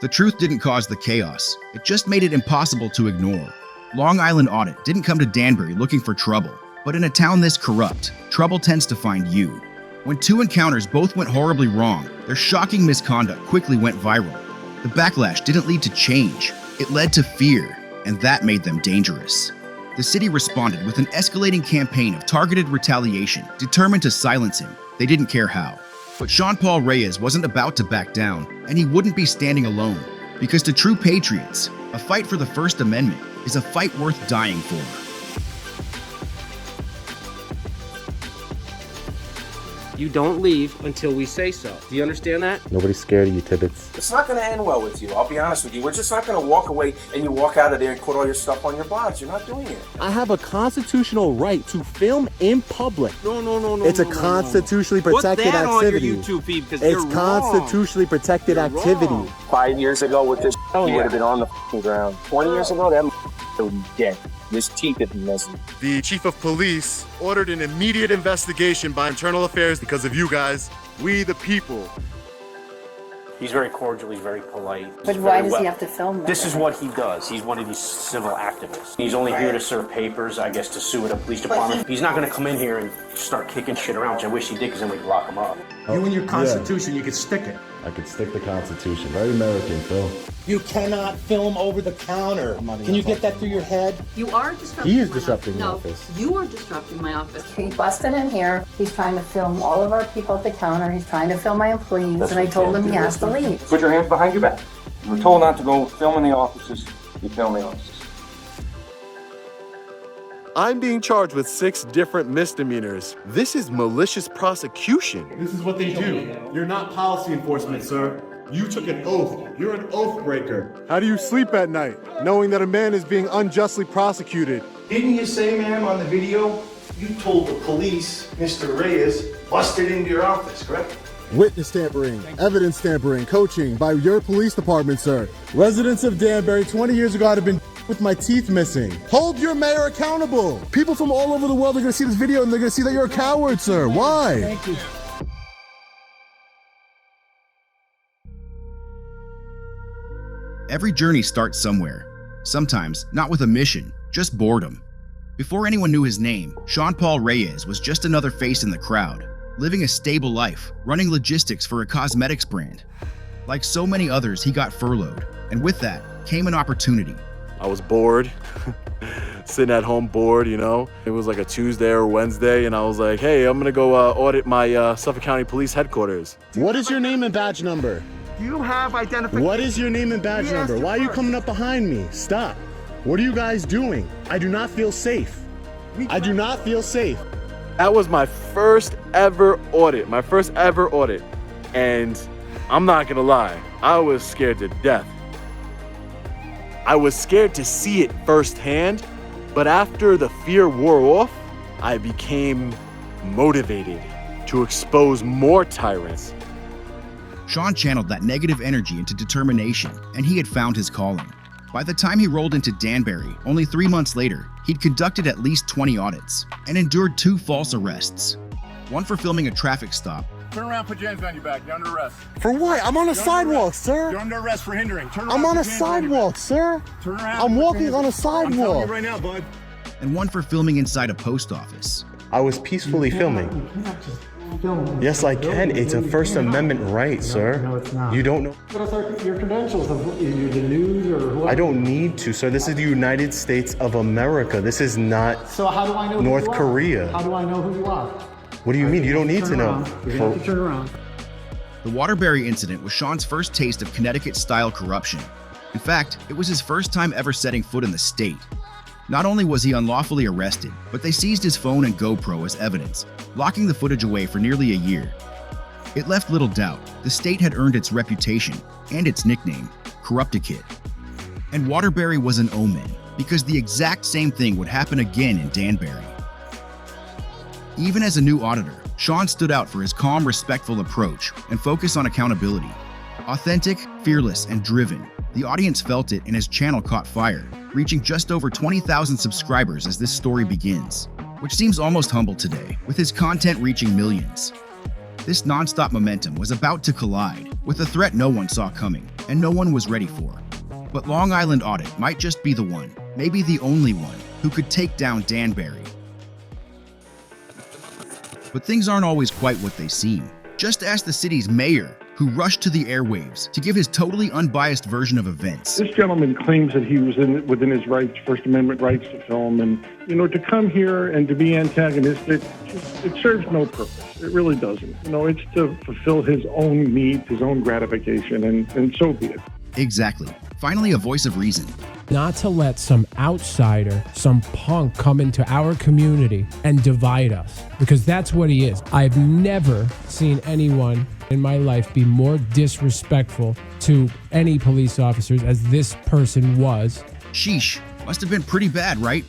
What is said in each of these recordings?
The truth didn't cause the chaos, it just made it impossible to ignore. Long Island Audit didn't come to Danbury looking for trouble, but in a town this corrupt, trouble tends to find you. When two encounters both went horribly wrong, their shocking misconduct quickly went viral. The backlash didn't lead to change, it led to fear, and that made them dangerous. The city responded with an escalating campaign of targeted retaliation, determined to silence him. They didn't care how. But Sean Paul Reyes wasn't about to back down, and he wouldn't be standing alone. Because to true patriots, a fight for the First Amendment is a fight worth dying for. You don't leave until we say so. Do you understand that? Nobody's scared of you, Tibbets. It's not going to end well with you, I'll be honest with you. We're just not going to walk away and you walk out of there and put all your stuff on your bods. You're not doing it. I have a constitutional right to film in public. No. It's a constitutionally protected activity. Put that on your YouTube feed because it's constitutionally protected activity. 5 years ago with this, he would have been on the f***ing ground. 20 years ago, that would be dead. His teeth would be messy. The chief of police ordered an immediate investigation by internal affairs because of you guys, we the people. He's very cordial, he's very polite. But why does he have to film that? This is what he does. He's one of these civil activists. He's only here to serve papers, I guess, to sue at a police department. He's not going to come in here and start kicking shit around, which I wish he did, because then we could lock him up. You and your Constitution, you could stick it. I could stick the Constitution. Very American, Phil. You cannot film over the counter. Can you get that through your head? You are disrupting He is disrupting my the office. You are disrupting my office. He busted in here. He's trying to film all of our people at the counter. He's trying to film my employees, and I told him he has to leave. Put your hands behind your back. You were told not to go film in the offices. You film in the offices. I'm being charged with 6 different misdemeanors. This is malicious prosecution. This is what they do. You're not policy enforcement, sir. You took an oath. You're an oath breaker. How do you sleep at night, knowing that a man is being unjustly prosecuted? Didn't you say, ma'am, on the video, you told the police Mr. Reyes busted into your office, correct? Witness tampering, evidence tampering, coaching by your police department, sir. Residents of Danbury 20 years ago I'd have been with my teeth missing. Hold your mayor accountable. People from all over the world are gonna see this video and they're gonna see that you're a coward, sir. Why? Thank you. Every journey starts somewhere. Sometimes not with a mission, just boredom. Before anyone knew his name, Sean Paul Reyes was just another face in the crowd, living a stable life, running logistics for a cosmetics brand. Like so many others, he got furloughed, and with that came an opportunity. I was bored, sitting at home bored, you know. It was like a Tuesday or Wednesday, and I was like, hey, I'm gonna go audit my Suffolk County Police headquarters. What is your name and badge number? You have identification. What is your name and badge number? Why are you coming up behind me? Stop. What are you guys doing? I do not feel safe. I do not feel safe. That was my first ever audit, and I'm not gonna lie, I was scared to death. I was scared to see it firsthand, but after the fear wore off, I became motivated to expose more tyrants. Sean channeled that negative energy into determination, and he had found his calling. By the time he rolled into Danbury, only 3 months later, he'd conducted at least 20 audits and endured 2 false arrests. One for filming a traffic stop. Turn around, put your hands behind your back. You're under arrest. For what? I'm on a sidewalk, sir. You're under arrest for hindering. Turn around. I'm on a sidewalk, sir. Turn around. I'm walking on a I'm telling sidewalk. you right now, bud. And one for filming inside a post office. I was peacefully filming. Yes, I can. It's a First Amendment right, sir. No, it's not. You don't know. What are your credentials? You're the news or what? I don't need to, sir. This is the United States of America. This is not So how do I know North who you are? Korea. How do I know who you are? What do you mean? You don't need to know. You're gonna have to turn around. The Waterbury incident was Sean's first taste of Connecticut-style corruption. In fact, it was his first time ever setting foot in the state. Not only was he unlawfully arrested, but they seized his phone and GoPro as evidence, locking the footage away for nearly a year. It left little doubt the state had earned its reputation and its nickname, Corrupticut. And Waterbury was an omen, because the exact same thing would happen again in Danbury. Even as a new auditor, Sean stood out for his calm, respectful approach and focus on accountability. Authentic, fearless, and driven, the audience felt it and his channel caught fire, reaching just over 20,000 subscribers as this story begins, which seems almost humble today, with his content reaching millions. This non-stop momentum was about to collide with a threat no one saw coming. and no one was ready for. But Long Island Audit might just be the one, maybe the only one, who could take down Danbury. But things aren't always quite what they seem. Just ask the city's mayor, who rushed to the airwaves to give his totally unbiased version of events. This gentleman claims that he was within his rights, First Amendment rights to film, and, to come here and to be antagonistic, it serves no purpose. It really doesn't. It's to fulfill his own needs, his own gratification, and so be it. Exactly. Finally, a voice of reason. Not to let some outsider, some punk come into our community and divide us, because that's what he is. I've never seen anyone in my life be more disrespectful to any police officers as this person was. Sheesh, must have been pretty bad, right?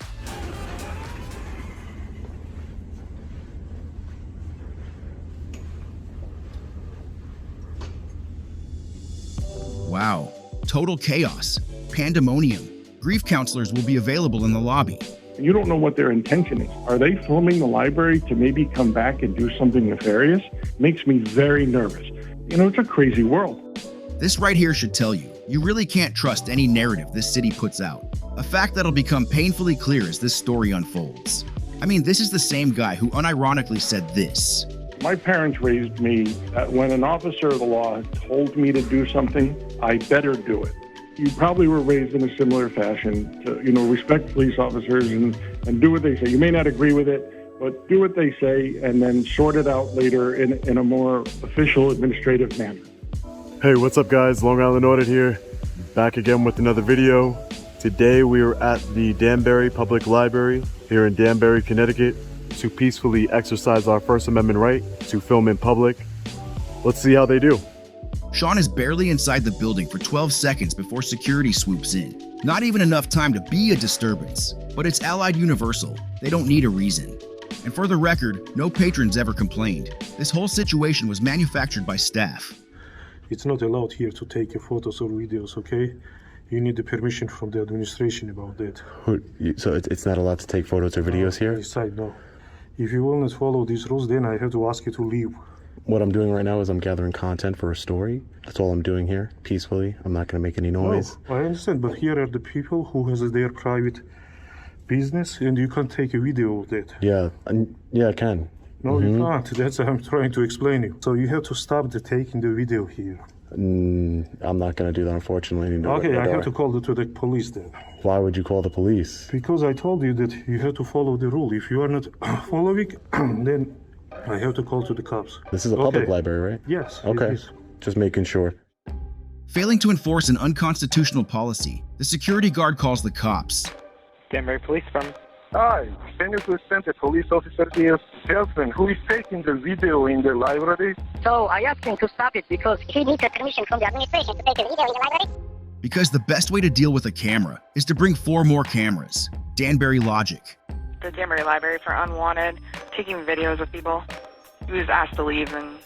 Wow, total chaos, pandemonium. Grief counselors will be available in the lobby. You don't know what their intention is. Are they filming the library to maybe come back and do something nefarious? Makes me very nervous. It's a crazy world. This right here should tell you, you really can't trust any narrative this city puts out. A fact that'll become painfully clear as this story unfolds. I mean, this is the same guy who unironically said this. My parents raised me that when an officer of the law told me to do something, I better do it. You probably were raised in a similar fashion to, respect police officers and do what they say. You may not agree with it, but do what they say and then sort it out later in a more official administrative manner. Hey, what's up guys? Long Island Audit here, back again with another video. Today we are at the Danbury Public Library here in Danbury, Connecticut to peacefully exercise our First Amendment right to film in public. Let's see how they do. Sean is barely inside the building for 12 seconds before security swoops in. Not even enough time to be a disturbance, but it's Allied Universal. They don't need a reason. And for the record, no patrons ever complained. This whole situation was manufactured by staff. It's not allowed here to take your photos or videos, okay? You need the permission from the administration about that. So it's not allowed to take photos or videos here? No. If you will not follow these rules, then I have to ask you to leave. What I'm doing right now is I'm gathering content for a story. That's all I'm doing here, peacefully. I'm not going to make any noise. No, I understand, but here are the people who has their private business, and you can't take a video of that. Yeah, I can. No, you can't. That's what I'm trying to explain you. So you have to stop taking the video here. I'm not going to do that, unfortunately. Okay, I have to call the police then. Why would you call the police? Because I told you that you have to follow the rule. If you are not following, then I have to call to the cops. This is a public library, right? Yes. Okay, just making sure. Failing to enforce an unconstitutional policy, the security guard calls the cops. Danbury Police Department. Hi, can you please send a police officer here? Husband, who is taking the video in the library? So I asked him to stop it because he needs a permission from the administration to take a video in the library. Because the best way to deal with a camera is to bring 4 more cameras. Danbury logic. The Danbury Library for unwanted, taking videos of people. He was asked to leave and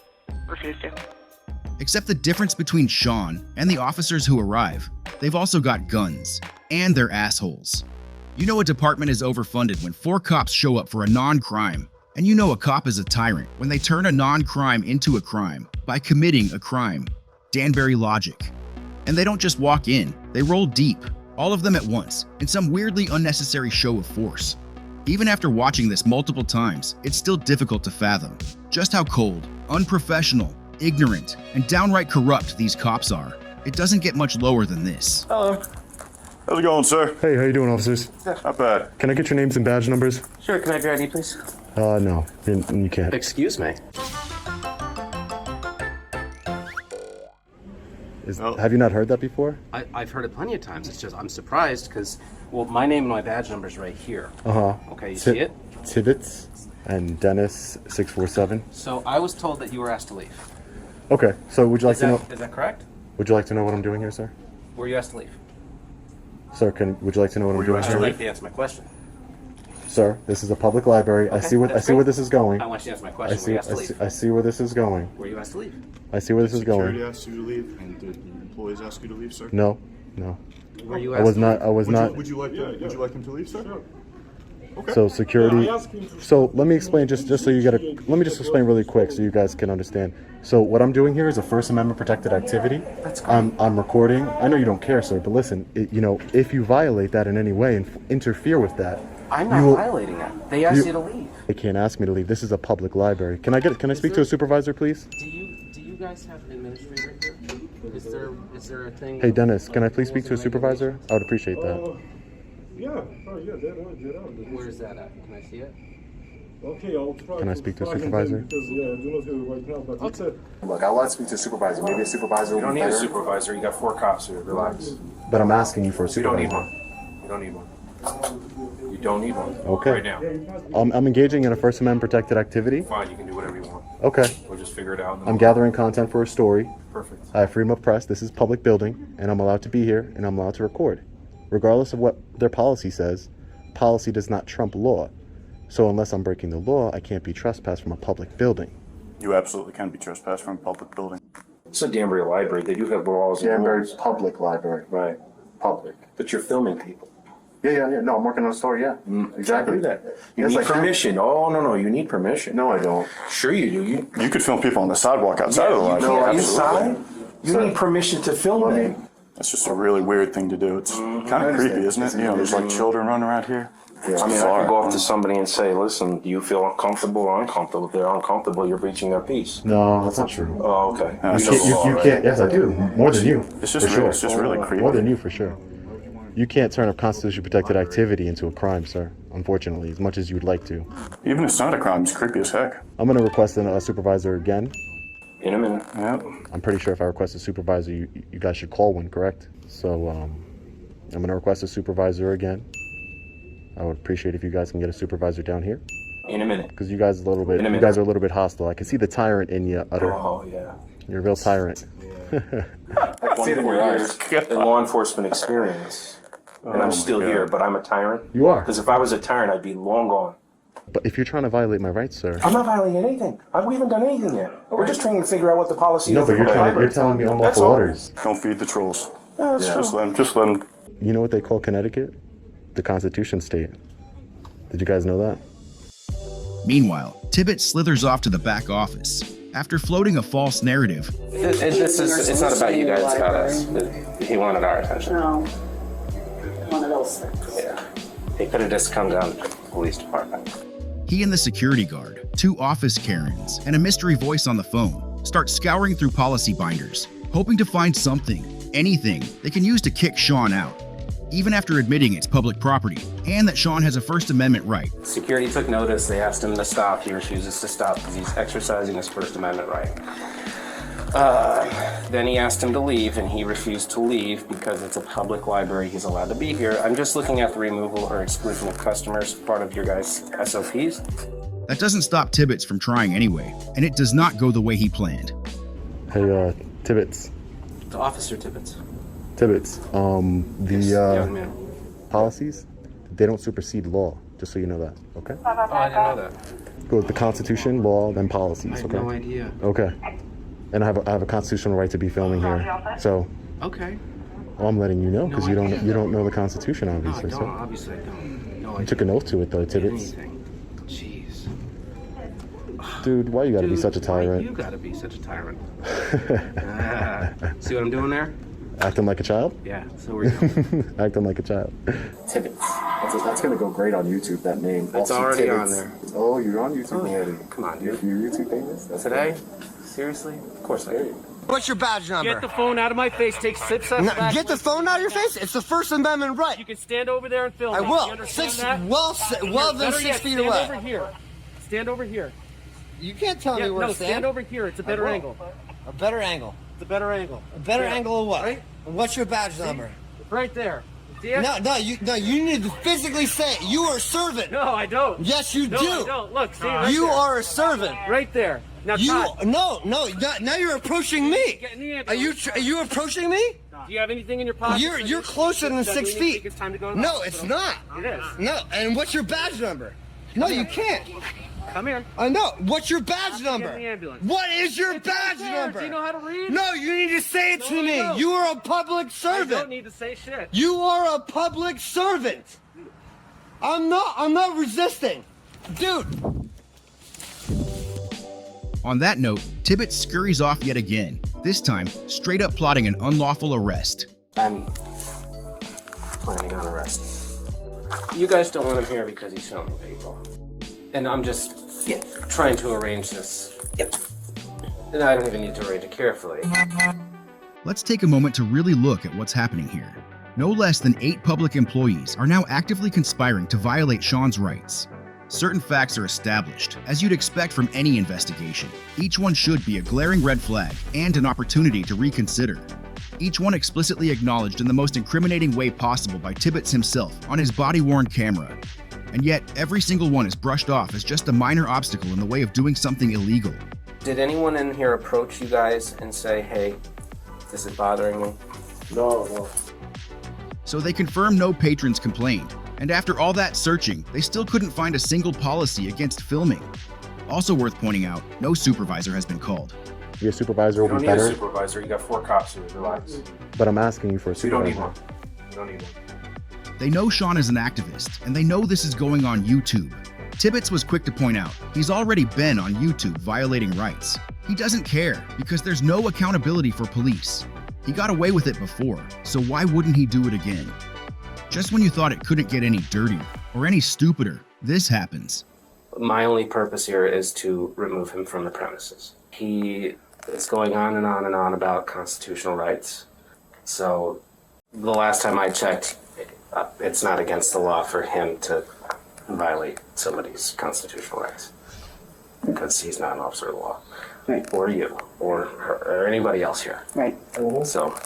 refused to. Except the difference between Sean and the officers who arrive, they've also got guns, and they're assholes. You know a department is overfunded when 4 cops show up for a non-crime, and you know a cop is a tyrant when they turn a non-crime into a crime by committing a crime. Danbury logic. And they don't just walk in, they roll deep, all of them at once, in some weirdly unnecessary show of force. Even after watching this multiple times, it's still difficult to fathom just how cold, unprofessional, ignorant, and downright corrupt these cops are. It doesn't get much lower than this. Hello. How's it going, sir? Hey, how you doing, officers? Not bad. Can I get your names and badge numbers? Sure, can I have your ID, please? No, you can't. Excuse me. Have you not heard that before? I've heard it plenty of times. It's just I'm surprised because, well, my name and my badge number's right here. Okay, you see it? Tibbetts and Dennis 647. So I was told that you were asked to leave. Okay, so would you like to know? Is that correct? Would you like to know what I'm doing here, sir? Were you asked to leave? Sir, would you like to know what I'm doing here? I'd like to answer my question. Sir, this is a public library. Okay, I see where this is going. I want you to answer my question. Were you asked to leave? I see where this is going. Were you asked to leave? I see where this is going. Security asked you to leave, and did the employees ask you to leave, sir? No. Were you asked I was not. Would you like him to leave, sir? So security. So let me explain just so you get a. Let me just explain really quick so you guys can understand. So what I'm doing here is a First Amendment protected activity. That's I'm recording. I know you don't care, sir, but listen. If you violate that in any way and interfere with that, I'm not violating it. They asked you to leave. They can't ask me to leave. This is a public library. Can I speak to a supervisor, please? Do you guys have an administrator here? Is there a thing? Hey Dennis, can I please speak to a supervisor? I would appreciate that. Yeah. They're on. Where is that at? Can I see it? Okay, I'll try. Can I speak to a supervisor? Because I do not have it right now, but it's a. Look, I want to speak to a supervisor. Maybe a supervisor. You don't need a supervisor. You got 4 cops here. Relax. But I'm asking you for a You supervisor. don't need one. You don't need one. You don't need one. Okay. Right now. I'm engaging in a First Amendment protected activity. Fine. You can do whatever you want. Okay. We'll just figure it out. I'm gathering content for a story. Perfect. I have freedom of press. This is public building, and I'm allowed to be here, and I'm allowed to record. Regardless of what their policy says, policy does not trump law. So unless I'm breaking the law, I can't be trespassed from a public building. You absolutely can be trespassed from a public building. It's a Danbury library. They do have laws. Danbury public library. Right. Public. But you're filming people. Yeah. No, I'm working on a story. Yeah. Exactly. Do that. You need permission. Oh, no. You need permission. No, I don't. Sure you do. You could film people on the sidewalk outside of the library. No, Absolutely. inside? You need permission to film them. That's just a really weird thing to do. It's kind of creepy, isn't it? There's like children running around here. Yeah. I mean, I could go up to somebody and say, listen, do you feel uncomfortable or uncomfortable? If they're uncomfortable, you're breaching their peace. No, that's not true. Oh, okay. You can't. Yes, I do. More than you. It's just really creepy. More than you, for sure. You can't turn a constitutionally protected activity into a crime, sir. Unfortunately, as much as you'd like to. Even if it's not a crime, it's creepy as heck. I'm going to request a supervisor again. In a minute. Yep. I'm pretty sure if I request a supervisor, you guys should call one, correct? So I'm going to request a supervisor again. I would appreciate if you guys can get a supervisor down here. In a minute. Because you guys are a little bit hostile. I can see the tyrant in you, Utter. Oh, yeah. You're a real tyrant. Yeah. 24 years in law enforcement experience. And I'm still here, but I'm a tyrant. You are. Because if I was a tyrant, I'd be long gone. But if you're trying to violate my rights, sir. I'm not violating anything. We haven't done anything yet. We're just trying to figure out what the policy is. No, but you're telling me unlawful orders. Don't feed the trolls. Yeah, that's true. Just let them. You know what they call Connecticut? The Constitution State. Did you guys know that? Meanwhile, Tibbet slithers off to the back office. After floating a false narrative. It's not about you guys, it's about us. He wanted our attention. No. One of those things. Yeah. He could have just come down to the police department. He and the security guard, 2 office Karens, and a mystery voice on the phone start scouring through policy binders, hoping to find something, anything, they can use to kick Sean out. Even after admitting it's public property, and that Sean has a First Amendment right. Security took notice. They asked him to stop. He refuses to stop because he's exercising his First Amendment right. Then he asked him to leave, and he refused to leave because it's a public library. He's allowed to be here. I'm just looking at the removal or exclusion of customers, part of your guys' SOPs. That doesn't stop Tibbets from trying anyway, and it does not go the way he planned. Hey, Tibbets. The Officer Tibbets. Tibbets, young man. policies, they don't supersede law, just so you know that, okay? Oh, I didn't know that. Go with the Constitution, law, then policies, I had okay? no idea. Okay. And I have a constitutional right to be filming here, so. Okay. Well, I'm letting you know, because you don't know the Constitution, obviously. No, I don't. Obviously, I don't. No, you took an oath to it, though, Tibbets. Jeez. Dude, why you gotta be such a tyrant? You gotta be such a tyrant. See what I'm doing there? Acting like a child? Yeah, so we're doing. Acting like a child. Tibbets. That's gonna go great on YouTube, that name. It's already on there. Oh, you're on YouTube? Oh, come on, dude. You're YouTube famous? Today? Seriously? Of course I am. What's your badge number? Get the phone out of my face. Take 6 steps back. Get the phone out of your face? It's the First Amendment right. You can stand over there and film. I will. You understand that? Well then 6 feet away. Stand over here. Stand over here. You can't tell me where to stand. Stand over here. It's a better angle. A better angle. It's a better angle. A better angle of what? Right? What's your badge number? Right there. No, you need to physically say it. You are a servant. No, I don't. Yes, you do. I don't. Look, see right you there. are a servant. Right there. Now, no. Now you're approaching me. Are you approaching me? Do you have anything in your pocket? You're closer than 6 feet. It's time to go to no, it's not. It is. No, and what's your badge number? No, you can't. Come here. I know. What's your badge number? Get in the ambulance. What is your badge number? Do you know how to read? No, you need to say it to me. You are a public servant. I don't need to say shit. You are a public servant. I'm not resisting. Dude. On that note, Tibbetts scurries off yet again, this time straight up plotting an unlawful arrest. I'm planning on arrest. You guys don't want him here because he's filming people. And I'm just trying to arrange this. And I don't even need to arrange it carefully. Let's take a moment to really look at what's happening here. No less than 8 public employees are now actively conspiring to violate Sean's rights. Certain facts are established, as you'd expect from any investigation. Each one should be a glaring red flag and an opportunity to reconsider. Each one explicitly acknowledged in the most incriminating way possible by Tibbetts himself on his body-worn camera. And yet, every single one is brushed off as just a minor obstacle in the way of doing something illegal. Did anyone in here approach you guys and say, hey, this is bothering me? No. So they confirm no patrons complained, and after all that searching, they still couldn't find a single policy against filming. Also worth pointing out, no supervisor has been called. Your supervisor will be better. You don't need a supervisor, you got 4 cops here, relax. But I'm asking you for a supervisor. You don't need one. You don't need one. They know Sean is an activist, and they know this is going on YouTube. Tibbetts was quick to point out, he's already been on YouTube violating rights. He doesn't care, because there's no accountability for police. He got away with it before, so why wouldn't he do it again? Just when you thought it couldn't get any dirtier or any stupider, this happens. My only purpose here is to remove him from the premises. He is going on and on and on about constitutional rights. So the last time I checked, it's not against the law for him to violate somebody's constitutional rights because he's not an officer of the law. Right. Or you, or anybody else here. Right. So,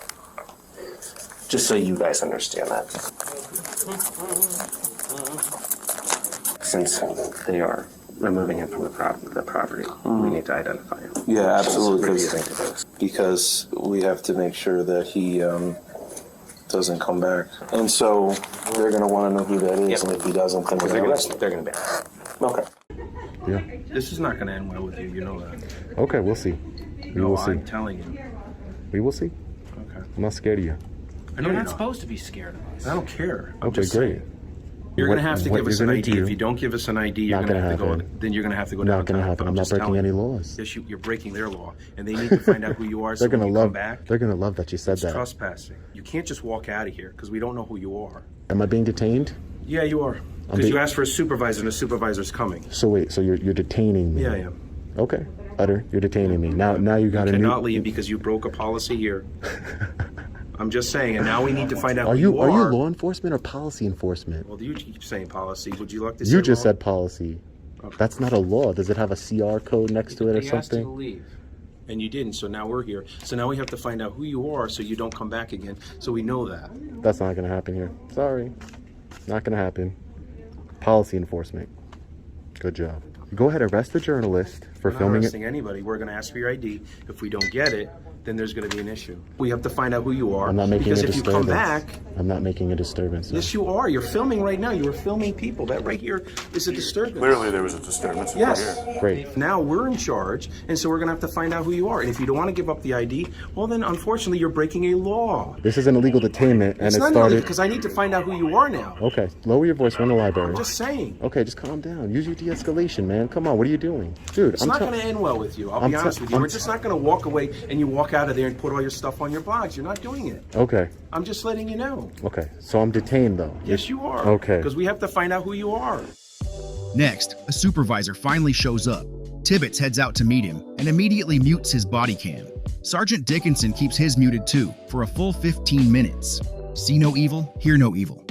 just so you guys understand that. Since they are removing him from the property, we need to identify him. Yeah, absolutely. What do you think of this? Because we have to make sure that he doesn't come back. And so they're going to want to know who that is, and if he doesn't, then They're arrest him. going to be. Okay. Yeah. This is not going to end well with you, you know that. Okay, we'll see. We will see. I'm telling you. We will see. Okay. I'm not scared of you. I know You're you're not supposed to be scared of us. I don't care. I'm Okay, just great. saying. You're going to have to give us an ID. If you don't give us an ID, you're Not going to gonna have to go. happen. Then you're going to have to go Not downtown. gonna happen. I'm not breaking any laws. Yes, you're breaking their law, and they need to find out who you are. So They're gonna when you love. come back, They're gonna love that you said it's that. trespassing. You can't just walk out of here because we don't know who you are. Am I being detained? Yeah, you are. Because you asked for a supervisor, and the supervisor's coming. So wait. So you're detaining me? Yeah, I am. Okay, Utter, you're detaining me. Now you got You a new. cannot leave because you broke a policy here. I'm just saying, and now we need to find out Are who you you are. are you law enforcement or policy enforcement? Well, you keep saying policy. Would you like to say You just law? said policy. That's not a law. Does it have a CR code next to it or He asked you to something? leave, and you didn't. So now we're here. So now we have to find out who you are, so you don't come back again. So we know that. That's not gonna happen here. Sorry, not gonna happen. Policy enforcement. Good job. Go ahead, arrest the journalist for We're not filming it. arresting anybody. We're going to ask for your ID. If we don't get it, then there's going to be an issue. We have to find out who you are. I'm not making because a if disturbance. you come back, I'm not making a disturbance. yes, you are. You're filming right now. You are filming people. That right here is a disturbance. Clearly there was a disturbance. Yes. Great. Now we're in charge, and so we're going to have to find out who you are. And if you don't want to give up the ID, well, then unfortunately you're breaking a law. This is an illegal detainment, and It's it not started. because I need to find out who you are now. Okay, lower your voice. We're in the library. I'm just saying. Okay, just calm down. Use your de-escalation, man. Come on, what are you doing, dude? It's not going to end well with you. I'll be honest with you. We're just not going to walk away and you walk out of there and put all your stuff on your blogs. You're not doing it. Okay. I'm just letting you know. Okay, so I'm detained though. Yes, you are. Okay. Because we have to find out who you are. Next, a supervisor finally shows up. Tibbetts heads out to meet him and immediately mutes his body cam. Sergeant Dickinson keeps his muted too for a full 15 minutes. See no evil, hear no evil.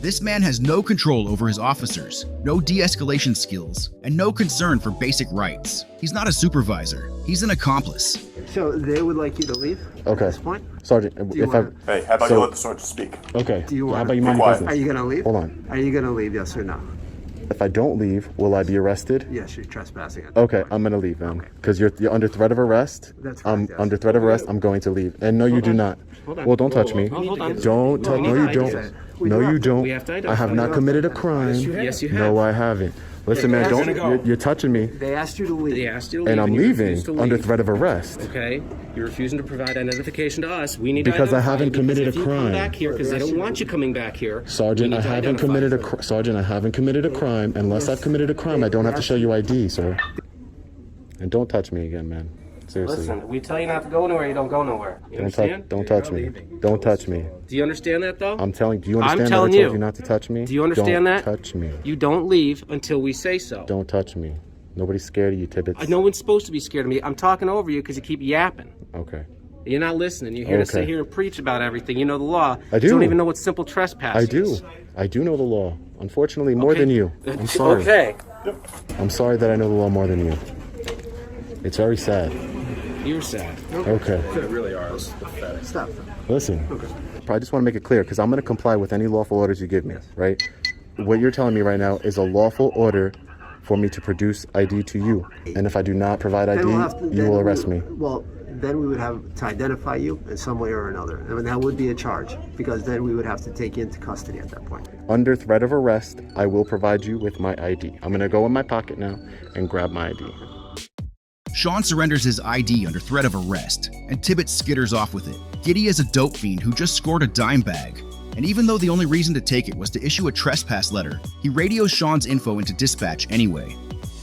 This man has no control over his officers, no de-escalation skills, and no concern for basic rights. He's not a supervisor, he's an accomplice. So they would like you to leave? Okay. At this point? Sergeant, you wanna- Hey, how about you let the sergeant speak? Okay. Do you How want? about you mind your business? Are you gonna leave? Hold on. Are you gonna leave? Yes or no? If I don't leave, will I be arrested? Yes, you're trespassing. Okay, I'm gonna leave then, because you're under threat of arrest. That's I'm correct, yes. under threat of arrest. I'm going to leave. And no, you do not. Hold on. Well, don't touch me. Hold on. Don't touch. No, you don't. No, you don't. We have to I have not committed a crime. Yes, you have. No, I haven't. Listen, man, you're touching me. They asked you to leave. They asked you to leave. And I'm you refused to leaving under leave. threat of arrest. Okay, you're refusing to provide identification to us. We need Because to I haven't committed a if you crime. Come back here because they don't want you coming back here. Sergeant, I haven't committed a crime. Unless I've committed a crime, I don't have to show you ID, sir. And don't touch me again, man. Seriously. Listen, we tell you not to go nowhere, you don't go nowhere. You understand? Don't touch me. Don't touch me. Do you understand that, though? I'm telling. Do you understand I'm that telling I told you. you not to touch me? Do you understand that? Don't touch me. You don't leave until we say so. Don't touch me. Nobody's scared of you, Tibbets. No one's supposed to be scared of me. I'm talking over you because you keep yapping. Okay. You're not listening. You're here to sit here and preach about everything. You know the law. I do. You don't even know what simple trespass is. I do know the law. Unfortunately, more than you. I'm sorry. Okay. I'm sorry that I know the law more than you. It's very sad. You're sad. Okay. You really are. Stop. Listen, I just want to make it clear because I'm going to comply with any lawful orders you give me, right? What you're telling me right now is a lawful order for me to produce ID to you. And if I do not provide ID, you will arrest me. Well, then we would have to identify you in some way or another. I mean, that would be a charge because then we would have to take you into custody at that point. Under threat of arrest, I will provide you with my ID. I'm going to go in my pocket now and grab my ID. Sean surrenders his ID under threat of arrest, and Tibbet skitters off with it, giddy as a dope fiend who just scored a dime bag. And even though the only reason to take it was to issue a trespass letter, he radios Sean's info into dispatch anyway.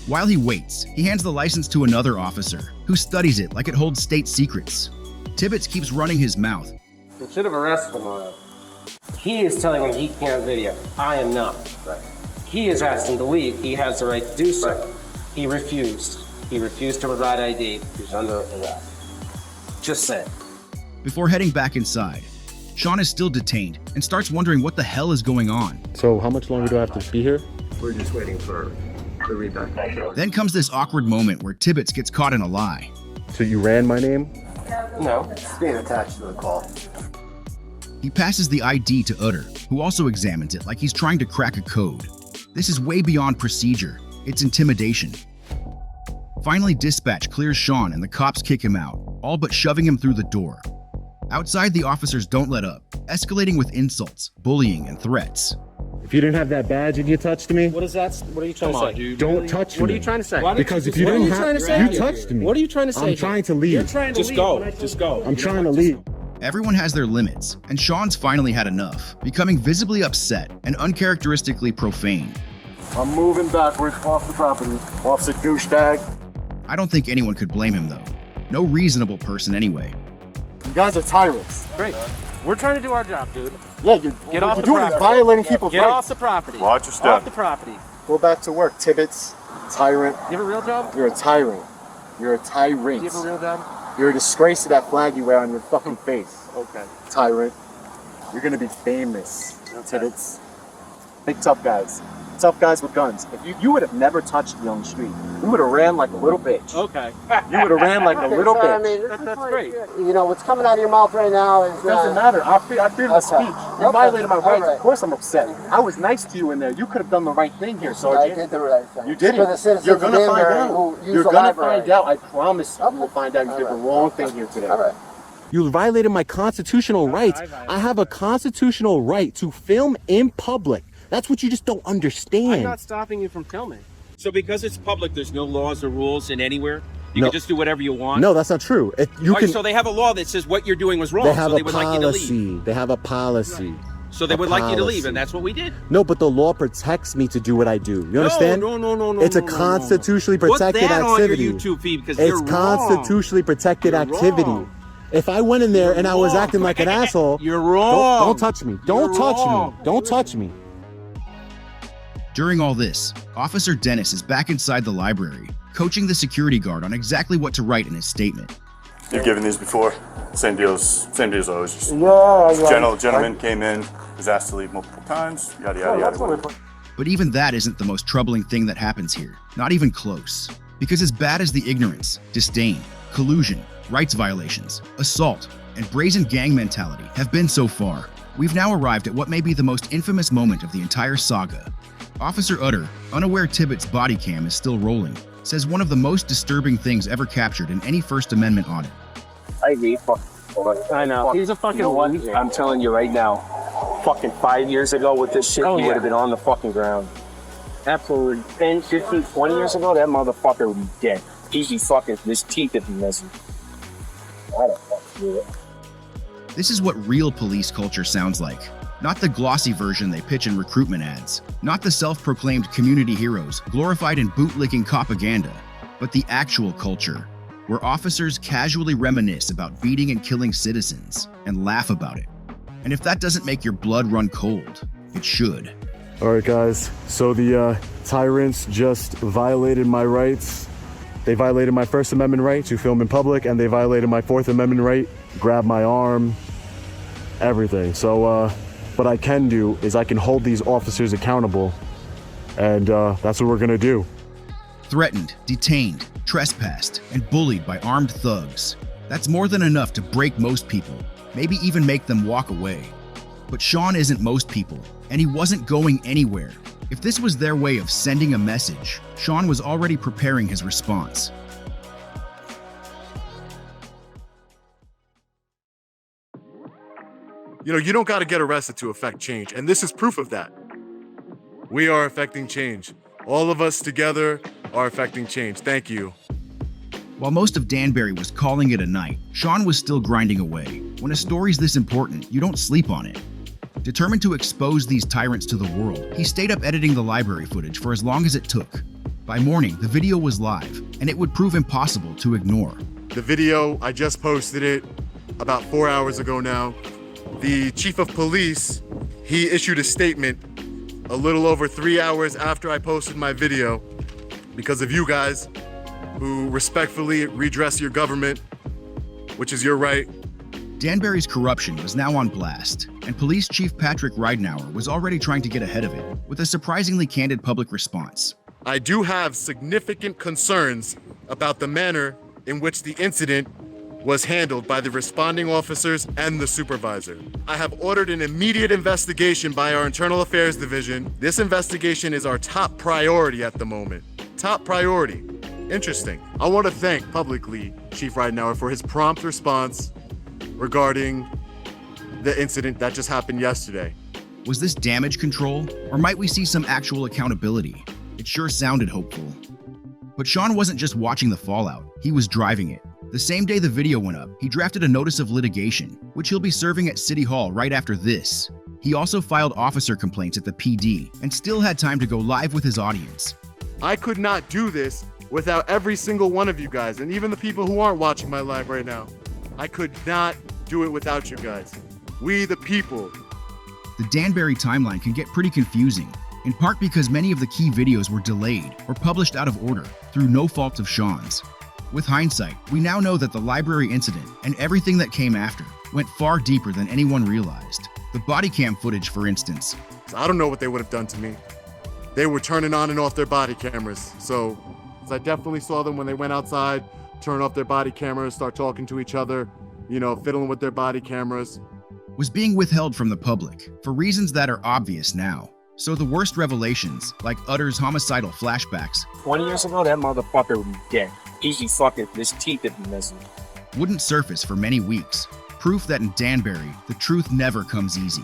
While he waits, he hands the license to another officer, who studies it like it holds state secrets. Tibbets keeps running his mouth. You should have arrested him. He is telling him he can't video. I am not. Right. He is asking to leave. He has the right to do so. Right. He refused. He refused to provide ID. He's under arrest. Just saying. Before heading back inside, Sean is still detained and starts wondering what the hell is going on. So how much longer do I have to be here? We're just waiting for the readback. Then comes this awkward moment where Tibbets gets caught in a lie. So you ran my name? No, it's being attached to the call. He passes the ID to Utter, who also examines it like he's trying to crack a code. This is way beyond procedure. It's intimidation. Finally, dispatch clears Sean and the cops kick him out, all but shoving him through the door. Outside, the officers don't let up, escalating with insults, bullying, and threats. If you didn't have that badge and you touched me, What is that? What are you trying to say? Dude. don't touch me. What are you trying to say? Because if you didn't have, you touched me. What are you trying to say? I'm trying to leave. You're trying to Just leave. go. Just go. I'm trying to leave. Everyone has their limits, and Sean's finally had enough, becoming visibly upset and uncharacteristically profane. I'm moving backwards off the property. Officer douchebag. I don't think anyone could blame him, though. No reasonable person anyway. You guys are tyrants. Great. We're trying to do our job, dude. Yeah, you're doing it. Violating people's Get rights. off the property. Watch your step. Off the property. Go back to work, Tibbets. Tyrant. You have a real job? You're a tyrant. You're a tyrant. Do you have a real job? You're a disgrace to that flag you wear on your fucking face. Okay. Tyrant. You're gonna be famous, Tibbets. Big tough guys. Tough guys with guns. If you would have never touched me on the street. You would have ran like a little bitch. Okay. You would have ran like a little bitch. I mean, That's great. you know, what's coming out of your mouth right now is... It doesn't matter. I freedom of speech. You violated my rights. Right. Of course I'm upset. I was nice to you in there. You could have done the right thing here, Sergeant. I did the right thing. You did For it. the citizens You're gonna of find Danbury out. who use You're the gonna library. find out. I promise you will find out you did the wrong thing here today. All right. You violated my constitutional rights. I have a constitutional right to film in public. That's what you just don't understand. I'm not stopping you from filming. So because it's public, there's no laws or rules in anywhere? You No. can just do whatever you want? No, that's not true. So they have a law that says what you're doing was wrong, They have so they a would like you to leave. policy. They have a policy. So they would like you to leave, and that's what we did. No, but the law protects me to do what I do. You understand? No. It's a constitutionally protected Put that activity. on your YouTube feed because It's you're wrong. constitutionally protected activity. wrong. If I went in there and I was acting like an asshole, You're wrong. Don't touch me. Don't touch me. Don't touch me. During all this, Officer Dennis is back inside the library, coaching the security guard on exactly what to write in his statement. You've given these before? Same deal as always. Just Yeah. gentleman came in, was asked to leave multiple times, yada, yada, yada. But even that isn't the most troubling thing that happens here. Not even close. Because as bad as the ignorance, disdain, collusion, rights violations, assault, and brazen gang mentality have been so far, we've now arrived at what may be the most infamous moment of the entire saga. Officer Utter, unaware Tibbet's body cam is still rolling, says one of the most disturbing things ever captured in any First Amendment audit. I agree. I know. He's a fucking loser. I'm telling you right now, fucking 5 years ago with this shit, he would have been on the fucking ground. Absolutely. 10, 15, 20 years ago, that motherfucker would be dead. He'd be fucking, his teeth would be missing. I don't fucking do it. This is what real police culture sounds like. Not the glossy version they pitch in recruitment ads. Not the self-proclaimed community heroes glorified in bootlicking propaganda. But the actual culture, where officers casually reminisce about beating and killing citizens and laugh about it. And if that doesn't make your blood run cold, it should. All right, guys. So the tyrants just violated my rights. They violated my First Amendment right to film in public, and they violated my Fourth Amendment right, grab my arm, everything. So what I can do is I can hold these officers accountable, and that's what we're gonna do. Threatened, detained, trespassed, and bullied by armed thugs. That's more than enough to break most people, maybe even make them walk away. But Sean isn't most people, and he wasn't going anywhere. If this was their way of sending a message, Sean was already preparing his response. You know, you don't got to get arrested to affect change, and this is proof of that. We are affecting change. All of us together are affecting change. Thank you. While most of Danbury was calling it a night, Sean was still grinding away. When a story's this important, you don't sleep on it. Determined to expose these tyrants to the world, he stayed up editing the library footage for as long as it took. By morning, the video was live, and it would prove impossible to ignore. The video, I just posted it about 4 hours ago now. The chief of police, he issued a statement a little over 3 hours after I posted my video because of you guys who respectfully redress your government, which is your right. Danbury's corruption was now on blast, and Police Chief Patrick Ridenour was already trying to get ahead of it with a surprisingly candid public response. I do have significant concerns about the manner in which the incident was handled by the responding officers and the supervisor. I have ordered an immediate investigation by our Internal Affairs Division. This investigation is our top priority at the moment. Top priority. Interesting. I want to thank publicly Chief Ridenour for his prompt response regarding the incident that just happened yesterday. Was this damage control, or might we see some actual accountability? It sure sounded hopeful. But Sean wasn't just watching the fallout, he was driving it. The same day the video went up, he drafted a notice of litigation, which he'll be serving at City Hall right after this. He also filed officer complaints at the PD, and still had time to go live with his audience. I could not do this without every single one of you guys, and even the people who aren't watching my live right now. I could not do it without you guys. We the people. The Danbury timeline can get pretty confusing, in part because many of the key videos were delayed or published out of order through no fault of Sean's. With hindsight, we now know that the library incident and everything that came after went far deeper than anyone realized. The body cam footage, for instance. I don't know what they would have done to me. They were turning on and off their body cameras. So I definitely saw them when they went outside, turn off their body cameras, start talking to each other, you know, fiddling with their body cameras. Was being withheld from the public for reasons that are obvious now. So the worst revelations, like Utter's homicidal flashbacks, 20 years ago, that motherfucker would be dead. He'd be fucking, his teeth would be missing. Wouldn't surface for many weeks. Proof that in Danbury, the truth never comes easy.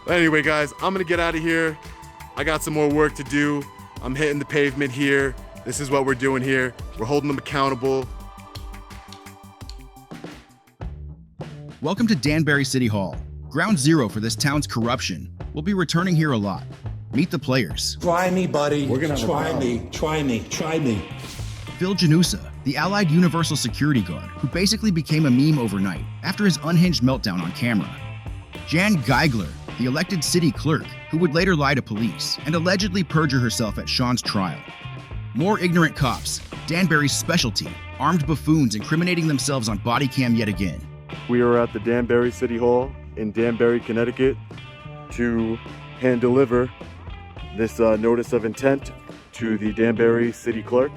Anyway, guys, I'm gonna get out of here. I got some more work to do. I'm hitting the pavement here. This is what we're doing here. We're holding them accountable. Welcome to Danbury City Hall, ground zero for this town's corruption. We'll be returning here a lot. Meet the players. Try me, buddy. We're gonna try me. Phil Janusa, the Allied Universal Security Guard, who basically became a meme overnight after his unhinged meltdown on camera. Jan Geigler, the elected city clerk, who would later lie to police and allegedly perjure herself at Sean's trial. More ignorant cops, Danbury's specialty, armed buffoons incriminating themselves on body cam yet again. We are at the Danbury City Hall in Danbury, Connecticut to hand deliver this notice of intent to the Danbury City Clerk.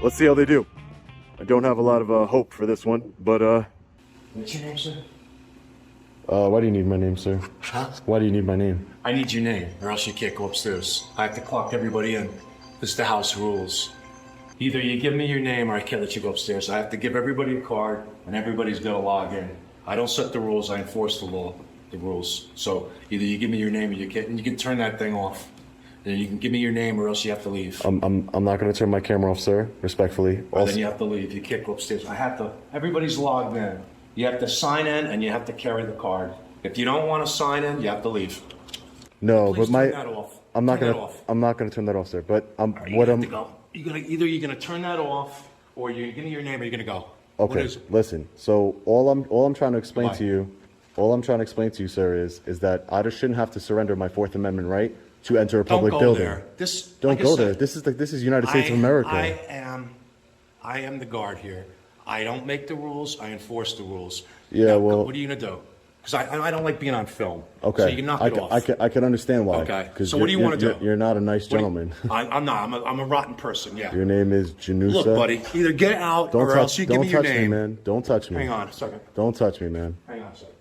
Let's see how they do. I don't have a lot of hope for this one, but What's your name, sir? Why do you need my name, sir? Huh? Why do you need my name? I need your name, or else you can't go upstairs. I have to clock everybody in. This is the house rules. Either you give me your name or I can't let you go upstairs. I have to give everybody a card, and everybody's got to log in. I don't set the rules, I enforce the law, the rules. So either you give me your name or you can't, and you can turn that thing off. Then you can give me your name or else you have to leave. I'm not going to turn my camera off, sir, respectfully. Or then you have to leave. You can't go upstairs. Everybody's logged in. You have to sign in and you have to carry the card. If you don't want to sign in, you have to leave. No, Please but turn that off. I'm not Turn going that off. I'm not going to turn that off, sir. But You're going to turn that off or you're giving your name or you're going to go. What Okay, is it? listen. So all I'm trying to explain to you, sir, is that I just shouldn't have to surrender my Fourth Amendment right to enter a public Don't go building. there. Don't like I go said, there. This is United States of America. I am the guard here. I don't make the rules. I enforce the rules. Yeah, Now, well- what are you gonna do? Because I don't like being on film. Okay, So you can knock it off. I can understand why. Okay. 'Cause So what do you want to do? You're not a nice gentleman. I'm not. I'm a rotten person. Yeah. Your name is Janusa. Look, buddy. Either get out Don't or touch, else you give me your touch name. me, man. Don't touch me. Hang on a second. Don't touch me, man. Hang on a second.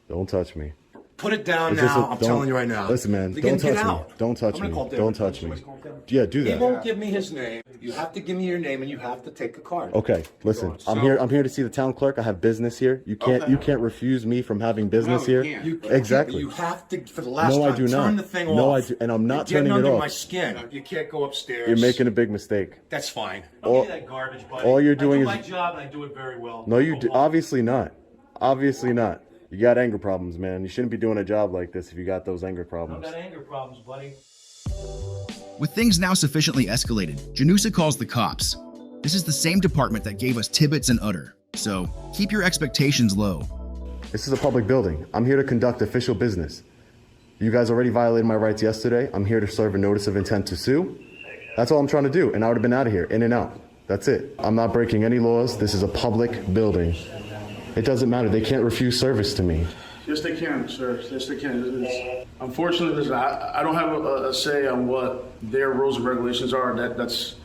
Don't touch me. Put it down It's just now. I'm I'm telling you right now. Listen, man. Get Don't touch out. me. Don't touch I'm gonna me. call Don't Danbury. touch me. Somebody's calling Danbury. Yeah, do He that. won't give me his name. You have to give me your name and you have to take a card. Okay, listen. So- I'm here to see the town clerk. I have business here. You can't refuse me from having business here. You can't. Exactly. You have to, for the last No, time, I do turn not. the thing No, off. I do, and I'm not You're getting turning it under off. my skin. You can't go upstairs. You're making a big mistake. That's fine. All- Don't give me that garbage, buddy. all you're doing I do is- my job and I do it very well. No, you do. Obviously not. Obviously not. You got anger problems, man. You shouldn't be doing a job like this if you got those anger I don't problems. got anger problems, buddy. With things now sufficiently escalated, Janusa calls the cops. This is the same department that gave us Tibbets and Utter, so keep your expectations low. This is a public building. I'm here to conduct official business. You guys already violated my rights yesterday. I'm here to serve a notice of intent to sue. That's all I'm trying to do, and I would have been out of here, in and out. That's it. I'm not breaking any laws. This is a public building. It doesn't matter. They can't refuse service to me. Yes, they can, sir. Yes, they can. Unfortunately, I don't have a say on what their rules and regulations are. That's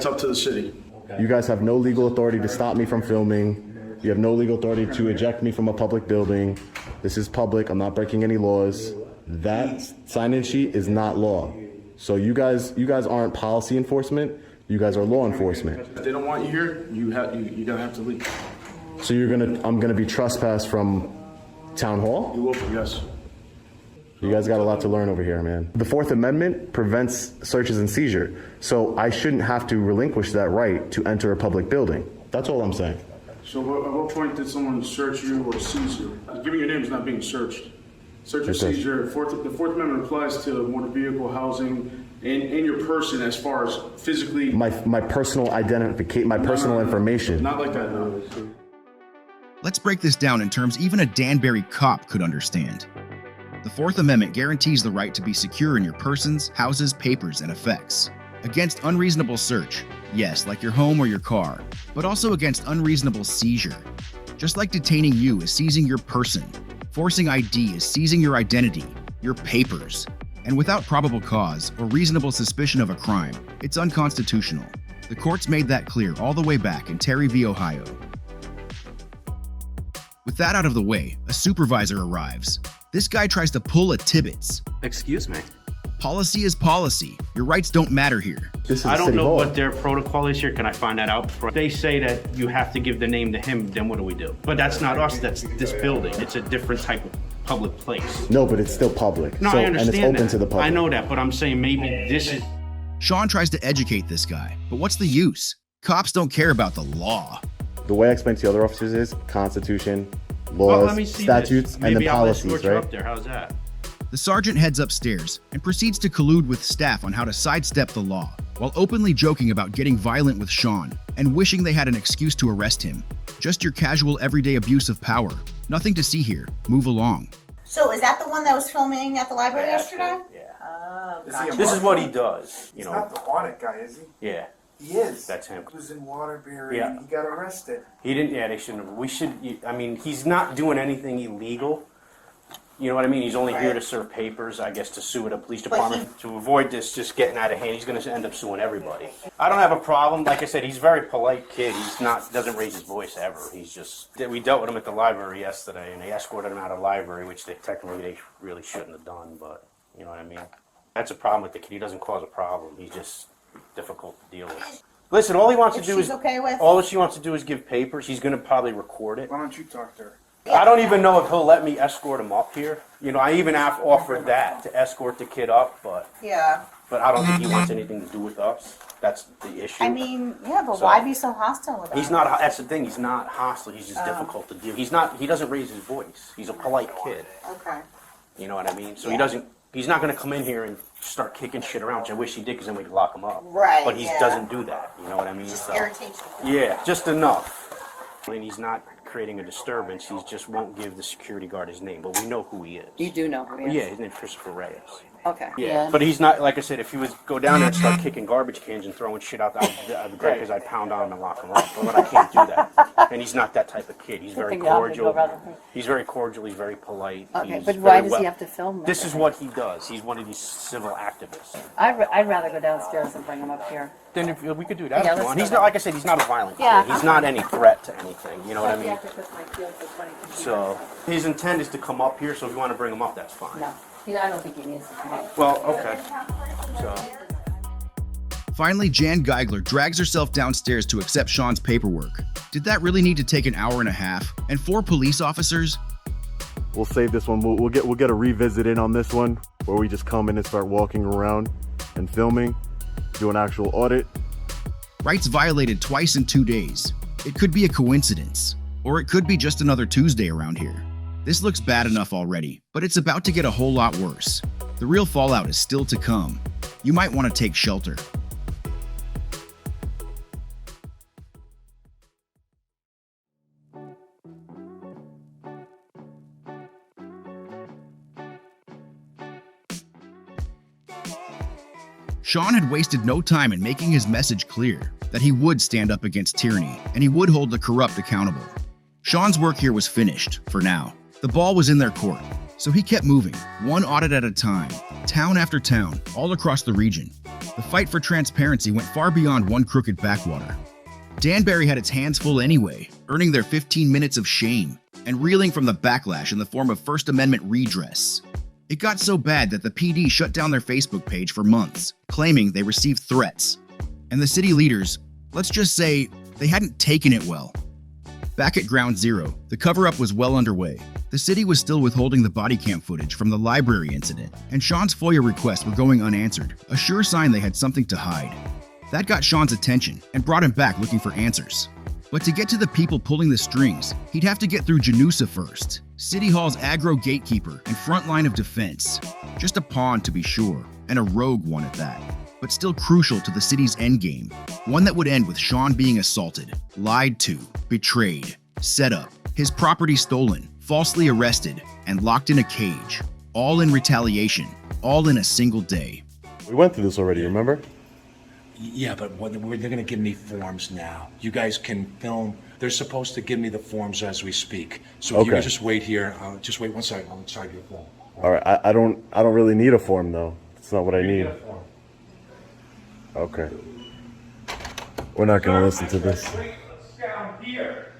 up to the city. You guys have no legal authority to stop me from filming. You have no legal authority to eject me from a public building. This is public. I'm not breaking any laws. That sign-in sheet is not law. So you guys aren't policy enforcement. You guys are law enforcement. If they don't want you here, you're gonna have to leave. So I'm gonna be trespassed from town hall? You will, yes. You guys got a lot to learn over here, man. The Fourth Amendment prevents searches and seizure, so I shouldn't have to relinquish that right to enter a public building. That's all I'm saying. So at what point did someone search you or seize you? Giving your name is not being searched. Search or seizure, the Fourth Amendment applies to motor vehicle, housing, and your person as far as physically. My personal identification, my personal information. Not like that, no. Let's break this down in terms even a Danbury cop could understand. The Fourth Amendment guarantees the right to be secure in your persons, houses, papers, and effects. Against unreasonable search, yes, like your home or your car, but also against unreasonable seizure. Just like detaining you is seizing your person, forcing ID is seizing your identity, your papers. And without probable cause or reasonable suspicion of a crime, it's unconstitutional. The courts made that clear all the way back in Terry v. Ohio. With that out of the way, a supervisor arrives. This guy tries to pull a Tibbets. Excuse me. Policy is policy. Your rights don't matter here. I don't know what their protocol is here. Can I find that out? If they say that you have to give the name to him, then what do we do? But that's not us, that's this building. It's a different type of public place. No, but it's still public. No, so, I understand and it's open that. to the public. I know that, but I'm saying maybe this is... Sean tries to educate this guy, but what's the use? Cops don't care about the law. The way I explain to the other officers is Constitution, laws, let me see statutes, this. and Maybe then I'll policies, escort you right? up there. How's that? The sergeant heads upstairs and proceeds to collude with staff on how to sidestep the law, while openly joking about getting violent with Sean and wishing they had an excuse to arrest him. Just your casual everyday abuse of power. Nothing to see here. Move along. So is that the one that was filming at the library yesterday? Yeah. Oh, gotcha. This is what he does, you He's know. not the audit guy, is he? Yeah. He is. That's him. He was in Waterbury. Yeah. He got arrested. He didn't, yeah, they shouldn't have. We should, I mean, he's not doing anything illegal. You know what I mean? He's only here to serve papers, I guess, to sue at a police department. To avoid this just getting out of hand, he's going to end up suing everybody. I don't have a problem. Like I said, he's a very polite kid. He's not, doesn't raise his voice ever. He's just, we dealt with him at the library yesterday, and they escorted him out of the library, which they really shouldn't have done, but you know what I mean? That's a problem with the kid. He doesn't cause a problem. He's just difficult to deal with. Listen, all he wants to do is, okay with... all she wants to do is give papers. He's going to probably record it. Why don't you talk to her? I don't even know if he'll let me escort him up here. You know, I even offered that to escort the kid up, but I don't think he wants anything to do with us. That's the issue. I mean, yeah, but why be so hostile with us? He's not. That's the thing. He's not hostile. He's just difficult to deal. He's not. He doesn't raise his voice. He's a polite kid. Okay. You know what I mean? So he doesn't. He's not going to come in here and start kicking shit around, which I wish he did, because then we could lock him up. Right. But he doesn't do that. You know what I mean? Just so, irritation. yeah, just enough. I mean, he's not creating a disturbance. He just won't give the security guard his name, but we know who he is. You do know who he is? Yeah, his name's Christopher Reyes. Okay. Yeah, but he's not, like I said, if he was go down there and start kicking garbage cans and throwing shit out, I'd be great, because I'd pound on him and lock him up. But I can't do that. And he's not that type of kid. He's very cordial. He's very cordial. He's very polite. Okay, but why does he have to film This is what he does. He's one of these civil activists. I'd rather go downstairs and bring him up here. Then if we could do that Yeah, if you let's want. do He's that. not, like I said, he's not a violent Yeah. kid. He's not any threat to anything. You know what I mean? So his intent is to come up here, so if you want to bring him up, that's fine. No, I don't think he needs to come up. Well, okay. So. Finally, Jan Geigler drags herself downstairs to accept Sean's paperwork. Did that really need to take an hour and a half? And 4 police officers? We'll save this one. We'll get a revisit in on this one, where we just come in and start walking around and filming, do an actual audit. Rights violated twice in 2 days. It could be a coincidence, or it could be just another Tuesday around here. This looks bad enough already, but it's about to get a whole lot worse. The real fallout is still to come. You might want to take shelter. Sean had wasted no time in making his message clear that he would stand up against tyranny and he would hold the corrupt accountable. Sean's work here was finished, for now. The ball was in their court, so he kept moving, one audit at a time, town after town, all across the region. The fight for transparency went far beyond one crooked backwater. Danbury had its hands full anyway, earning their 15 minutes of shame and reeling from the backlash in the form of First Amendment redress. It got so bad that the PD shut down their Facebook page for months, claiming they received threats. And the city leaders, let's just say, they hadn't taken it well. Back at Ground Zero, the cover-up was well underway. The city was still withholding the body cam footage from the library incident, and Sean's FOIA requests were going unanswered, a sure sign they had something to hide. That got Sean's attention and brought him back looking for answers. But to get to the people pulling the strings, he'd have to get through Janusa first, City Hall's aggro gatekeeper and front line of defense. Just a pawn, to be sure, and a rogue one at that, but still crucial to the city's endgame, one that would end with Sean being assaulted, lied to, betrayed, set up, his property stolen, falsely arrested, and locked in a cage, all in retaliation, all in a single day. We went through this already, remember? Yeah, but they're going to give me forms now. You guys can film. They're supposed to give me the forms as we speak. So if you can just wait here. Just wait 1 second. I'll try to get a form. All right. I don't really need a form though. That's not what I need. Okay. We're not going to listen to this. Down here.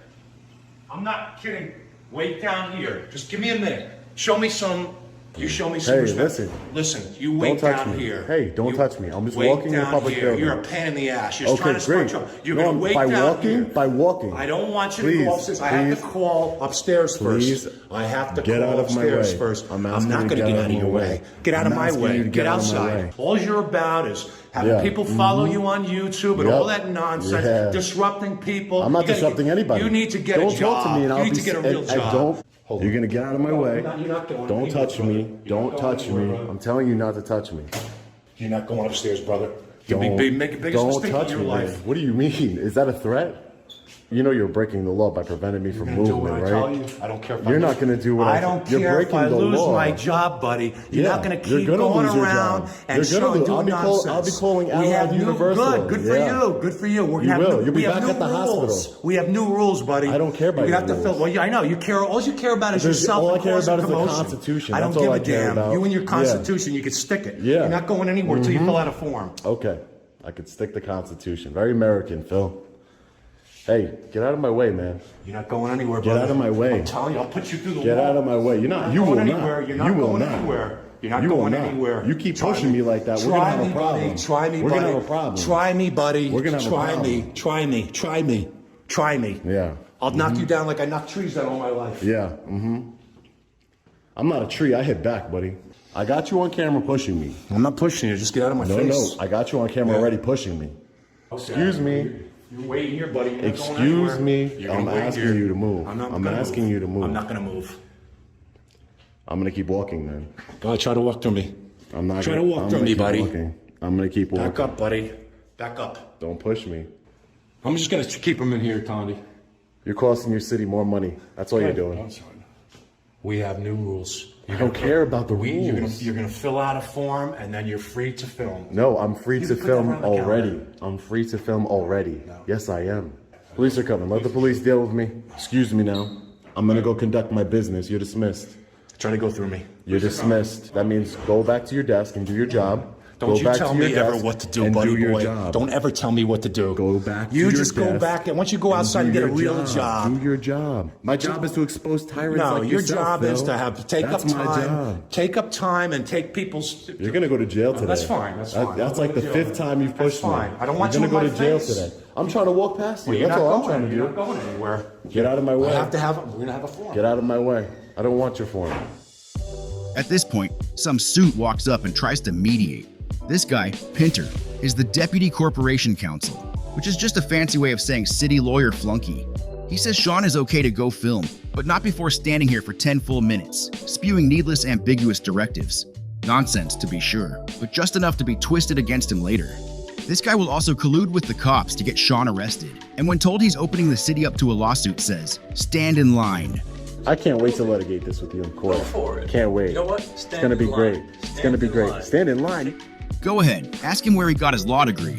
I'm not kidding. Wait down here. Just give me a minute. Show me some. You show me some respect. Listen, you wait down here. Hey, don't touch me. I'm just walking in a public building. You're a pain in the ass. You're trying to start trouble. You're going to wait down here. By walking. I don't want you to go upstairs. I have to call upstairs first. I have to call upstairs first. I'm not going to get out of your way. Get out of my way. Get outside. All you're about is having people follow you on YouTube and all that nonsense, disrupting people. I'm not disrupting anybody. You need to get a job. Don't talk to me and I'll be... You need to get a real job. You're going to get out of my way. Don't touch me. Don't touch me. I'm telling you not to touch me. You're not going upstairs, brother. You'll make the biggest mistake of your life. What do you mean? Is that a threat? You know you're breaking the law by preventing me from moving, right? I don't care if you're not going to do what I don't care if I lose my job, buddy. You're not going to keep going around and doing nonsense. I'll be calling Allied Universal. Good for you. Good for you. You'll be back at the hospital. We have new rules, buddy. I don't care about your rules. Well, yeah, I know. You care. All you care about is yourself. All I care about is the Constitution. I don't give a damn. You and your Constitution, you can stick it. Yeah. You're not going anywhere until you fill out a form. Okay. I could stick the Constitution. Very American, Phil. Hey, get out of my way, man. You're not going anywhere, brother. Get out of my way. I'm telling you, I'll put you through the wall. Get out of my way. You're not going anywhere. You're not going anywhere. You're not going anywhere. You keep pushing me like that. We're going to have a problem. Try me, buddy. We're going to have a problem. Try me, buddy. We're going to have a problem. Try me. Try me. Try me. Try me. Yeah. I'll knock you down like I knock trees down all my life. Yeah, I'm not a tree. I hit back, buddy. I got you on camera pushing me. I'm not pushing you. Just get out of my face. No, I got you on camera already pushing me. Excuse me. You're waiting here, buddy. You're not going Excuse anywhere. me. I'm asking you to move. I'm asking you to move. I'm not going to move. I'm going to keep walking, man. Go ahead, try to walk through me. I'm not Try gonna, to walk I'm through gonna me, keep buddy. walking. I'm going to keep walking. Back up, buddy. Back up. Don't push me. I'm just going to keep him in here, Tondi. You're costing your city more money. That's all you're doing. We have new rules. I don't care about the rules. You're gonna fill out a form, and then you're free to film. No, I'm free to can put that film on the already. calendar. I'm free to film already. Yes, I am. Police are coming. Let the police deal with me. Excuse me now. I'm gonna go conduct my business. You're dismissed. Try to go through me. You're dismissed. That means go back to your desk and do your job. Don't Go you back tell to your me ever desk what to do, and buddy do your boy. job. Don't ever tell me what to do. Go back to You your just go desk back, and once you go outside and do get a your real job. Do your job. My job is to expose tyrants No, like your yourself, job is Phil. to have take That's up my time. job. Take up time and take people's. You're gonna go to jail today. That's fine. That's fine. That's I'll like go the to jail. fifth time you've pushed me. Fine. I don't want You're you gonna in go my to jail face. today. I'm trying to walk past you. Well, you're That's not all I'm going. trying to You're do. not going anywhere. Get out of my way. I have to have. We're gonna have a form. Get out of my way. I don't want your form. At this point, some suit walks up and tries to mediate. This guy, Pinter, is the Deputy Corporation Counsel, which is just a fancy way of saying city lawyer flunky. He says Sean is okay to go film, but not before standing here for 10 full minutes, spewing needless, ambiguous directives. Nonsense, to be sure, but just enough to be twisted against him later. This guy will also collude with the cops to get Sean arrested, and when told he's opening the city up to a lawsuit says, "Stand in line." I can't wait to litigate this with you in court. Go for it. Can't wait. You know what? It's Stand gonna be in great. line. It's gonna be great. Stand in line. Go ahead, ask him where he got his law degree.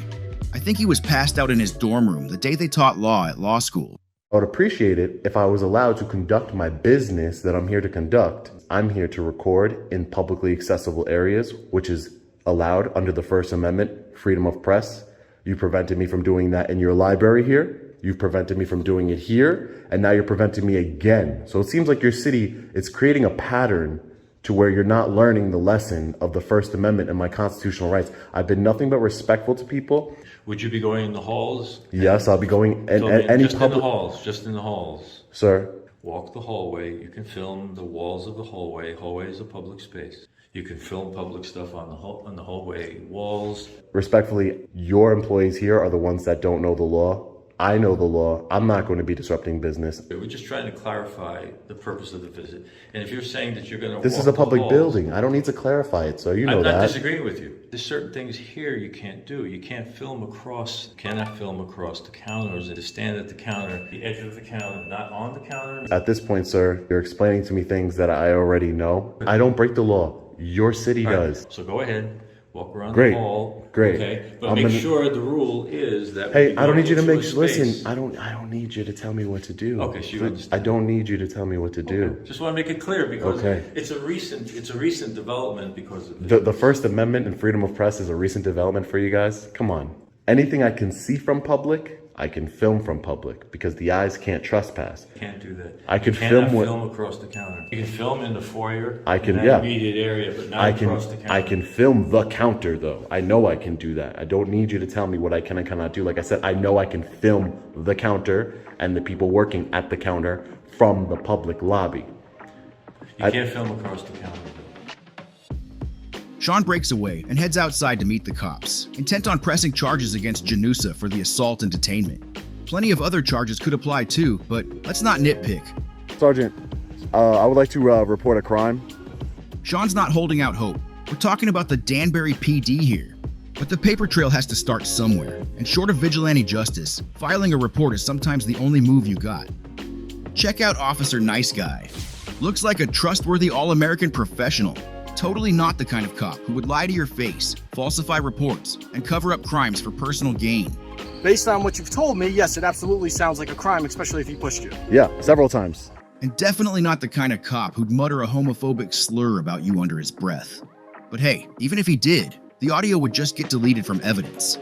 I think he was passed out in his dorm room the day they taught law at law school. I would appreciate it if I was allowed to conduct my business that I'm here to conduct. I'm here to record in publicly accessible areas, which is allowed under the First Amendment, freedom of press. You prevented me from doing that in your library here. You've prevented me from doing it here. And now you're preventing me again. So it seems like your city is creating a pattern to where you're not learning the lesson of the First Amendment and my constitutional rights. I've been nothing but respectful to people. Would you be going in the halls? Yes, I'll be going and Film any just public. in the halls, just in the halls. Sir, Walk the hallway. You can film the walls of the hallway. Hallway is a public space. You can film public stuff on the hallway walls. respectfully, your employees here are the ones that don't know the law. I know the law. I'm not going to be disrupting business. We're just trying to clarify the purpose of the visit. And if you're saying that you're going to This walk is a the public halls- building. I don't need to clarify it, so you know I'm not that. disagreeing with you. There's certain things here you can't do. You can't film across, cannot film across the counters and to stand at the counter, the edge of the counter, not on the counter. At this point, sir, you're explaining to me things that I already know. I don't break the law. Your city All right, does. So go ahead, walk around Great, the hall. great. Okay, but I'm make gonna- sure the rule is that. Hey, when I don't go need you to into make. a space- Listen, I don't need you to tell me what to do. Okay, so you understand. I don't need you to tell me what to do. Just want to make it clear because Okay. it's a recent development because of The First Amendment and freedom of press is a recent development for you guys. Come on. Anything I can see from public, I can film from public because the eyes can't trespass. You can't do that. I can You cannot film what film across the counter. You can film in the foyer. I can, in yeah. that immediate area, but not I can across the counter. I can film the counter though. I know I can do that. I don't need you to tell me what I can and cannot do. Like I said, I know I can film the counter and the people working at the counter from the public lobby. You can't film across the counter. Sean breaks away and heads outside to meet the cops, intent on pressing charges against Janusa for the assault and detainment. Plenty of other charges could apply too, but let's not nitpick. Sergeant, I would like to report a crime. Sean's not holding out hope. We're talking about the Danbury PD here. But the paper trail has to start somewhere, and short of vigilante justice, filing a report is sometimes the only move you got. Check out Officer Nice Guy. Looks like a trustworthy all-American professional. Totally not the kind of cop who would lie to your face, falsify reports, and cover up crimes for personal gain. Based on what you've told me, yes, it absolutely sounds like a crime, especially if he pushed you. Yeah, several times. And definitely not the kind of cop who'd mutter a homophobic slur about you under his breath. But hey, even if he did, the audio would just get deleted from evidence.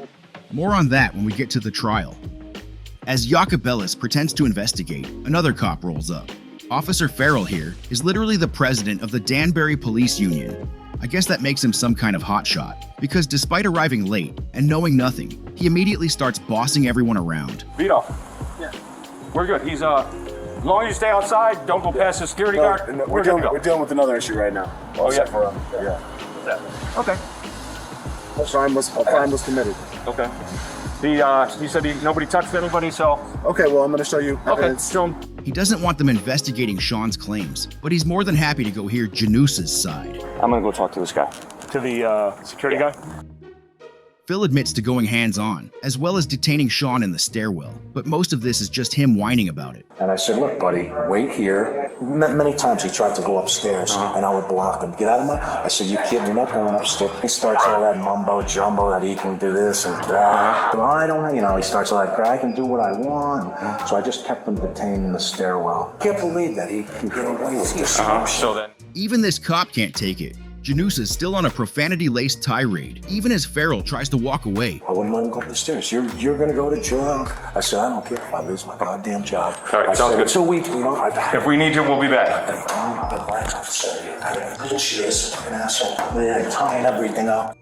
More on that when we get to the trial. As Jacobellis pretends to investigate, another cop rolls up. Officer Farrell here is literally the president of the Danbury Police Union. I guess that makes him some kind of hotshot, because despite arriving late and knowing nothing, he immediately starts bossing everyone around. Vito. Yeah. We're good. He's as long as you stay outside, don't go past the security guard. No, we're dealing with another issue right now. Oh yeah. Yeah. Okay. A crime was committed. Okay. He said nobody touched anybody, so. Okay, well, I'm going to show you evidence. Show him. He doesn't want them investigating Sean's claims, but he's more than happy to go hear Janusa's side. I'm going to go talk to this guy. To the security guy? Phil admits to going hands-on, as well as detaining Sean in the stairwell, but most of this is just him whining about it. And I said, look, buddy, wait here. Many times he tried to go upstairs, and I would block him. Get out of my... I said, you kidding me? You're not going upstairs. He starts all that mumbo-jumbo that he can do this and that. Well, I don't... he starts all that, I can do what I want. So I just kept him detained in the stairwell. Can't believe that he can get away with this. So then... Even this cop can't take it. Janusa's still on a profanity-laced tirade, even as Farrell tries to walk away. I wouldn't let him go up the stairs. You're gonna go to jail. I said, I don't care if I lose my goddamn job. All right, sounds good. 2 weeks, If we need you, we'll be back. Bullshit, an asshole. Man, tying everything up.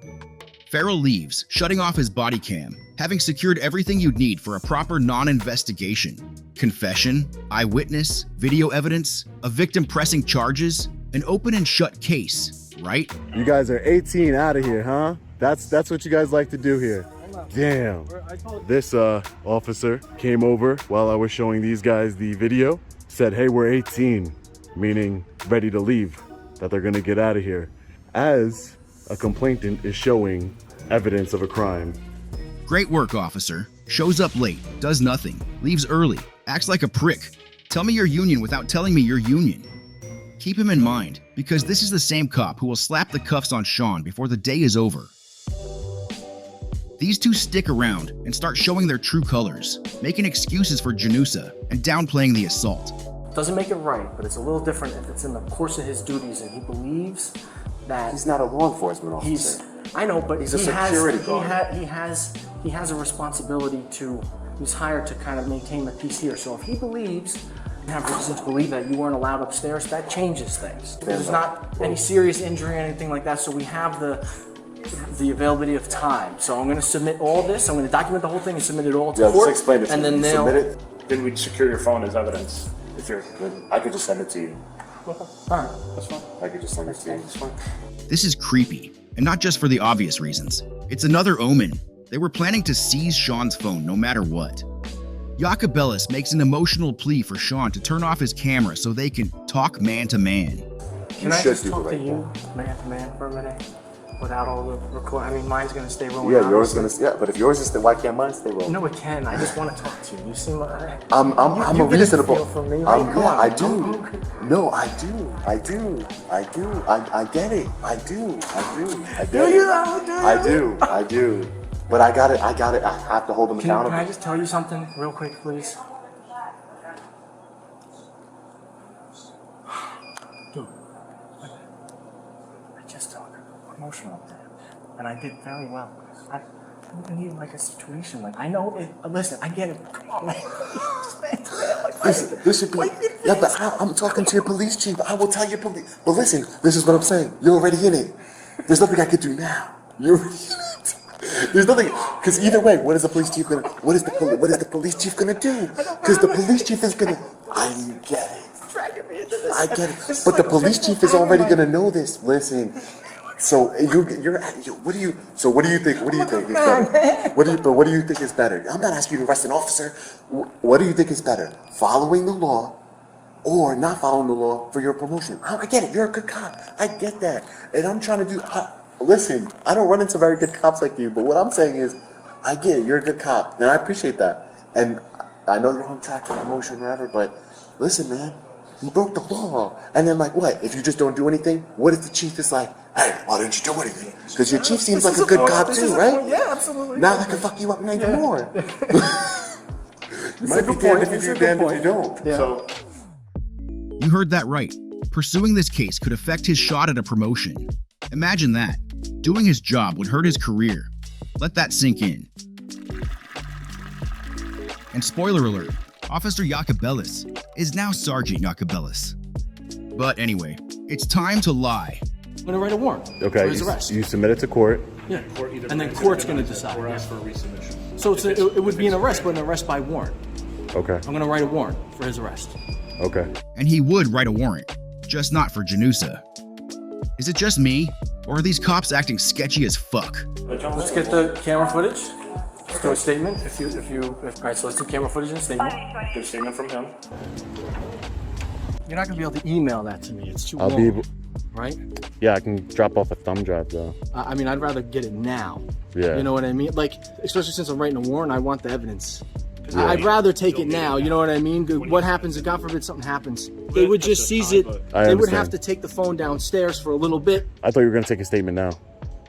Farrell leaves, shutting off his body cam, having secured everything you'd need for a proper non-investigation. Confession, eyewitness, video evidence, a victim pressing charges, an open and shut case. Right? You guys are 18 out of here, huh? That's what you guys like to do here. Damn. This officer came over while I was showing these guys the video, said, hey, we're 18, meaning ready to leave, that they're gonna get out of here, as a complainant is showing evidence of a crime. Great work, officer. Shows up late, does nothing, leaves early, acts like a prick. Tell me your union without telling me your union. Keep him in mind, because this is the same cop who will slap the cuffs on Sean before the day is over. These two stick around and start showing their true colors, making excuses for Janusa and downplaying the assault. Doesn't make it right, but it's a little different if it's in the course of his duties and he believes that... He's not a law enforcement officer. I know, but he's a security guard. He has a responsibility to... He's hired to kind of maintain the peace here. So if he believes... have reason to believe that you weren't allowed upstairs, that changes things. There's not any serious injury or anything like that, so we have the availability of time. So I'm going to submit all this, I'm going to document the whole thing and submit it all to court. Just explain it to and me. then they'll... Submit it, then we'd secure your phone as evidence. If you're, I could just send it to you. Alright, that's fine. I could just send it to you. That's fine. This is creepy, and not just for the obvious reasons. It's another omen. They were planning to seize Sean's phone no matter what. Jacobellis makes an emotional plea for Sean to turn off his camera so they can talk man to man. Can I just talk to you man to man for a minute? Without all the record, I mean, mine's gonna stay rolling. Yeah, yours gonna. Yeah, but if yours is, why can't mine stay rolling? No, it can. I just want to talk to you. You seem like I'm a reasonable. For me, right? I do. No, I do. I get it. I do. I do. But I got it. I have to hold them accountable. Can I just tell you something real quick, please? Dude, I just took a promotional exam, and I did very well. I need like a situation like I know it. Listen, I get it. Come on, man. Listen, yeah, but I'm talking to your police chief. I will tell your police. But listen, this is what I'm saying. You're already in it. There's nothing I could do now. You're already in it. There's nothing, because either way, what is the police chief gonna? What is the police chief gonna do? Because the police chief is gonna. I get it. I get it. But the police chief is already gonna know this. Listen. So what do you think? What do you think is better? What do you think is better? I'm not asking you to arrest an officer. What do you think is better? Following the law, or not following the law for your promotion? I get it. You're a good cop. I get that, and I'm trying to do. Listen, I don't run into very good cops like you, but what I'm saying is, I get it, you're a good cop, and I appreciate that. And I know you're on track for promotion, whatever, but listen, man, you broke the law. And then, like, what? If you just don't do anything, what if the chief is like, hey, why didn't you do anything? Because your chief seems like a good cop too, right? Yeah, absolutely. Now I can fuck you up even more. You might be damned if you do, damned if you don't. Yeah. So. You heard that right. Pursuing this case could affect his shot at a promotion. Imagine that. Doing his job would hurt his career. Let that sink in. And spoiler alert, Officer Jacobellis is now Sergeant Jacobellis. But anyway, it's time to lie. I'm gonna write a warrant Okay, for his arrest. you submit it to court. Yeah, and then court's gonna decide. Or ask for a resubmission. So it would be an arrest, but an arrest by warrant. Okay. I'm gonna write a warrant for his arrest. Okay. And he would write a warrant, just not for Janusa. Is it just me, or are these cops acting sketchy as fuck? Let's get the camera footage. Let's do a statement. All right, so let's do camera footage and a statement. Get a statement from him. You're not gonna be able to email that to me. It's too long. Be able. Right? Yeah, I can drop off a thumb drive though. I mean, I'd rather get it now. Yeah. You know what I mean? Like, especially since I'm writing a warrant, I want the evidence. Yeah. I'd rather take it now. You know what I mean? What happens if, God forbid, something happens? They would just seize it. They would have to take the phone downstairs for a little bit. I thought you were gonna take a statement now.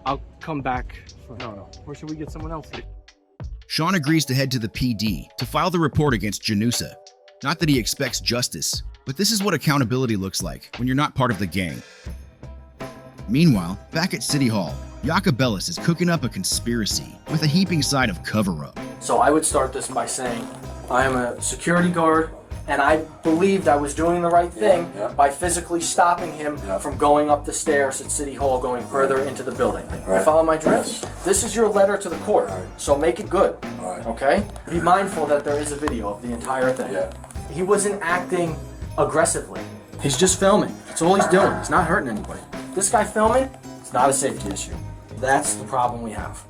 I'll come back. No. Or should we get someone else? Sean agrees to head to the PD to file the report against Janusa. Not that he expects justice, but this is what accountability looks like when you're not part of the gang. Meanwhile, back at City Hall, Jacobellis is cooking up a conspiracy with a heaping side of cover-up. So I would start this by saying, I am a security guard, and I believed I was doing the right thing by physically stopping him from going up the stairs at City Hall, going further into the building. You follow my drift? This is your letter to the court, so make it good, okay? Be mindful that there is a video of the entire thing. He wasn't acting aggressively. He's just filming. That's all he's doing. He's not hurting anybody. This guy filming, it's not a safety issue. That's the problem we have.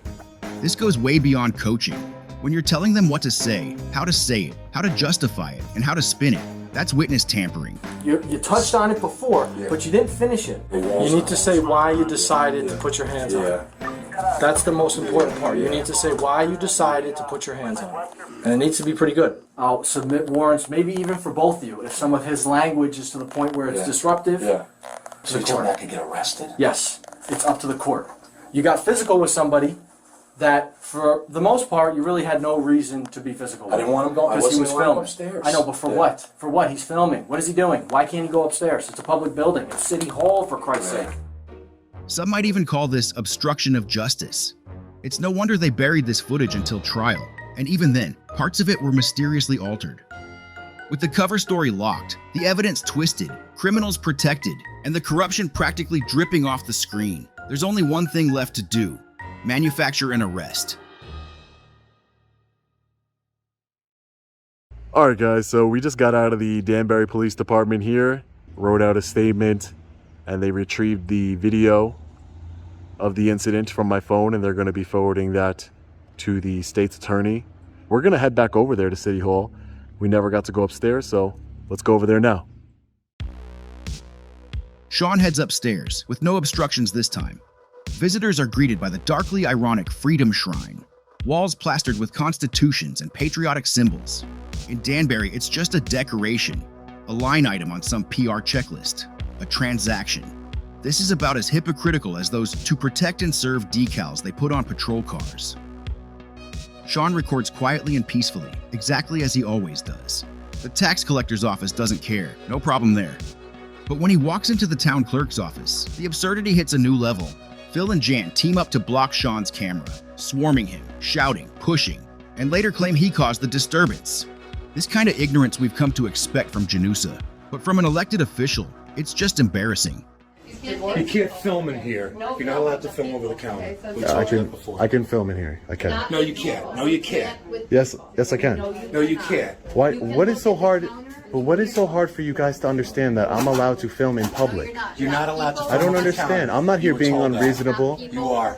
This goes way beyond coaching. When you're telling them what to say, how to justify it, and how to spin it, that's witness tampering. You touched on it before, but you didn't finish it. You need to say why you decided to put your hands on it. That's the most important part. You need to say why you decided to put your hands on it. And it needs to be pretty good. I'll submit warrants, maybe even for both of you, if some of his language is to the point where it's disruptive. So you're telling me I could get arrested? Yes, it's up to the court. You got physical with somebody that, for the most part, you really had no reason to be physical with. I didn't want him going. I wasn't filming. going to go upstairs. I know, but for what? For what? He's filming. What is he doing? Why can't he go upstairs? It's a public building. It's City Hall, for Christ's sake. Some might even call this obstruction of justice. It's no wonder they buried this footage until trial, and even then, parts of it were mysteriously altered. With the cover story locked, the evidence twisted, criminals protected, and the corruption practically dripping off the screen, there's only one thing left to do: manufacture an arrest. Alright guys, so we just got out of the Danbury Police Department here, wrote out a statement, and they retrieved the video of the incident from my phone, and they're going to be forwarding that to the state's attorney. We're going to head back over there to City Hall. We never got to go upstairs, so let's go over there now. Sean heads upstairs, with no obstructions this time. Visitors are greeted by the darkly ironic Freedom Shrine, walls plastered with constitutions and patriotic symbols. In Danbury, it's just a decoration, a line item on some PR checklist, a transaction. This is about as hypocritical as those "to protect and serve" decals they put on patrol cars. Sean records quietly and peacefully, exactly as he always does. The tax collector's office doesn't care, no problem there. But when he walks into the town clerk's office, the absurdity hits a new level. Phil and Jan team up to block Sean's camera, swarming him, shouting, pushing, and later claim he caused the disturbance. This kind of ignorance we've come to expect from Janusa, but from an elected official, it's just embarrassing. You can't film in here. You're not allowed to film over the counter. I can film in here. I can. No, you can't. No, you can't. Yes, I can. No, you can't. Why? What is so hard? But what is so hard for you guys to understand that I'm allowed to film in public? You're not allowed to film. I don't understand. I'm not here being unreasonable. You are.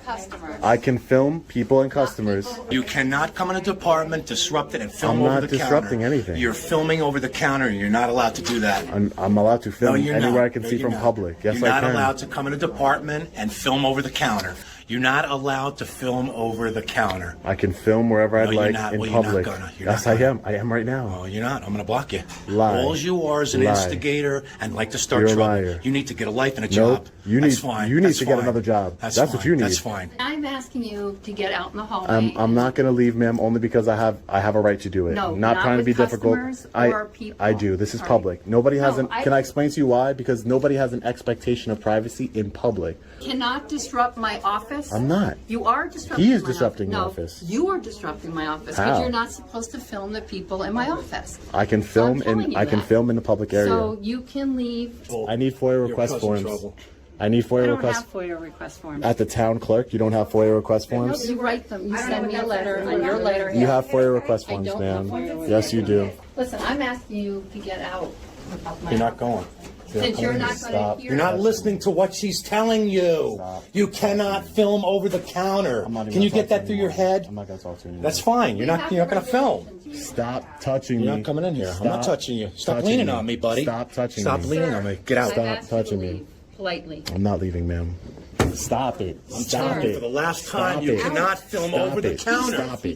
I can film people and customers. You cannot come in a department, disrupt it, and film over the counter. I'm not disrupting anything. You're filming over the counter, and you're not allowed to do that. I'm allowed to film anywhere I can see from public. Yes, I can. You're not allowed to come in a department and film over the counter. You're not allowed to film over the counter. I can film wherever I'd like in public. Yes, I am. I am right now. Oh, you're not. I'm going to block you. Lie. All you are is an instigator and like to start trouble. You're a liar. You need to get a life and a job. You That's need, fine. You need That's to fine. get another job. That's what you need. That's fine. I'm asking you to get out in the hallway. I'm not going to leave, ma'am, only because I have a right to do it. No, not trying to be difficult. Or people. I do. This is public. Nobody has an. Can I explain to you why? Because nobody has an expectation of privacy in public. Cannot disrupt my office. I'm not. You are disrupting. He is disrupting the office. You are disrupting my office because you're not supposed to film the people in my office. I can film so I can film in the public area. So you can leave. I need FOIA request forms. I need FOIA I don't requests. have FOIA request forms. At the town clerk, you don't have FOIA request forms? You write them. You send me a letter on your letterhead. You have FOIA request I forms, don't have ma'am. FOIA request Yes, you do. Listen, I'm asking you to get out of my You're not going. Since you're not going to hear You're not listening to what she's telling you. You cannot film over the counter. Can you get that through your head? I'm not going to talk to you. That's fine. You're not going to film. Stop touching me. You're not coming in here. I'm not touching you. Stop leaning on me, buddy. Stop touching me. Stop leaning on me. Get out. Stop touching me. politely. I'm not leaving, ma'am. Stop it. I'm Stop telling you it. for the last time, Stop you it. cannot film Stop over the it. counter. Stop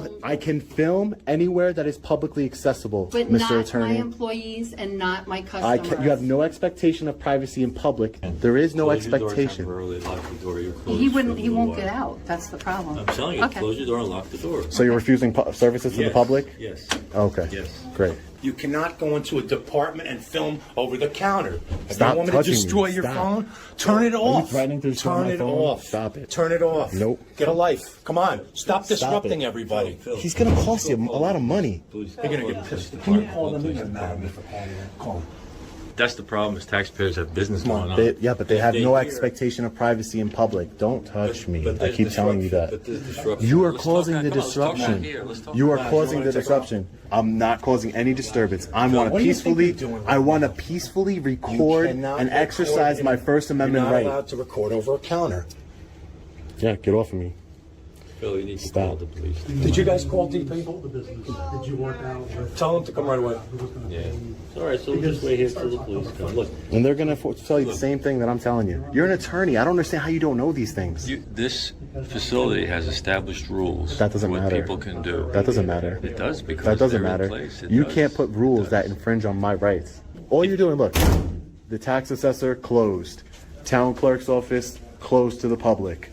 it. I can film anywhere that is publicly accessible, But Mr. not Attorney. my employees and not my customers. You have no expectation of privacy in public. There is no Close your door expectation. temporarily, lock the door, you're closed He for a wouldn't. He little won't while. get out. That's the problem. I'm telling you, Okay. close your door and lock the door. So you're refusing services to the Yes. public? Yes. Okay. Yes. Great. You cannot go into a department and film over the counter. If Stop you want me to touching me. destroy your Stop. phone, turn it Are you off. threatening to destroy Turn my it phone? off. Stop it. Turn it off. Nope. Get a life. Come on. Stop Stop disrupting it. everybody. He's going to cost you a lot of money. You're going to get pissed. Can you call them in and mad at me for calling them? Call them. That's the problem, is taxpayers have business going on. But they have If no hear- expectation of privacy in public. Don't touch me. but I there's keep telling you disruption, that. but there's disruption. You are Let's causing talk- the come on, let's talk disruption. right here. Let's talk You are about it. causing the disruption. I'm not causing any disturbance. I want to what do you think peacefully. you're doing right I want to peacefully record cannot and record exercise in- my First Amendment You're not right. allowed to record over a counter. Yeah, get off of me. Phil, you need to Stop. call the police. Did you guys call DP? Tell them to come right away. Yeah. All right, so we'll just wait here till the police come. Look, And they're going to tell you the same thing that I'm telling you. You're an attorney. I don't understand how you don't know these things. this facility has established rules. That doesn't what matter. people can do. That doesn't matter. It does because That doesn't they're in matter. place. It You does. can't put rules that infringe on my rights. All you're doing, look, the tax assessor closed, town clerk's office closed to the public.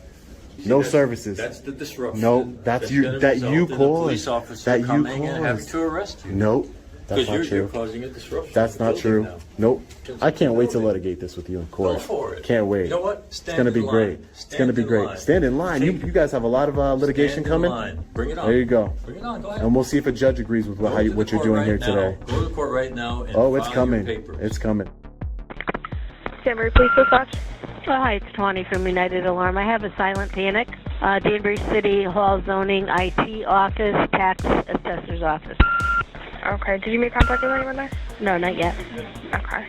No services. That's the disruption. No, that's you. gonna That result you in a caused. police officer That you coming and having caused. to arrest you. Nope, that's Because not you're true. causing a disruption. That's to the not building true. now. Nope. I can't wait to litigate this with you in court. Go for it. Can't wait. You know what? It's Stand gonna in be line. great. It's Stand gonna be in great. line. Stand in line. You guys have a lot of litigation Stand in coming. line. Bring it on. There you go. Bring it on. Go ahead. And we'll see if a judge agrees with Go to the what you're court doing right here now. today. Go to the court right now and Oh, it's file coming. your papers. It's coming. Danbury Police Dispatch. Hi, it's Tawny from United Alarm. I have a silent panic. Danbury City Hall Zoning IT Office, Tax Assessor's Office. Okay, did you make contact with anyone there? No, not yet. Okay.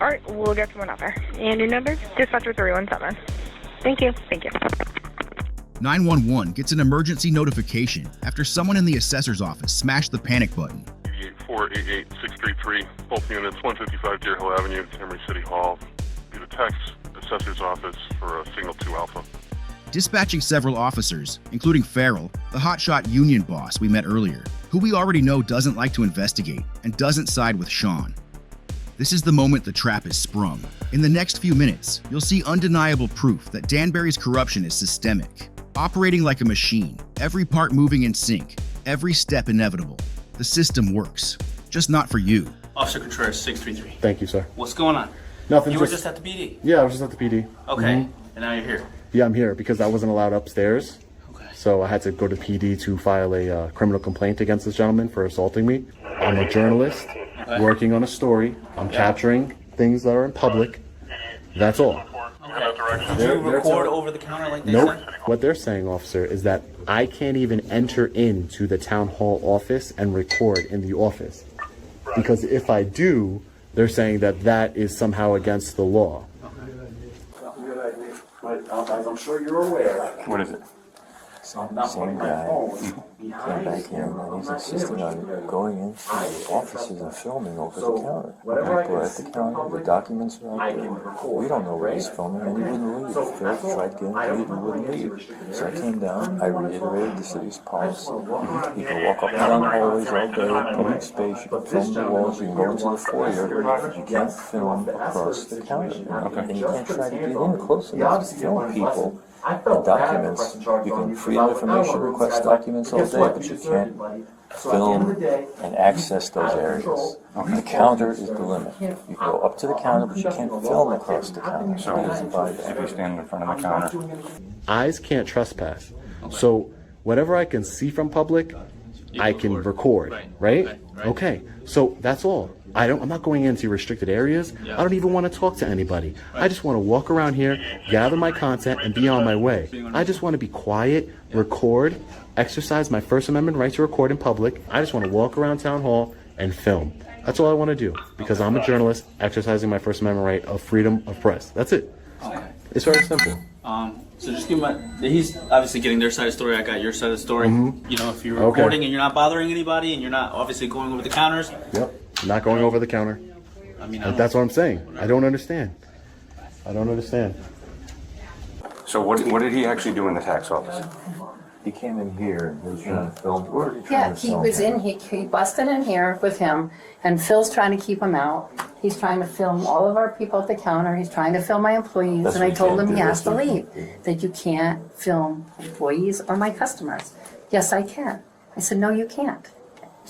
All right, we'll get someone out there. And your number? Dispatcher 317. Thank you. Thank you. 911 gets an emergency notification after someone in the assessor's office smashed the panic button. 488-633, both units, 155 Deer Hill Avenue, Danbury City Hall. Be the tax assessor's office for signal 2 Alpha. Dispatching several officers, including Farrell, the hotshot union boss we met earlier, who we already know doesn't like to investigate and doesn't side with Sean. This is the moment the trap is sprung. In the next few minutes, you'll see undeniable proof that Danbury's corruption is systemic, operating like a machine, every part moving in sync, every step inevitable. The system works, just not for you. Officer Contreras, 633. Thank you, sir. What's going on? Nothing. You were just at the PD. Yeah, I was just at the PD. Okay, Mhm. and now you're here. Yeah, I'm here because I wasn't allowed upstairs. Okay. So I had to go to PD to file a criminal complaint against this gentleman for assaulting me. I'm a journalist working on a story. I'm capturing things that are in public. That's all. Did you record over the counter like they Nope. said? What they're saying, officer, is that I can't even enter into the town hall office and record in the office. Because if I do, they're saying that that is somehow against the law. As I'm sure you're aware. What is it? Some guy came back here and he's insisting on going into the offices and filming over the counter. People are at the counter, the documents are out there. We don't know where he's filming and he wouldn't leave. Phil tried getting to leave, he wouldn't leave. So I came down, I reiterated the city's policy. You can walk up and down the hallways all day, public space, you can film the walls, you can go into the foyer, but you can't film across the counter. And you can't try to get in close enough to film people. And documents, you can Freedom of Information request documents all day, but you can't film and access those areas. The counter is the limit. You can go up to the counter, but you can't film across the counter. So if you stand in front of the counter. Eyes can't trespass. So whatever I can see from public, I can record, right? Okay, so that's all. I'm not going into restricted areas. I don't even want to talk to anybody. I just want to walk around here, gather my content, and be on my way. I just want to be quiet, record, exercise my First Amendment right to record in public. I just want to walk around town hall and film. That's all I want to do, because I'm a journalist exercising my First Amendment right of freedom of press. That's it. Okay. It's very simple. So just give he's obviously getting their side of the story, I got your side of the story. Mm-hmm. You know, if you're recording and you're not bothering anybody and you're not obviously going over the counters. Yep, not going over the counter. I mean, that's what I'm saying. I don't understand. So what did he actually do in the tax office? He came in here, he was trying to film. Where did he try Yeah, to he film? was in, he busted in here with him, and Phil's trying to keep him out. He's trying to film all of our people at the counter, he's trying to film my employees, That's and I what you told can't him do, he has to that's what leave, that you can't film employees or my customers. Yes, I can. I said, no, you can't.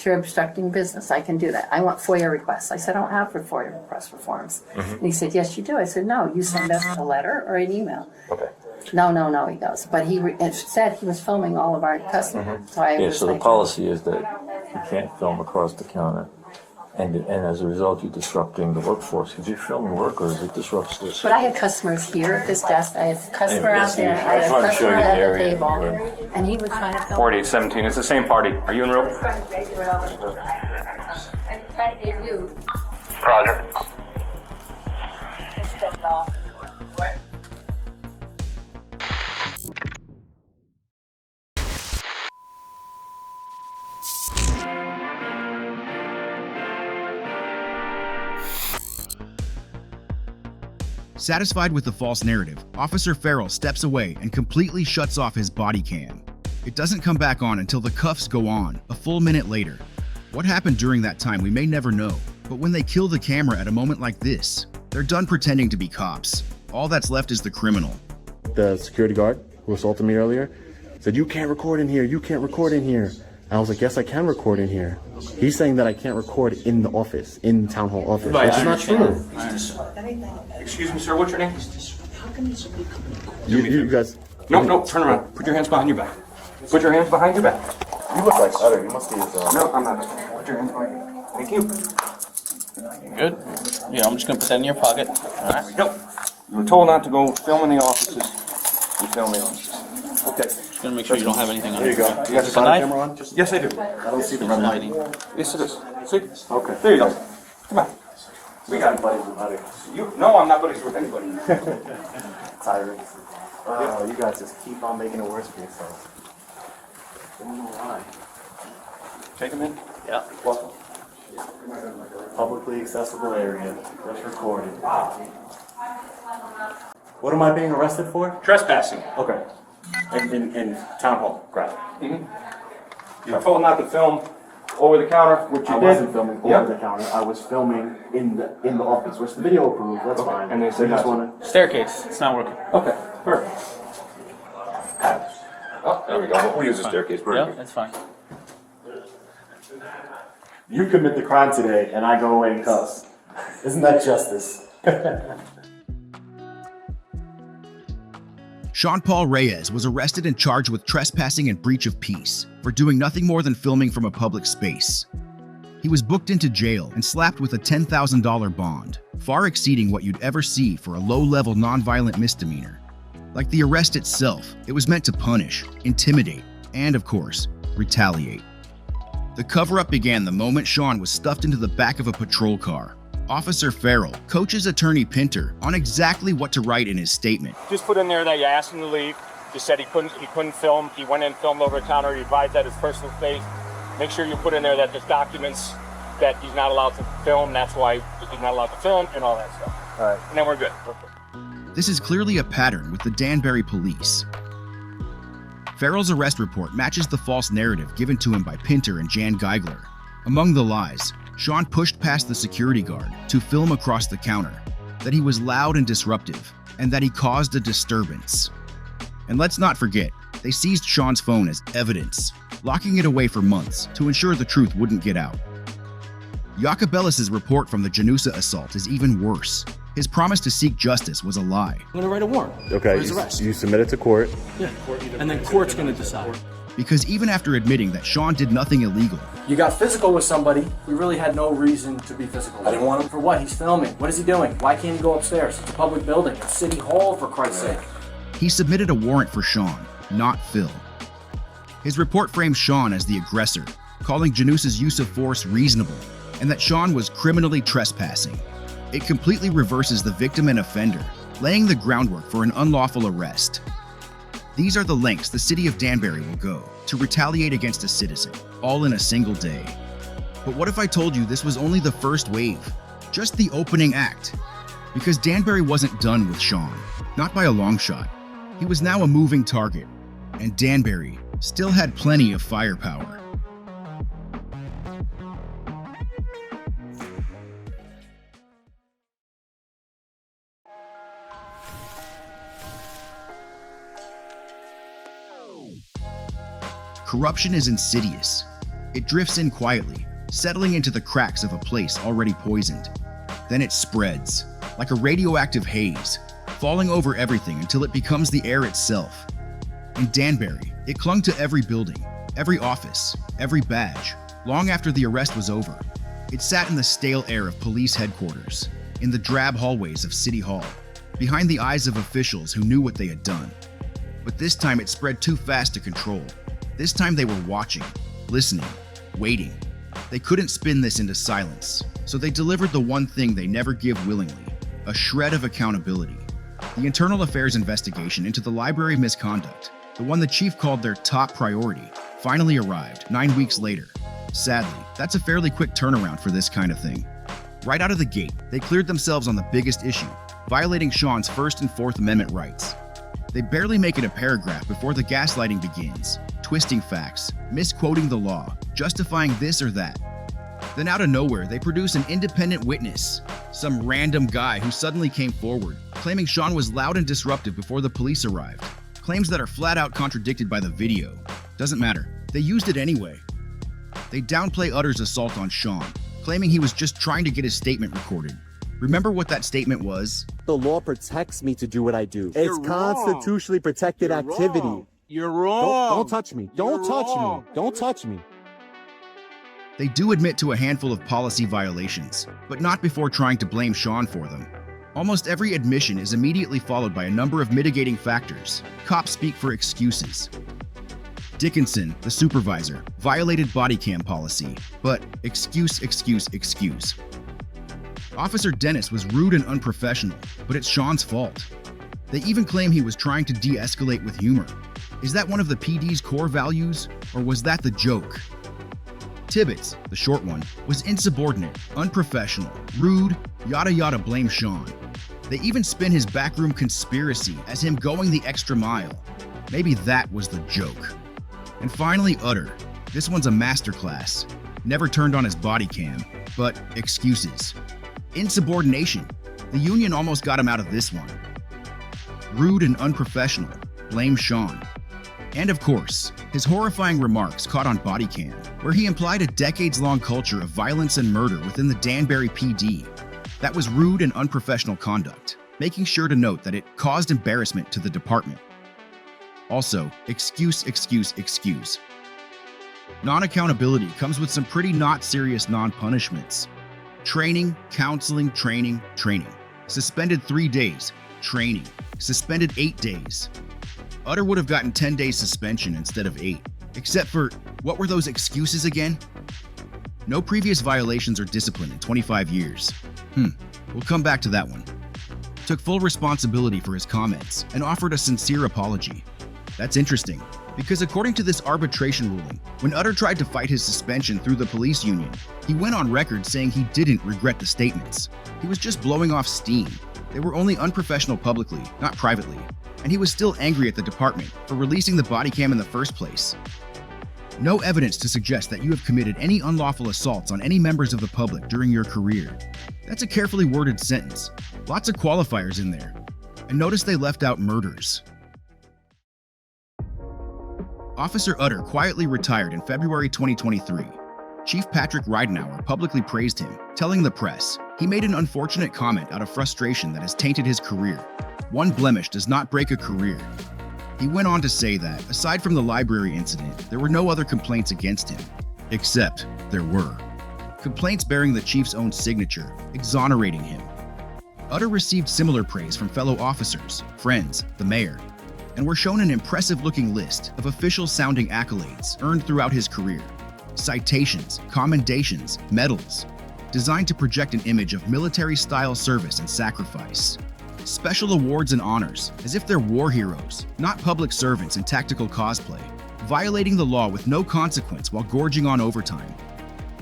You're obstructing business, I can do that. I want FOIA requests. I said, I don't have FOIA requests for forms. And he said, yes, you do. I said, no, you send us a letter or an email. Okay. No, he goes. But it said he was filming all of our customers. So I was So the like, policy is that you can't film across the counter. And as a result, you're disrupting the workforce. Because you're filming workers, it disrupts this. but I had customers here at this desk. I had a customer Yeah, out there. I had a trying to show customer you the at the area, table. And he was trying to film. 4817, it's the same party. Are you in real? Roger. Satisfied with the false narrative, Officer Farrell steps away and completely shuts off his body cam. It doesn't come back on until the cuffs go on, a full minute later. What happened during that time we may never know, but when they kill the camera at a moment like this, they're done pretending to be cops. All that's left is the criminal. The security guard who assaulted me earlier said, you can't record in here, you can't record in here. And I was like, yes, I can record in here. He's saying that I can't record in the office, in town hall office. Right, Which is not true. Excuse me, sir, what's your name? How can somebody come in? You guys. No, turn around. Put your hands behind your back. Put your hands behind your back. You look like Utter. You must be his. No, I'm not. Put your hands behind your back. Thank you. Good. Yeah, I'm just gonna put that in your pocket. All right. Nope. You were told not to go film in the offices. You film in the offices. Okay. Just gonna make sure you don't have anything on. There you go. You got your body camera on? Yes, I do. I don't see the red lighting. Yes, it is. See? Okay. There you go. Come on. We got buddies with Utter. No, I'm not buddies with anybody. Tyrants. Oh, you guys just keep on making it worse for yourselves. I don't know why. Take them in. Yeah. Welcome. Publicly accessible area. Just recorded. What am I being arrested for? Trespassing. Okay. In town hall, correct. You were told not to film over the counter, which you I did. wasn't filming over the counter. I was filming in the office, which the video approved. That's fine. And they said just no. want to. Staircase. It's not working. Okay, perfect. Oh, there we go. We'll use the staircase. Yeah, that's fine. You commit the crime today, and I go away and cuss. Isn't that justice? Sean Paul Reyes was arrested and charged with trespassing and breach of peace for doing nothing more than filming from a public space. He was booked into jail and slapped with a $10,000 bond, far exceeding what you'd ever see for a low-level nonviolent misdemeanor. Like the arrest itself, it was meant to punish, intimidate, and of course, retaliate. The cover-up began the moment Sean was stuffed into the back of a patrol car. Officer Farrell coaches attorney Pinter on exactly what to write in his statement. Just put in there that you asked him to leave. Just said he couldn't film. He went in and filmed over the counter. He advised that his personal space. Make sure you put in there that there's documents that he's not allowed to film. That's why he's not allowed to film and all that stuff. All right. And then we're good. This is clearly a pattern with the Danbury police. Farrell's arrest report matches the false narrative given to him by Pinter and Jan Geigler. Among the lies, Sean pushed past the security guard to film across the counter, that he was loud and disruptive, and that he caused a disturbance. And let's not forget, they seized Sean's phone as evidence, locking it away for months to ensure the truth wouldn't get out. Jacobellis' report from the Janusa assault is even worse. His promise to seek justice was a lie. I'm going to write a warrant. Okay, For his arrest. you submit it to court. Yeah. And then court's going to decide. Because even after admitting that Sean did nothing illegal, You got physical with somebody, you really had no reason to be physical. I didn't want him. For what? He's filming. What is he doing? Why can't he go upstairs? It's a public building. It's City Hall, for Christ's sake. he submitted a warrant for Sean, not Phil. His report framed Sean as the aggressor, calling Janusa's use of force reasonable, and that Sean was criminally trespassing. It completely reverses the victim and offender, laying the groundwork for an unlawful arrest. These are the lengths the city of Danbury will go to retaliate against a citizen, all in a single day. But what if I told you this was only the first wave, just the opening act? Because Danbury wasn't done with Sean, not by a long shot. He was now a moving target, and Danbury still had plenty of firepower. Corruption is insidious. It drifts in quietly, settling into the cracks of a place already poisoned. Then it spreads, like a radioactive haze, falling over everything until it becomes the air itself. In Danbury, it clung to every building, every office, every badge, long after the arrest was over. It sat in the stale air of police headquarters, in the drab hallways of City Hall, behind the eyes of officials who knew what they had done. But this time it spread too fast to control. This time they were watching, listening, waiting. They couldn't spin this into silence, so they delivered the one thing they never give willingly, a shred of accountability. The internal affairs investigation into the library misconduct, the one the chief called their top priority, finally arrived 9 weeks later. Sadly, that's a fairly quick turnaround for this kind of thing. Right out of the gate, they cleared themselves on the biggest issue, violating Sean's First and Fourth Amendment rights. They barely make it a paragraph before the gaslighting begins, twisting facts, misquoting the law, justifying this or that. Then out of nowhere, they produce an independent witness, some random guy who suddenly came forward, claiming Sean was loud and disruptive before the police arrived. Claims that are flat out contradicted by the video. Doesn't matter, they used it anyway. They downplay Utter's assault on Sean, claiming he was just trying to get his statement recorded. Remember what that statement was? The law protects me to do what I do. It's constitutionally protected activity. You're wrong. Don't touch me. Don't touch me. Don't touch me. They do admit to a handful of policy violations, but not before trying to blame Sean for them. Almost every admission is immediately followed by a number of mitigating factors. Cops speak for excuses. Dickinson, the supervisor, violated body cam policy, but excuse. Officer Dennis was rude and unprofessional, but it's Sean's fault. They even claim he was trying to de-escalate with humor. Is that one of the PD's core values, or was that the joke? Tibbetts, the short one, was insubordinate, unprofessional, rude, yada yada blame Sean. They even spin his backroom conspiracy as him going the extra mile. Maybe that was the joke. And finally, Utter. This one's a masterclass. Never turned on his body cam, but excuses. Insubordination. The union almost got him out of this one. Rude and unprofessional. Blame Sean. And of course, his horrifying remarks caught on body cam, where he implied a decades-long culture of violence and murder within the Danbury PD. That was rude and unprofessional conduct, making sure to note that it caused embarrassment to the department. Also, excuse. Non-accountability comes with some pretty not serious non-punishments. Training, counseling, training. Suspended 3 days. Training. Suspended 8 days. Utter would have gotten 10 days suspension instead of 8. Except for, what were those excuses again? No previous violations or discipline in 25 years. We'll come back to that one. Took full responsibility for his comments and offered a sincere apology. That's interesting, because according to this arbitration ruling, when Utter tried to fight his suspension through the police union, he went on record saying he didn't regret the statements. He was just blowing off steam. They were only unprofessional publicly, not privately, and he was still angry at the department for releasing the body cam in the first place. No evidence to suggest that you have committed any unlawful assaults on any members of the public during your career. That's a carefully worded sentence. Lots of qualifiers in there. And notice they left out murders. Officer Utter quietly retired in February 2023. Chief Patrick Ridenauer publicly praised him, telling the press, he made an unfortunate comment out of frustration that has tainted his career. One blemish does not break a career. He went on to say that, aside from the library incident, there were no other complaints against him. Except there were. Complaints bearing the chief's own signature, exonerating him. Utter received similar praise from fellow officers, friends, the mayor, and were shown an impressive-looking list of official-sounding accolades earned throughout his career. Citations, commendations, medals, designed to project an image of military-style service and sacrifice. Special awards and honors, as if they're war heroes, not public servants in tactical cosplay, violating the law with no consequence while gorging on overtime.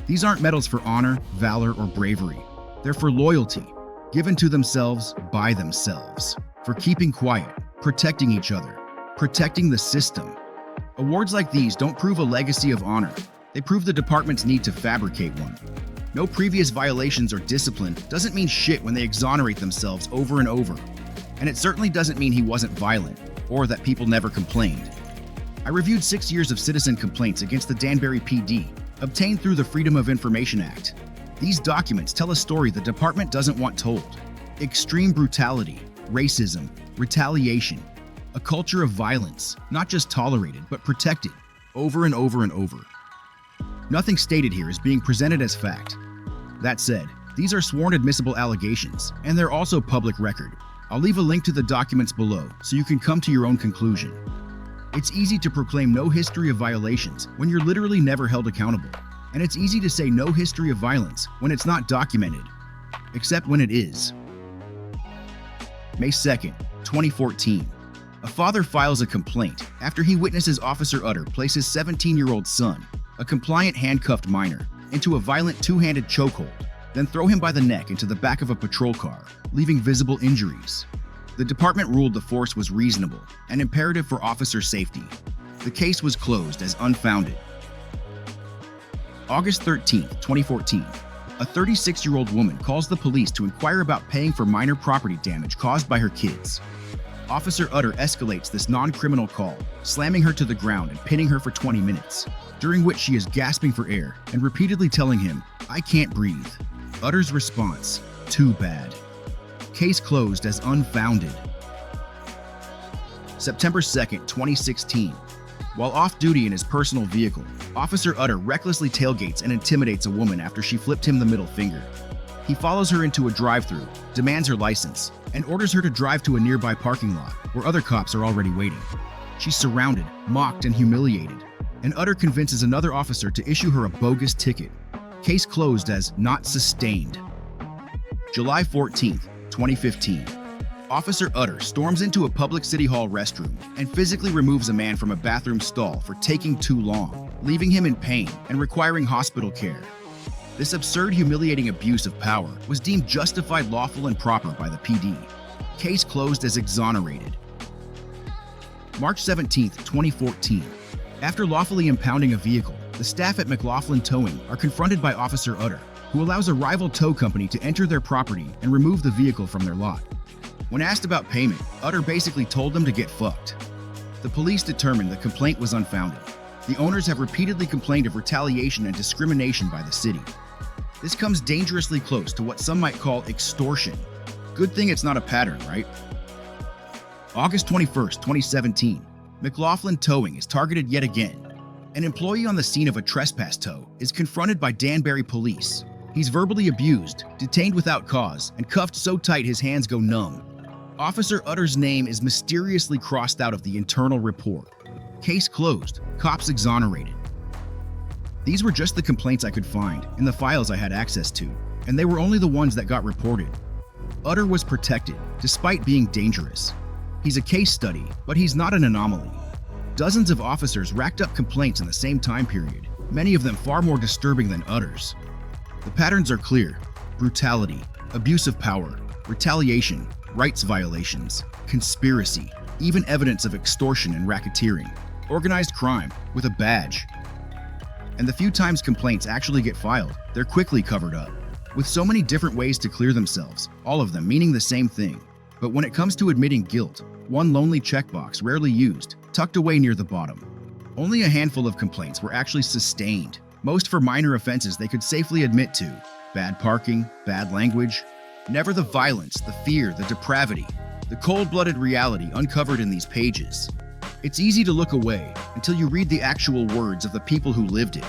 These aren't medals for honor, valor, or bravery. They're for loyalty, given to themselves by themselves, for keeping quiet, protecting each other, protecting the system. Awards like these don't prove a legacy of honor. They prove the department's need to fabricate one. No previous violations or discipline doesn't mean shit when they exonerate themselves over and over. And it certainly doesn't mean he wasn't violent, or that people never complained. I reviewed 6 years of citizen complaints against the Danbury PD, obtained through the Freedom of Information Act. These documents tell a story the department doesn't want told. Extreme brutality, racism, retaliation, a culture of violence, not just tolerated, but protected, over and over and over. Nothing stated here is being presented as fact. That said, these are sworn admissible allegations, and they're also public record. I'll leave a link to the documents below so you can come to your own conclusion. It's easy to proclaim no history of violations when you're literally never held accountable. And it's easy to say no history of violence when it's not documented, except when it is. May 2nd, 2014. A father files a complaint after he witnesses Officer Utter place his 17-year-old son, a compliant handcuffed minor, into a violent two-handed chokehold, then throw him by the neck into the back of a patrol car, leaving visible injuries. The department ruled the force was reasonable and imperative for officer safety. The case was closed as unfounded. August 13th, 2014. A 36-year-old woman calls the police to inquire about paying for minor property damage caused by her kids. Officer Utter escalates this non-criminal call, slamming her to the ground and pinning her for 20 minutes, during which she is gasping for air and repeatedly telling him, "I can't breathe." Utter's response, "Too bad." Case closed as unfounded. September 2nd, 2016. While off-duty in his personal vehicle, Officer Utter recklessly tailgates and intimidates a woman after she flipped him the middle finger. He follows her into a drive-thru, demands her license, and orders her to drive to a nearby parking lot where other cops are already waiting. She's surrounded, mocked, and humiliated, and Utter convinces another officer to issue her a bogus ticket. Case closed as not sustained. July 14th, 2015. Officer Utter storms into a public city hall restroom and physically removes a man from a bathroom stall for taking too long, leaving him in pain and requiring hospital care. This absurd, humiliating abuse of power was deemed justified, lawful, and proper by the PD. Case closed as exonerated. March 17th, 2014. After lawfully impounding a vehicle, the staff at McLaughlin Towing are confronted by Officer Utter, who allows a rival tow company to enter their property and remove the vehicle from their lot. When asked about payment, Utter basically told them to get fucked. The police determined the complaint was unfounded. The owners have repeatedly complained of retaliation and discrimination by the city. This comes dangerously close to what some might call extortion. Good thing it's not a pattern, right? August 21st, 2017. McLaughlin Towing is targeted yet again. An employee on the scene of a trespass tow is confronted by Danbury police. He's verbally abused, detained without cause, and cuffed so tight his hands go numb. Officer Utter's name is mysteriously crossed out of the internal report. Case closed, cops exonerated. These were just the complaints I could find in the files I had access to, and they were only the ones that got reported. Utter was protected, despite being dangerous. He's a case study, but he's not an anomaly. Dozens of officers racked up complaints in the same time period, many of them far more disturbing than Utter's. The patterns are clear: brutality, abuse of power, retaliation, rights violations, conspiracy, even evidence of extortion and racketeering, organized crime with a badge. And the few times complaints actually get filed, they're quickly covered up, with so many different ways to clear themselves, all of them meaning the same thing. But when it comes to admitting guilt, one lonely checkbox rarely used, tucked away near the bottom. Only a handful of complaints were actually sustained, most for minor offenses they could safely admit to: bad parking, bad language. Never the violence, the fear, the depravity, the cold-blooded reality uncovered in these pages. It's easy to look away until you read the actual words of the people who lived it.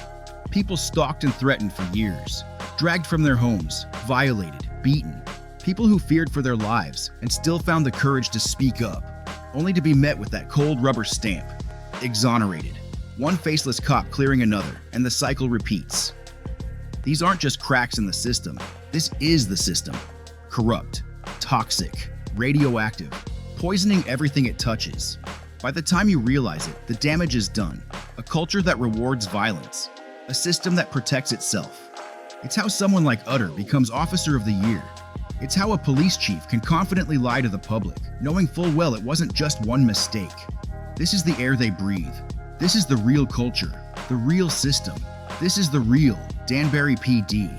People stalked and threatened for years, dragged from their homes, violated, beaten. People who feared for their lives and still found the courage to speak up, only to be met with that cold rubber stamp. Exonerated. One faceless cop clearing another, and the cycle repeats. These aren't just cracks in the system. This is the system. Corrupt, toxic, radioactive, poisoning everything it touches. By the time you realize it, the damage is done. A culture that rewards violence. A system that protects itself. It's how someone like Utter becomes Officer of the Year. It's how a police chief can confidently lie to the public, knowing full well it wasn't just one mistake. This is the air they breathe. This is the real culture, the real system. This is the real Danbury PD.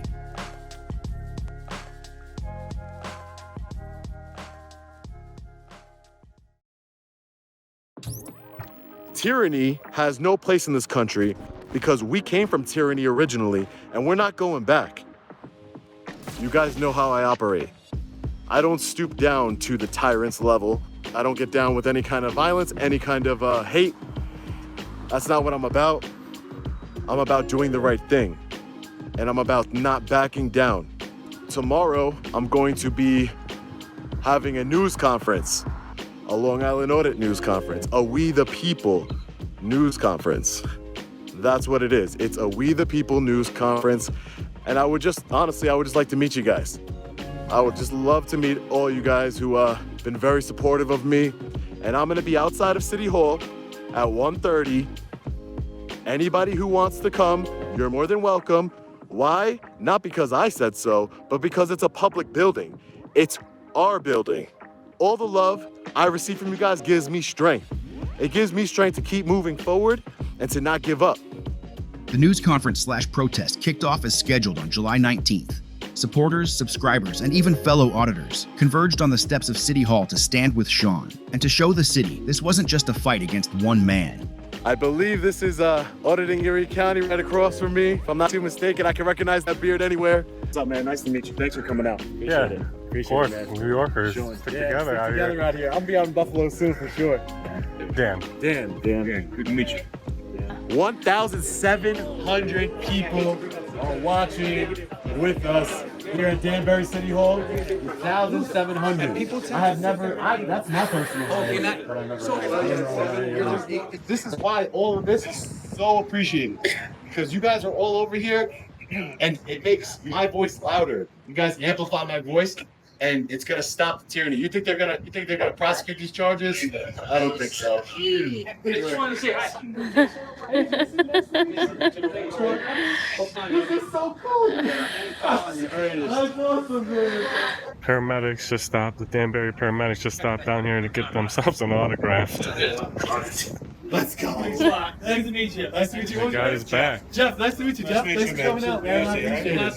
Tyranny has no place in this country because we came from tyranny originally and we're not going back. You guys know how I operate. I don't stoop down to the tyrant's level. I don't get down with any kind of violence, any kind of hate. That's not what I'm about. I'm about doing the right thing. And I'm about not backing down. Tomorrow, I'm going to be having a news conference, a Long Island Audit news conference, a We the People news conference. That's what it is. It's a We the People news conference. And I would just like to meet you guys. I would just love to meet all you guys who been very supportive of me. And I'm gonna be outside of City Hall at 1:30. Anybody who wants to come, you're more than welcome. Why? Not because I said so, but because it's a public building. It's our building. All the love I receive from you guys gives me strength. It gives me strength to keep moving forward and to not give up. The news conference/protest kicked off as scheduled on July 19th. Supporters, subscribers, and even fellow auditors converged on the steps of City Hall to stand with Sean and to show the city this wasn't just a fight against one man. I believe this is auditing Erie County right across from me. If I'm not too mistaken, I can recognize that beard anywhere. What's up, man? Nice to meet you. Thanks for coming out. Appreciate it. Of course, New Yorkers stick together out here. Out here. I'll be out in Buffalo soon for sure. Dan. Good to meet you. 1,700 people are watching with us here at Danbury City Hall. 1,700. That's my personal This is why all of this is so appreciated. Because you guys are all over here and it makes my voice louder. You guys amplify my voice and it's gonna stop the tyranny. You think they're gonna prosecute these charges? I don't think so. Just wanted to say hi. This is so cool. That's awesome, man. Paramedics just stopped. The Danbury paramedics just stopped down here to get themselves an autograph. Let's go. Nice to meet you. Nice to meet you. The guy is back. Jeff, nice to meet you, Jeff. Thanks for coming out, man. I appreciate it.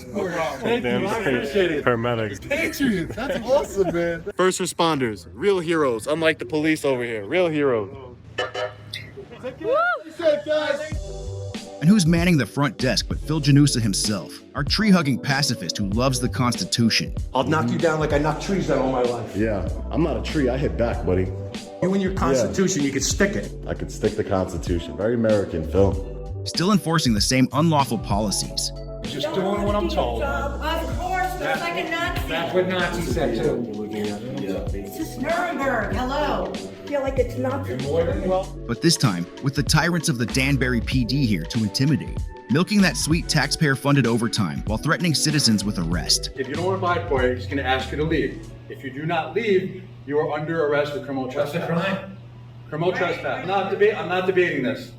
Thank you. I appreciate it. Paramedics. Patriots. That's awesome, man. First responders, real heroes, unlike the police over here. Real heroes. And who's manning the front desk but Phil Janusa himself, our tree-hugging pacifist who loves the Constitution. I'll knock you down like I knocked trees down all my life. Yeah, I'm not a tree. I hit back, buddy. You and your Constitution, you could stick it. I could stick the Constitution. Very American, Phil. Still enforcing the same unlawful policies. Just doing what I'm told. Of course, looks like a Nazi. That's what Nazis said too. It's just Nuremberg. Hello. Feel like it's Nazi. But this time, with the tyrants of the Danbury PD here to intimidate, milking that sweet taxpayer-funded overtime while threatening citizens with arrest. If you don't abide by it, he's going to ask you to leave. If you do not leave, you are under arrest for criminal trespass. Criminal trespass. I'm not debating this.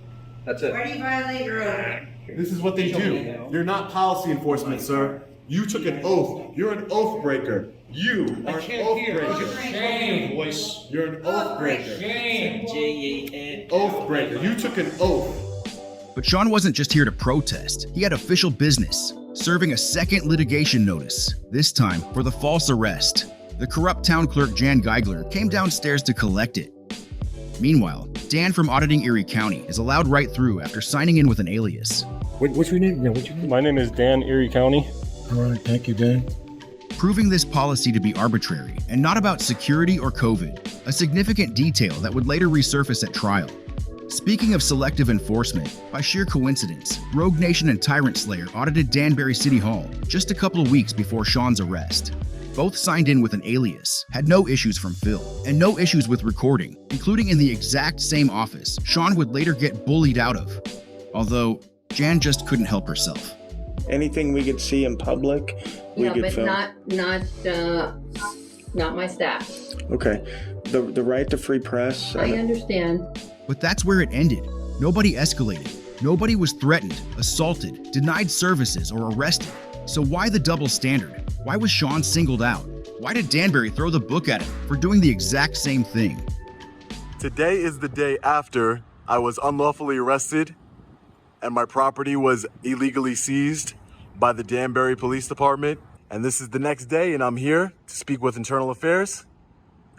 That's it. Where do you violate your oath? This is what they do. You're not policy enforcement, sir. You took an oath. You're an oath breaker. You are an oath breaker. Shame, voice. You're an oath breaker. Shame. J-A-N. Oath breaker. You took an oath. But Sean wasn't just here to protest. He had official business, serving a second litigation notice, this time for the false arrest. The corrupt town clerk Jan Geigler came downstairs to collect it. Meanwhile, Dan from Auditing Erie County is allowed right through after signing in with an alias. What's your name? My name is Dan, Erie County. All right, thank you, Dan. Proving this policy to be arbitrary and not about security or COVID, a significant detail that would later resurface at trial. Speaking of selective enforcement, by sheer coincidence, Rogue Nation and Tyrant Slayer audited Danbury City Hall just a couple of weeks before Sean's arrest. Both signed in with an alias, had no issues from Phil, and no issues with recording, including in the exact same office Sean would later get bullied out of. Although, Jan just couldn't help herself. Anything we could see in public, we could film. Not my staff. Okay. The right to free press. I understand. But that's where it ended. Nobody escalated. Nobody was threatened, assaulted, denied services, or arrested. So why the double standard? Why was Sean singled out? Why did Danbury throw the book at him for doing the exact same thing? Today is the day after I was unlawfully arrested and my property was illegally seized by the Danbury Police Department. And this is the next day, and I'm here to speak with Internal Affairs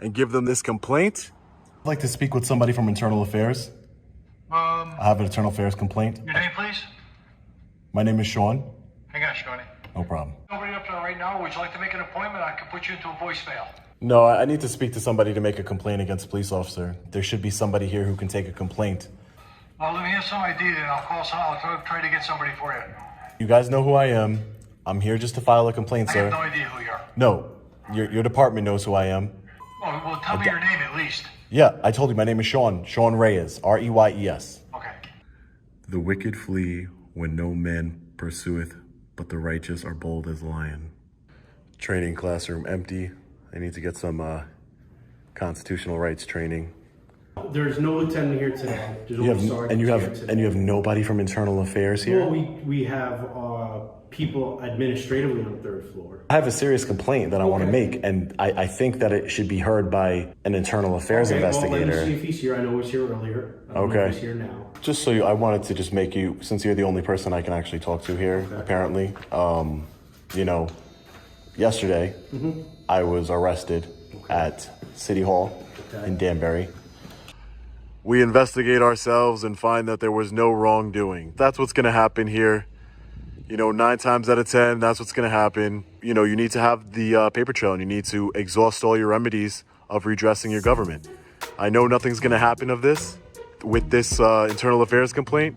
and give them this complaint. I'd like to speak with somebody from Internal Affairs. I have an Internal Affairs complaint. Your name, please? My name is Sean. Hang on, Shawnee. No problem. Nobody up there right now. Would you like to make an appointment? I can put you into a voicemail. No, I need to speak to somebody to make a complaint against a police officer. There should be somebody here who can take a complaint. Well, let me have some ID, then I'll call. I'll try to get somebody for you. You guys know who I am. I'm here just to file a complaint, I sir. have no idea who you are. No, your department knows who I am. Well, tell me your name at least. Yeah, I told you my name is Sean. Sean Reyes, R-E-Y-E-S. Okay. The wicked flee when no man pursueth, but the righteous are bold as lion. Training classroom empty. I need to get some constitutional rights training. There's no lieutenant here today. There's only sergeants here today. And you have nobody from Internal Affairs here? Well, we have people administratively on the third floor. I have a serious complaint that I want to make, and I think that it should be heard by an Internal Affairs investigator. Well, let me see if he's here. I know he was here earlier. I don't know if he's here now. Just so I wanted to just make you, since you're the only person I can actually talk to here, apparently, you know, yesterday I was arrested at City Hall in Danbury. We investigate ourselves and find that there was no wrongdoing. That's what's going to happen here. You know, 9 times out of 10, that's what's going to happen. You know, you need to have the paper trail and you need to exhaust all your remedies of redressing your government. I know nothing's going to happen of this with this Internal Affairs complaint.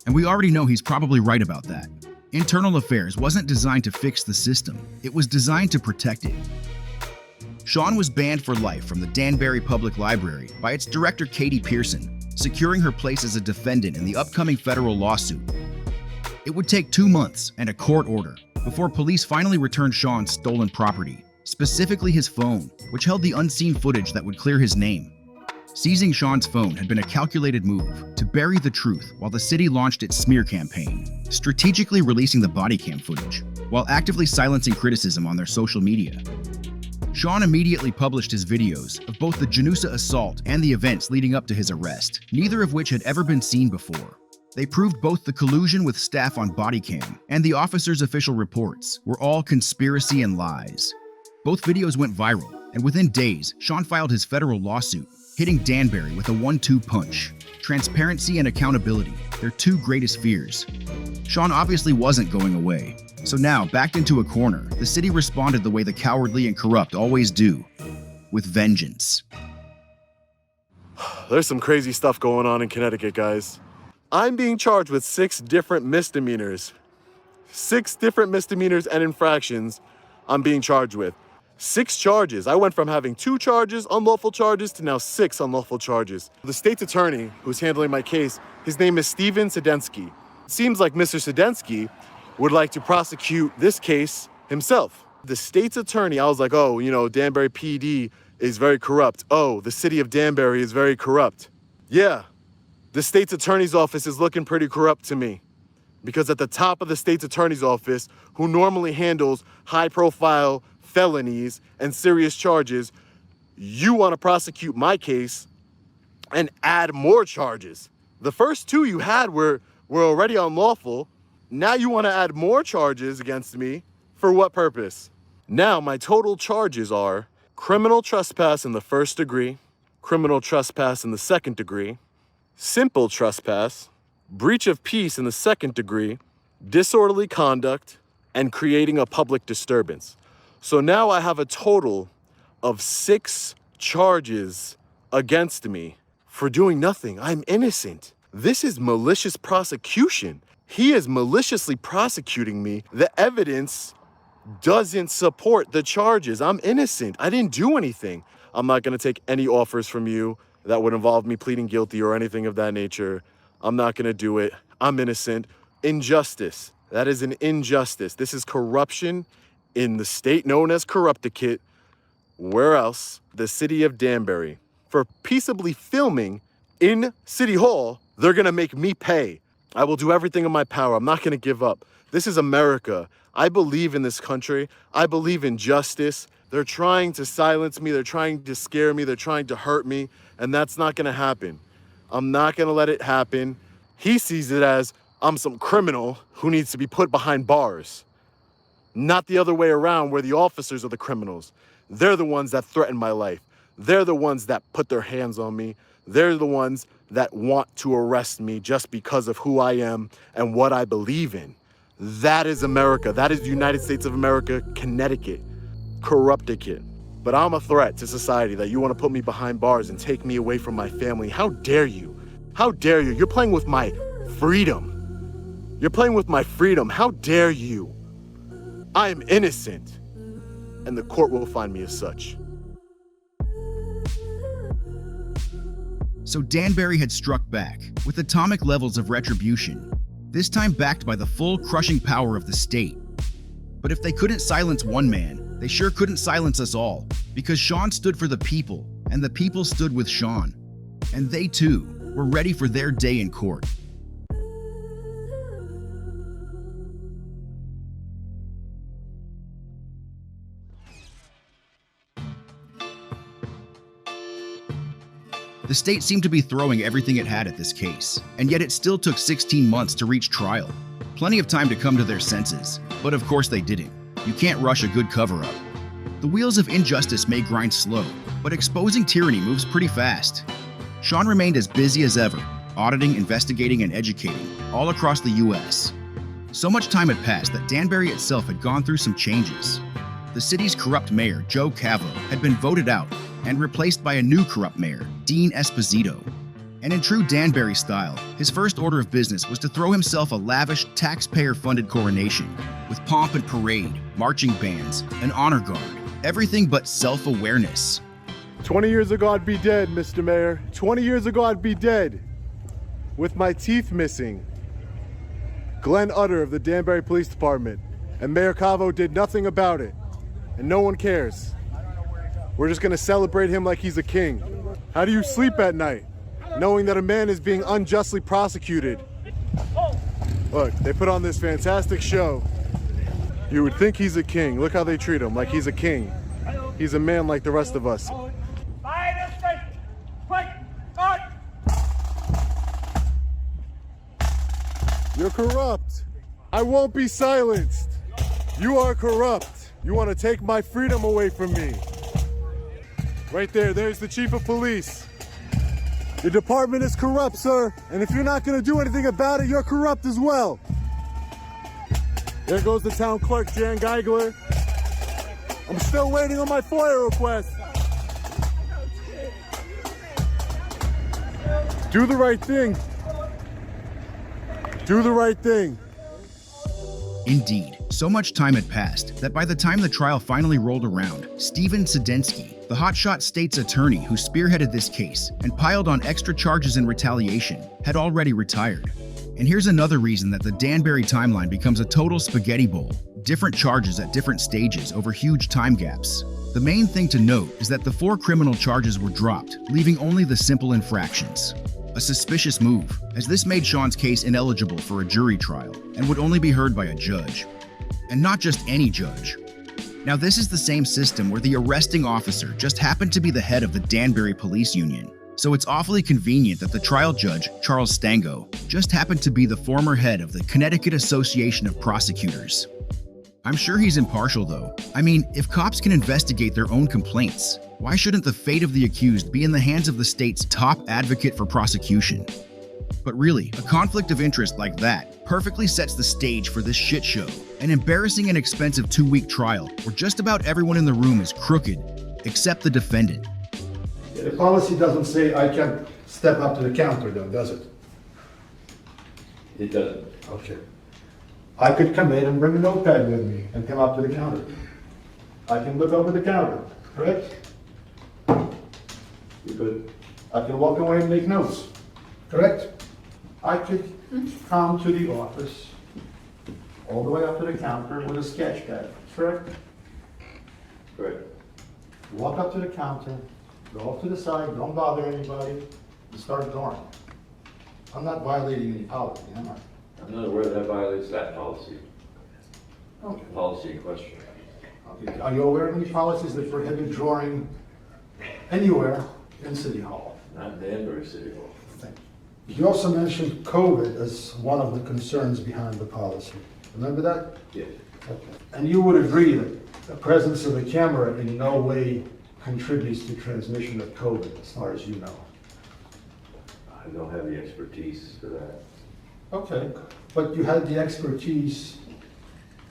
And we already know he's probably right about that. Internal Affairs wasn't designed to fix the system. It was designed to protect it. Sean was banned for life from the Danbury Public Library by its director, Katie Pearson, securing her place as a defendant in the upcoming federal lawsuit. It would take 2 months and a court order before police finally returned Sean's stolen property, specifically his phone, which held the unseen footage that would clear his name. Seizing Sean's phone had been a calculated move to bury the truth while the city launched its smear campaign, strategically releasing the body cam footage, while actively silencing criticism on their social media. Sean immediately published his videos of both the Janusa assault and the events leading up to his arrest, neither of which had ever been seen before. They proved both the collusion with staff on body cam and the officers' official reports were all conspiracy and lies. Both videos went viral, and within days, Sean filed his federal lawsuit, hitting Danbury with a 1-2 punch. Transparency and accountability, their 2 greatest fears. Sean obviously wasn't going away. So now, backed into a corner, the city responded the way the cowardly and corrupt always do, with vengeance. There's some crazy stuff going on in Connecticut, guys. I'm being charged with 6 different misdemeanors. 6 different misdemeanors and infractions I'm being charged with. 6 charges. I went from having 2 charges, unlawful charges, to now 6 unlawful charges. The state's attorney who's handling my case, his name is Steven Sedensky. It seems like Mr. Sedensky would like to prosecute this case himself. The state's attorney, I was like, oh, you know, Danbury PD is very corrupt. Oh, the city of Danbury is very corrupt. Yeah, the state's attorney's office is looking pretty corrupt to me. Because at the top of the state's attorney's office, who normally handles high-profile felonies and serious charges, you want to prosecute my case and add more charges. The first 2 you had were already unlawful. Now you want to add more charges against me. For what purpose? Now my total charges are criminal trespass in the 1st degree, criminal trespass in the 2nd degree, simple trespass, breach of peace in the 2nd degree, disorderly conduct, and creating a public disturbance. So now I have a total of 6 charges against me for doing nothing. I'm innocent. This is malicious prosecution. He is maliciously prosecuting me. The evidence doesn't support the charges. I'm innocent. I didn't do anything. I'm not going to take any offers from you that would involve me pleading guilty or anything of that nature. I'm not going to do it. I'm innocent. Injustice. That is an injustice. This is corruption in the state known as Corrupticut. Where else? The city of Danbury. For peaceably filming in City Hall, they're going to make me pay. I will do everything in my power. I'm not going to give up. This is America. I believe in this country. I believe in justice. They're trying to silence me. They're trying to scare me. They're trying to hurt me. And that's not going to happen. I'm not going to let it happen. He sees it as I'm some criminal who needs to be put behind bars. Not the other way around, where the officers are the criminals. They're the ones that threaten my life. They're the ones that put their hands on me. They're the ones that want to arrest me just because of who I am and what I believe in. That is America. That is the United States of America, Connecticut, Corrupticut. But I'm a threat to society that you want to put me behind bars and take me away from my family. How dare you? How dare you? You're playing with my freedom. You're playing with my freedom. How dare you? I am innocent, and the court will find me as such. So Danbury had struck back with atomic levels of retribution, this time backed by the full crushing power of the state. But if they couldn't silence one man, they sure couldn't silence us all, because Sean stood for the people, and the people stood with Sean. And they too were ready for their day in court. The state seemed to be throwing everything it had at this case, and yet it still took 16 months to reach trial. Plenty of time to come to their senses, but of course they didn't. You can't rush a good cover-up. The wheels of injustice may grind slow, but exposing tyranny moves pretty fast. Sean remained as busy as ever, auditing, investigating, and educating, all across the U.S. So much time had passed that Danbury itself had gone through some changes. The city's corrupt mayor, Joe Cavo, had been voted out and replaced by a new corrupt mayor, Dean Esposito. And in true Danbury style, his first order of business was to throw himself a lavish, taxpayer-funded coronation, with pomp and parade, marching bands, an honor guard, everything but self-awareness. 20 years ago I'd be dead, Mr. Mayor. 20 years ago I'd be dead, with my teeth missing. Glenn Utter of the Danbury Police Department, and Mayor Cavo did nothing about it, and no one cares. We're just gonna celebrate him like he's a king. How do you sleep at night, knowing that a man is being unjustly prosecuted? Look, they put on this fantastic show. You would think he's a king. Look how they treat him, like he's a king. He's a man like the rest of us. You're corrupt. I won't be silenced. You are corrupt. You want to take my freedom away from me. Right there, there's the chief of police. Your department is corrupt, sir. And if you're not going to do anything about it, you're corrupt as well. There goes the town clerk, Jan Geigler. I'm still waiting on my FOIA request. Do the right thing. Do the right thing. Indeed, so much time had passed that by the time the trial finally rolled around, Stephen Sedensky, the hotshot state's attorney who spearheaded this case and piled on extra charges in retaliation, had already retired. And here's another reason that the Danbury timeline becomes a total spaghetti bowl. Different charges at different stages over huge time gaps. The main thing to note is that the 4 criminal charges were dropped, leaving only the simple infractions. A suspicious move, as this made Sean's case ineligible for a jury trial and would only be heard by a judge. And not just any judge. Now this is the same system where the arresting officer just happened to be the head of the Danbury Police Union. So it's awfully convenient that the trial judge, Charles Stango, just happened to be the former head of the Connecticut Association of Prosecutors. I'm sure he's impartial though. I mean, if cops can investigate their own complaints, why shouldn't the fate of the accused be in the hands of the state's top advocate for prosecution? But really, a conflict of interest like that perfectly sets the stage for this shit show. An embarrassing and expensive 2-week trial where just about everyone in the room is crooked, except the defendant. The policy doesn't say I can step up to the counter though, does it? It doesn't. Okay. I could come in and bring a notepad with me and come up to the counter. I can look over the counter, correct? You could. I can walk away and make notes, correct? I could come to the office, all the way up to the counter with a sketch pad, correct? Correct. Walk up to the counter, go off to the side, don't bother anybody, and start drawing. I'm not violating any policy, am I? I'm not aware that violates that policy. Okay. Policy in question. Okay. Are you aware of any policies that prohibit drawing anywhere in City Hall? Not in Danbury City Hall. Thank you. You also mentioned COVID as one of the concerns behind the policy. Remember that? Yes. Okay. And you would agree that the presence of a camera in no way contributes to transmission of COVID, as far as you know? I don't have the expertise for that. Okay, but you had the expertise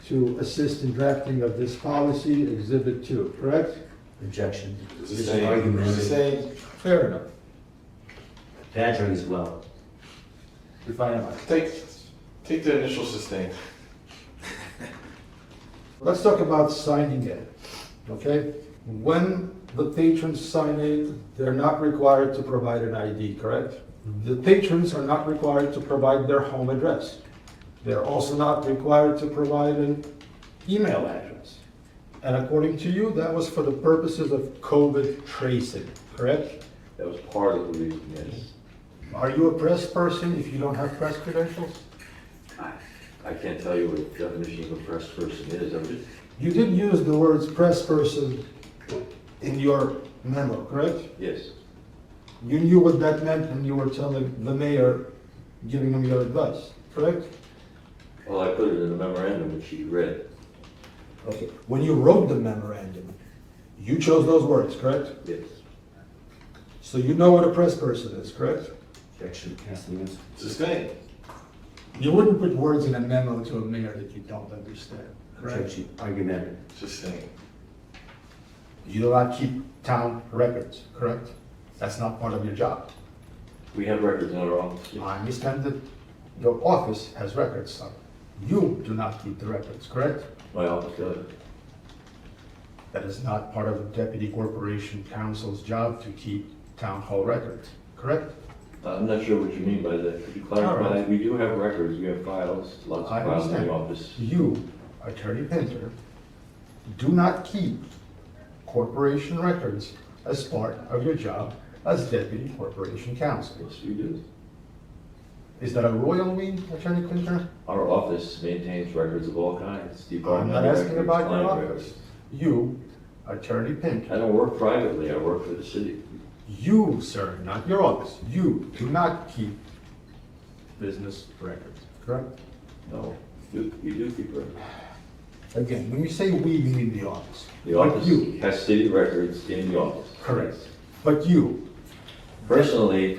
to assist in drafting of this policy, Exhibit 2, correct? Objection. It's an argument. Fair enough. Badgering as well. If I am. Take the initial sustain. Let's talk about signing in, okay? When the patrons sign in, they're not required to provide an ID, correct? The patrons are not required to provide their home address. They're also not required to provide an email address. And according to you, that was for the purposes of COVID tracing, correct? That was part of the reason, yes. Are you a press person if you don't have press credentials? I can't tell you what the definition of a press person is. You did use the words press person in your memo, correct? Yes. You knew what that meant when you were telling the mayor, giving him your advice, correct? Well, I put it in a memorandum which he read. Okay. When you wrote the memorandum, you chose those words, correct? Yes. So you know what a press person is, correct? Objection. Sustained. You wouldn't put words in a memo to a mayor that you don't understand, correct? Objection. Argumentative. Sustained. You do not keep town records, correct? That's not part of your job. We have records in our office. I understand that your office has records, son. You do not keep the records, correct? My office does. That is not part of the Deputy Corporation Counsel's job to keep town hall records, correct? I'm not sure what you mean by that. Could you clarify? Right. We do have records. We have files, lots of files in the office. You, Attorney Pinter, do not keep corporation records as part of your job as Deputy Corporation Counsel. Yes, we do. Is that a royal we, Attorney Pinter? Our office maintains records of all kinds. I'm not asking records, about your client office. records. You, Attorney Pinter. I don't work privately. I work for the city. You, sir, not your office. You do not keep business records, correct? No, we do keep records. Again, when you say we, you mean the office. The But office you, has city records in the office. correct. But you, Personally,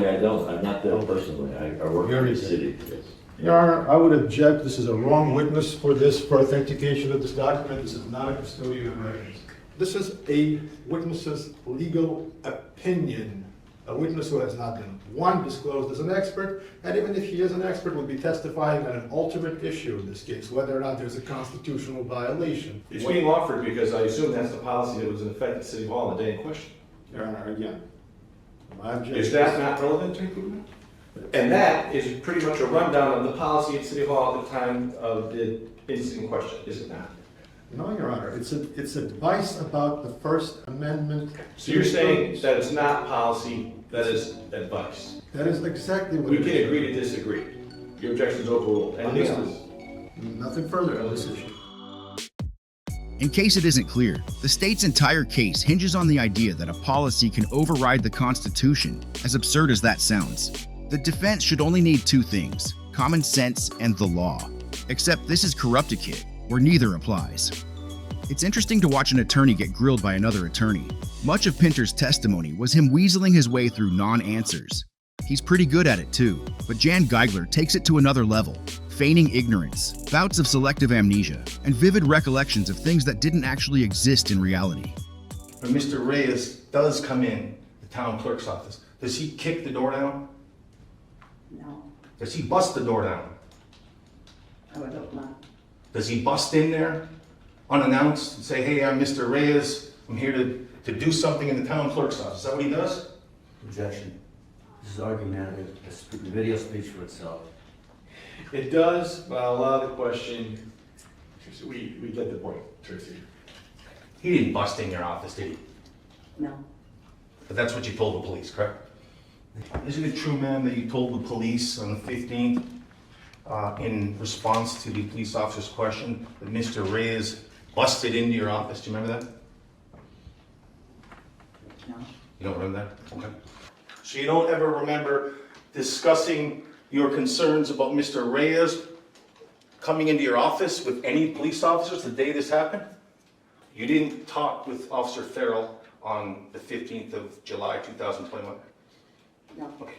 I don't. I'm not there personally. I work for the city. Yes. Your Honor, I would object. This is a wrong witness for authentication of this document. This is not a custodian of records. This is a witness's legal opinion. A witness who has not been, one, disclosed as an expert, and even if he is an expert, will be testifying on an ultimate issue in this case, whether or not there's a constitutional violation. It's being offered because I assume that's the policy that was in effect at City Hall on the day in question. Your Honor, again, my objection Is that not relevant to you? And that is pretty much a rundown of the policy at City Hall at the time of the incident in question, is it not? No, Your Honor, it's advice about the First Amendment. So you're saying that it's not policy, that is advice? That is exactly what We it can is. agree to disagree. Your objection is overruled. Anything else? Nothing further on this issue. In case it isn't clear, the state's entire case hinges on the idea that a policy can override the Constitution, as absurd as that sounds. The defense should only need two things: common sense and the law. Except this is Corrupticut, where neither applies. It's interesting to watch an attorney get grilled by another attorney. Much of Pinter's testimony was him weaseling his way through non-answers. He's pretty good at it too, but Jan Geigler takes it to another level, feigning ignorance, bouts of selective amnesia, and vivid recollections of things that didn't actually exist in reality. When Mr. Reyes does come in, the town clerk's office, does he kick the door down? No, Does he bust the door down? I would hope not. Does he bust in there unannounced and say, hey, I'm Mr. Reyes, I'm here to do something in the town clerk's office? Is that what he does? Objection. This is argumentative. The video speaks for itself. It does, but I'll allow the question. We get the point, Tracy. He didn't bust in your office, did he? No. But that's what you told the police, correct? Isn't it true, ma'am, that you told the police on the 15th, in response to the police officer's question, that Mr. Reyes busted into your office? Do you remember that? No. You don't remember that? Okay. So you don't ever remember discussing your concerns about Mr. Reyes coming into your office with any police officers the day this happened? You didn't talk with Officer Farrell on the 15th of July, 2021? No. Okay.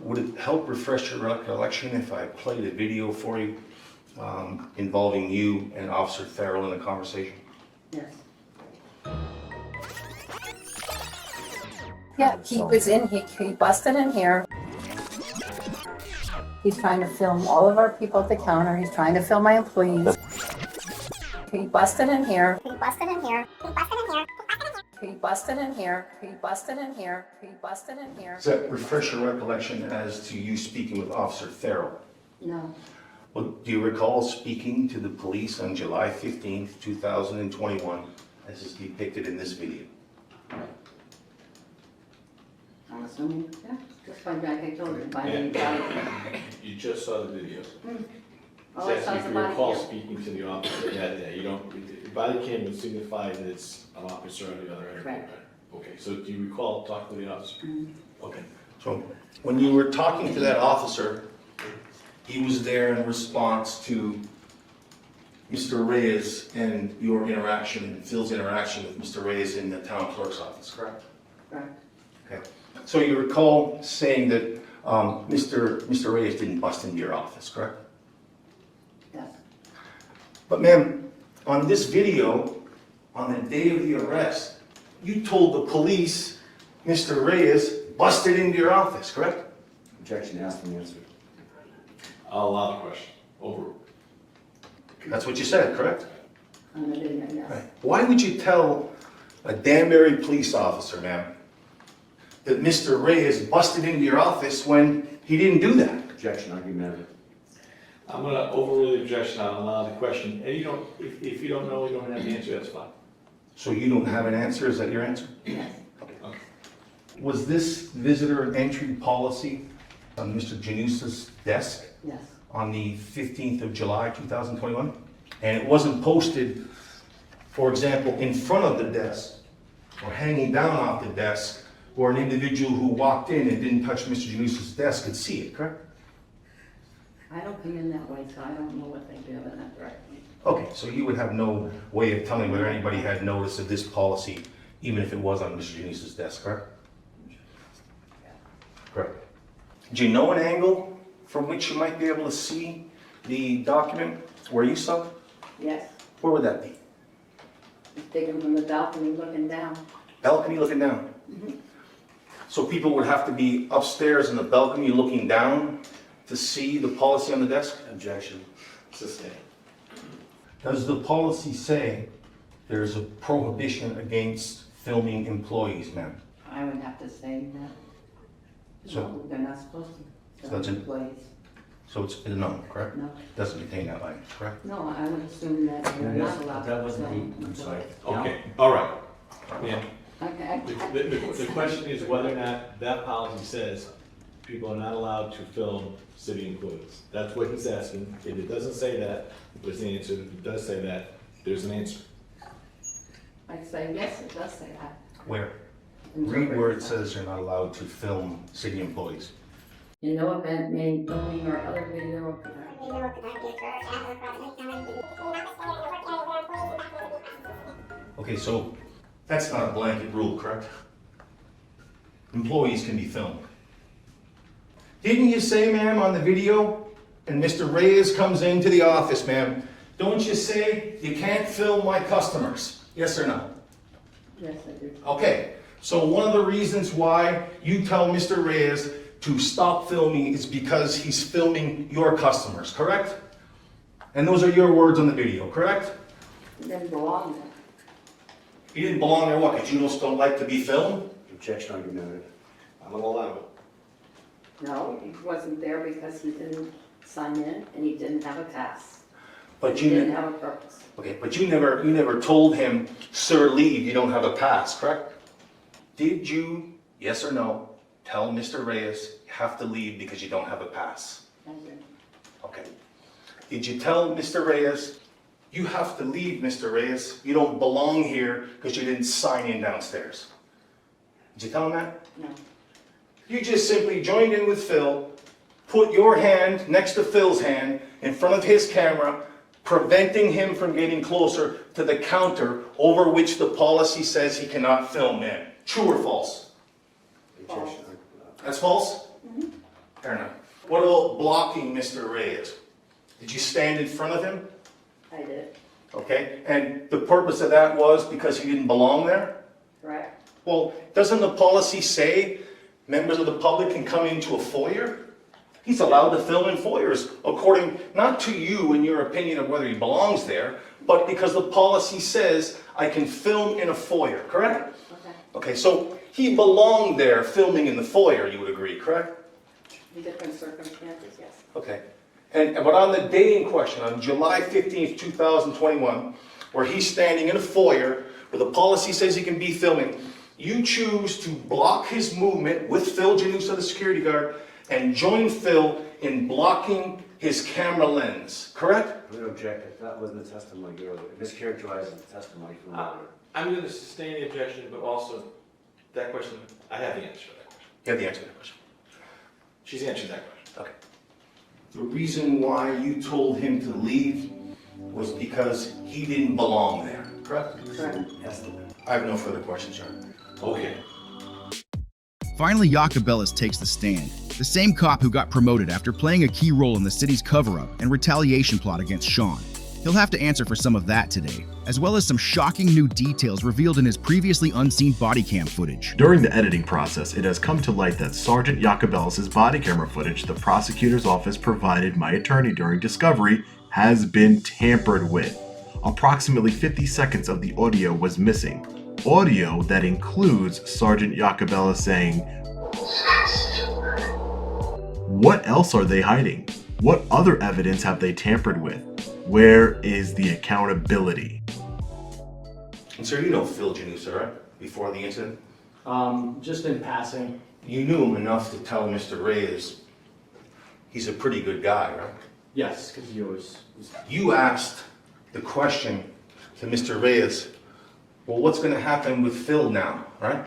Would it help refresh your recollection if I played a video for you involving you and Officer Farrell in a conversation? Yes. Yeah, he was in, he busted in here. He's trying to film all of our people at the counter. He's trying to film my employees. He busted in here. He busted in here. He busted in here. He busted in here. He busted in here. He busted in here. Does that refresh your recollection as to you speaking with Officer Farrell? No. Well, do you recall speaking to the police on July 15th, 2021, as is depicted in this video? I'm assuming, yeah, just by back, I told you, by the You just saw the videos. All I Yes, saw is if the you body recall cam. speaking to the officer that day, you don't, body cam would signify that it's an officer on the other end. Correct. Okay, so do you recall talking to the officer? Okay. So when you were talking to that officer, he was there in response to Mr. Reyes and your interaction, Phil's interaction with Mr. Reyes in the town clerk's office, correct? Correct. Okay. So you recall saying that Mr. Reyes didn't bust into your office, correct? Yes. But ma'am, on this video, on the day of the arrest, you told the police Mr. Reyes busted into your office, correct? Objection, asked and answered. I'll allow the question. Over. That's what you said, correct? On the video, yes. Right. Why would you tell a Danbury police officer, ma'am, that Mr. Reyes busted into your office when he didn't do that? Objection, argumentative. I'm gonna overrule the objection, I'll allow the question, and you don't, if you don't know, you don't have the answer, that's fine. So you don't have an answer, is that your answer? Yes. Okay. Was this visitor entry policy on Mr. Janusa's desk Yes. on the 15th of July, 2021? And it wasn't posted, for example, in front of the desk or hanging down off the desk where an individual who walked in and didn't touch Mr. Janusa's desk could see it, correct? I don't come in that way, so I don't know what they do in that direction. Okay, so you would have no way of telling whether anybody had notice of this policy, even if it was on Mr. Janusa's desk, correct? Correct. Do you know an angle from which you might be able to see the document where you saw it? Yes. Where would that be? Just taken from the balcony looking down. Balcony looking down? Mhm. So people would have to be upstairs in the balcony looking down to see the policy on the desk? Objection. Sustained. Does the policy say there's a prohibition against filming employees, ma'am? I would have to say that. So- No, they're not supposed to. So that's an- Employees. So it's a no, correct? No. Doesn't contain that language, correct? No, I would assume that they're not allowed. That to wasn't film the, I'm sorry. Okay, all right. Yeah. Okay. The question is whether or not that policy says people are not allowed to film city employees. That's what he's asking. If it doesn't say that, there's an answer. If it does say that, there's an answer. I'd say, yes, it does say that. Where? Read where it says you're not allowed to film city employees. In no event may filming or other video Okay, so that's not a blanket rule, correct? Employees can be filmed. Didn't you say, ma'am, on the video, and Mr. Reyes comes into the office, ma'am, don't you say you can't film my customers? Yes or no? Yes, I do. Okay, So one of the reasons why you tell Mr. Reyes to stop filming is because he's filming your customers, correct? And those are your words on the video, correct? He didn't belong there. He didn't belong there, what, because you just don't like to be filmed? Objection argumentative. I'm gonna allow it. No, he wasn't there because he didn't sign in and he didn't have a pass. But He you didn't have a purpose. Okay, but you never told him, sir, leave, you don't have a pass, correct? Did you, yes or no, tell Mr. Reyes you have to leave because you don't have a pass? I didn't. Okay. Did you tell Mr. Reyes, you have to leave, Mr. Reyes, you don't belong here because you didn't sign in downstairs? Did you tell him that? No. You just simply joined in with Phil, put your hand next to Phil's hand in front of his camera, preventing him from getting closer to the counter over which the policy says he cannot film in. True or false? False. That's false? Fair enough. What about blocking Mr. Reyes? Did you stand in front of him? I did. Okay, and the purpose of that was because he didn't belong there? Correct. Well, doesn't the policy say members of the public can come into a foyer? He's allowed to film in foyers, according not to you and your opinion of whether he belongs there, but because the policy says I can film in a foyer, correct? Okay. Okay, so he belonged there filming in the foyer, you would agree, correct? In different circumstances, yes. Okay. But on the day in question, on July 15th, 2021, where he's standing in a foyer where the policy says he can be filming, you choose to block his movement with Phil Janusa, the security guard, and join Phil in blocking his camera lens, correct? I'm going to object. That wasn't the testimony. You're mischaracterizing the testimony from earlier. I'm gonna sustain the objection, but also, that question, I have the answer to that question. You have the answer to that question. She's answered that question. Okay. The reason why you told him to leave was because he didn't belong there, correct? Correct. Yes. I have no further questions, Your Honor. Okay. Finally, Yacobelis takes the stand. The same cop who got promoted after playing a key role in the city's cover-up and retaliation plot against Sean. He'll have to answer for some of that today, as well as some shocking new details revealed in his previously unseen body cam footage. During the editing process, it has come to light that Sergeant Yacobelis' body camera footage the prosecutor's office provided my attorney during discovery has been tampered with. Approximately 50 seconds of the audio was missing. Audio that includes Sergeant Yacobelis saying, "What else are they hiding? What other evidence have they tampered with? Where is the accountability?" And sir, you know Phil Janusa, right? Before the incident? Just in passing. You knew him enough to tell Mr. Reyes he's a pretty good guy, right? Yes, because he always... You asked the question to Mr. Reyes, well, what's going to happen with Phil now, right?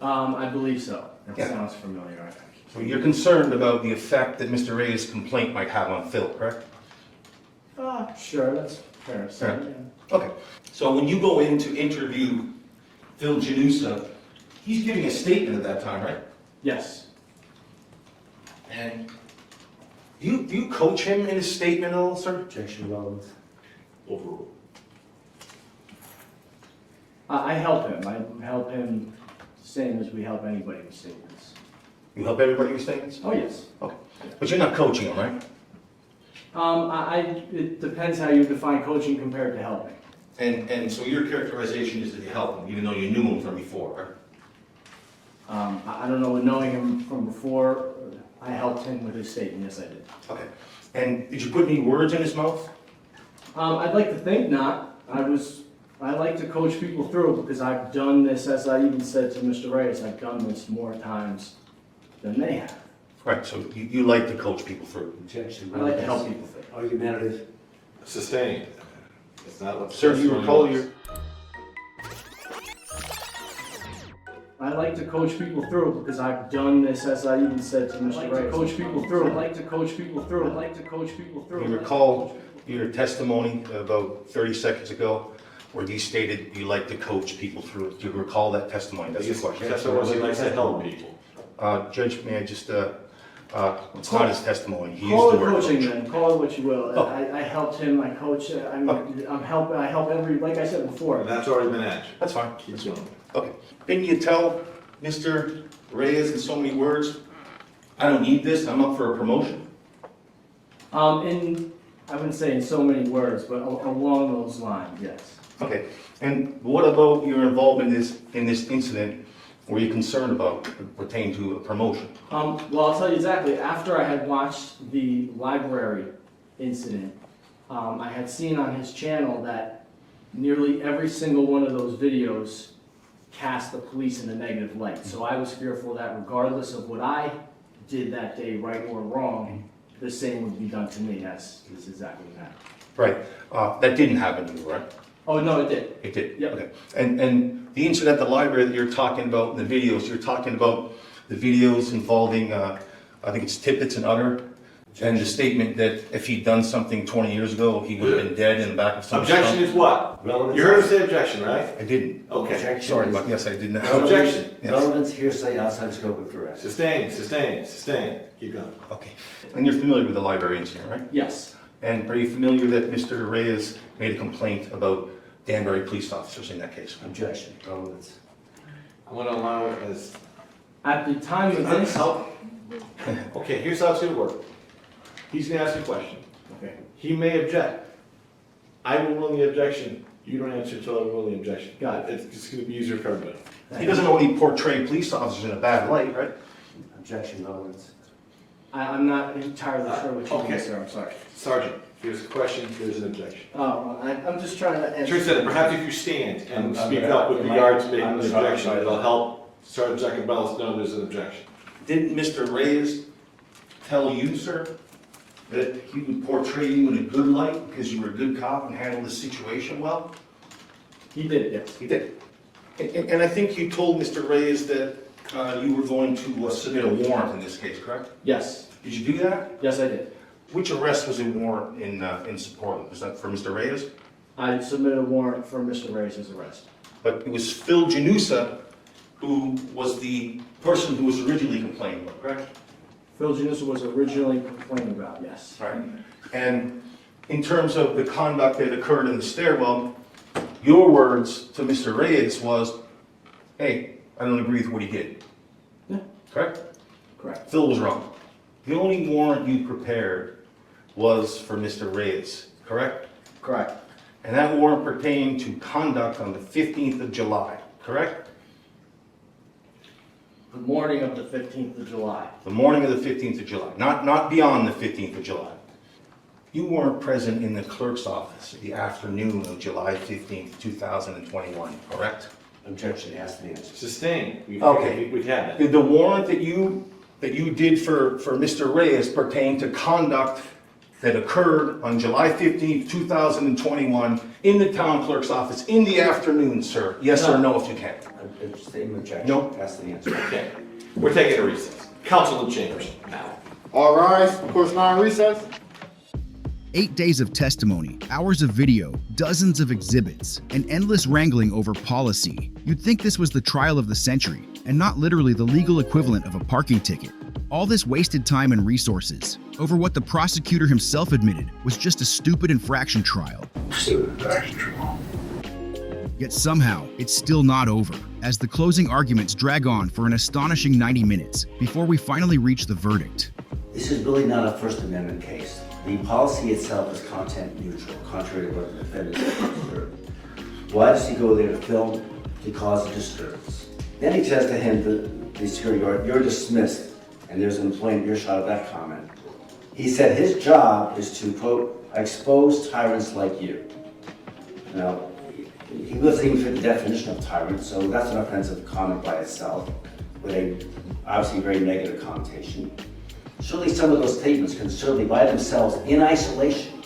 I believe so. That Yeah. sounds familiar, I think. So you're concerned about the effect that Mr. Reyes' complaint might have on Phil, correct? Sure, that's fair to say. Yeah. Yeah. Okay. So when you go in to interview Phil Janusa, he's giving a statement at that time, right? Yes. And do you coach him in his statement at all, sir? Objection relevant. Overruled. I help him. I help him same as we help anybody with statements. You help everybody with statements? Oh, yes. Okay. But you're not coaching him, right? It depends how you define coaching compared to helping. And so your characterization is that you help him, even though you knew him from before, right? I don't know, knowing him from before, I helped him with his statement. Yes, I did. Okay. And did you put any words in his mouth? I'd like to think not. I like to coach people through because I've done this, as I even said to Mr. Reyes, I've done this more times than they have. Right, so you like to coach people through. Objection I like to help people think. Argumentative. Sustained. It's not what. Sir, do you recall your... I like to coach people through because I've done this, as I even said to Mr. Reyes. Coach people through. I like to coach people through. I like to coach people through. You recall your testimony about 30 seconds ago where you stated you like to coach people through it. Do you recall that testimony? That's the question. That's what he likes to help people. Judge, may I just, it's not his testimony. He Call used it the word coaching coach. then, call it what you will. Oh. I helped him, I coach, I help every, like I said before. And that's already been answered. That's fine. Keep going. Okay. Didn't you tell Mr. Reyes in so many words, I don't need this, I'm up for a promotion? I wouldn't say in so many words, but along those lines, yes. Okay. And what about your involvement in this incident? Were you concerned about pertaining to a promotion? Well, I'll tell you exactly. After I had watched the library incident, I had seen on his channel that nearly every single one of those videos cast the police in a negative light. So I was fearful that regardless of what I did that day, right or wrong, the same would be done to me. That's exactly what happened. Right. That didn't happen to you, right? Oh, no, it did. It did? Yep. Okay. And the incident at the library that you're talking about in the videos, you're talking about the videos involving, I think it's Tippets and Utter, and the statement that if he'd done something 20 years ago, he would have been dead in the back of some Objection truck. is what? You heard us say objection, right? I didn't. Okay. Objection Sorry, is- but yes, I did not. Objection. Yes. Relevance, hearsay, outside scope of arrest. Sustain, sustain, sustain. Keep going. Okay. And you're familiar with the library incident, right? Yes. And are you familiar that Mr. Reyes made a complaint about Danbury police officers in that case? Objection. Relevance. I want to allow it as... At the time of this... Okay, here's how it's going to work. He's going to ask you a question. Okay. He may object. I will rule the objection. You don't answer until I rule the objection. Got it. It's just going to be easier for everybody. He doesn't only portray police officers in a bad light, right? Objection. Relevance. I'm not entirely sure what you Okay. mean, sir. I'm sorry. Sergeant, here's a question, here's an objection. Oh, I'm just trying to answer. Truth said, perhaps if you stand and I'm speak gonna- up with am regard to I- making I'm an sorry, objection, sorry. it'll help Sergeant Zuckerberg know there's an objection. Didn't Mr. Reyes tell you, sir, that he would portray you in a good light because you were a good cop and handled the situation well? He did, yes. He did. And I think you told Mr. Reyes that you were going to submit a warrant in this case, correct? Yes. Did you do that? Yes, I did. Which arrest was a warrant in support of? Was that for Mr. Reyes? I submitted a warrant for Mr. Reyes' arrest. But it was Phil Janusa who was the person who was originally complaining about, correct? Phil Janusa was originally complaining about, yes. Right. And in terms of the conduct that occurred in the stairwell, your words to Mr. Reyes was, hey, I don't agree with what he did. Yeah. Correct? Correct. Phil was wrong. The only warrant you prepared was for Mr. Reyes, correct? Correct. And that warrant pertained to conduct on the 15th of July, correct? The morning of the 15th of July. The morning of the 15th of July, not beyond the 15th of July. You weren't present in the clerk's office the afternoon of July 15th, 2021, correct? Objection. Ask the answer. Sustained. Okay. We've had that. Did the warrant that you did for Mr. Reyes pertain to conduct that occurred on July 15th, 2021 in the town clerk's office in the afternoon, sir? Yes or no, if you can? Same objection. No. Ask the answer. Okay. We're taking a recess. Councilman Chambers, now. All rise. Course 9 recess. 8 days of testimony, hours of video, dozens of exhibits, and endless wrangling over policy. You'd think this was the trial of the century, and not literally the legal equivalent of a parking ticket. All this wasted time and resources over what the prosecutor himself admitted was just a stupid infraction trial. Yet somehow, it's still not over, as the closing arguments drag on for an astonishing 90 minutes before we finally reach the verdict. This is really not a First Amendment case. The policy itself is content neutral, contrary to what the defendant observed. Why does he go there to film? To cause a disturbance. Then he says to him, the security guard, you're dismissed. And there's an employee earshot of that comment. He said his job is to, quote, expose tyrants like you. Now, he doesn't even fit the definition of tyrant, so that's an offensive comment by itself, with a obviously very negative connotation. Surely some of those statements can certainly by themselves, in isolation,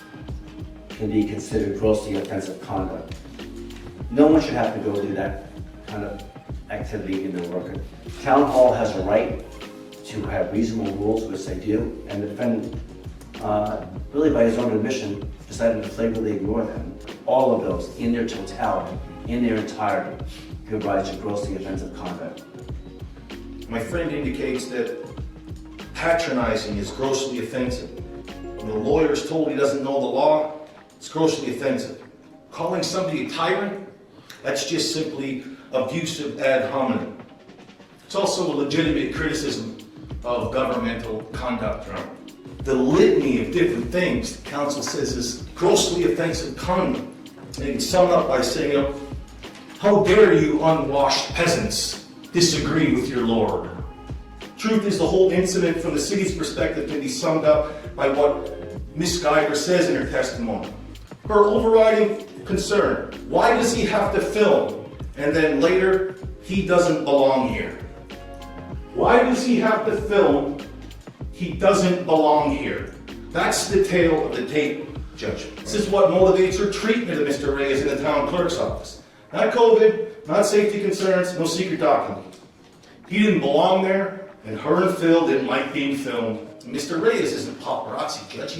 can be considered grossly offensive conduct. No one should have to go do that kind of activity in their work. Town Hall has a right to have reasonable rules, which they do, and the defendant, really by his own admission, decided to flagrantly ignore them. All of those, in their totality, in their entirety, give rise to grossly offensive conduct. My friend indicates that patronizing is grossly offensive. When the lawyer is told he doesn't know the law, it's grossly offensive. Calling somebody a tyrant, that's just simply abusive ad hominem. It's also a legitimate criticism of governmental conduct. The litany of different things the council says is grossly offensive conduct. They sum up by saying, how dare you unwashed peasants disagree with your lord? Truth is, the whole incident from the city's perspective can be summed up by what Ms. Geiger says in her testimony. Her overriding concern, why does he have to film? And then later, he doesn't belong here. Why does he have to film? He doesn't belong here. That's the tale of the tape, Judge. This is what motivates her treatment of Mr. Reyes in the town clerk's office. Not COVID, not safety concerns, no secret document. He didn't belong there, and her and Phil didn't like being filmed. Mr. Reyes isn't a paparazzi, Judge.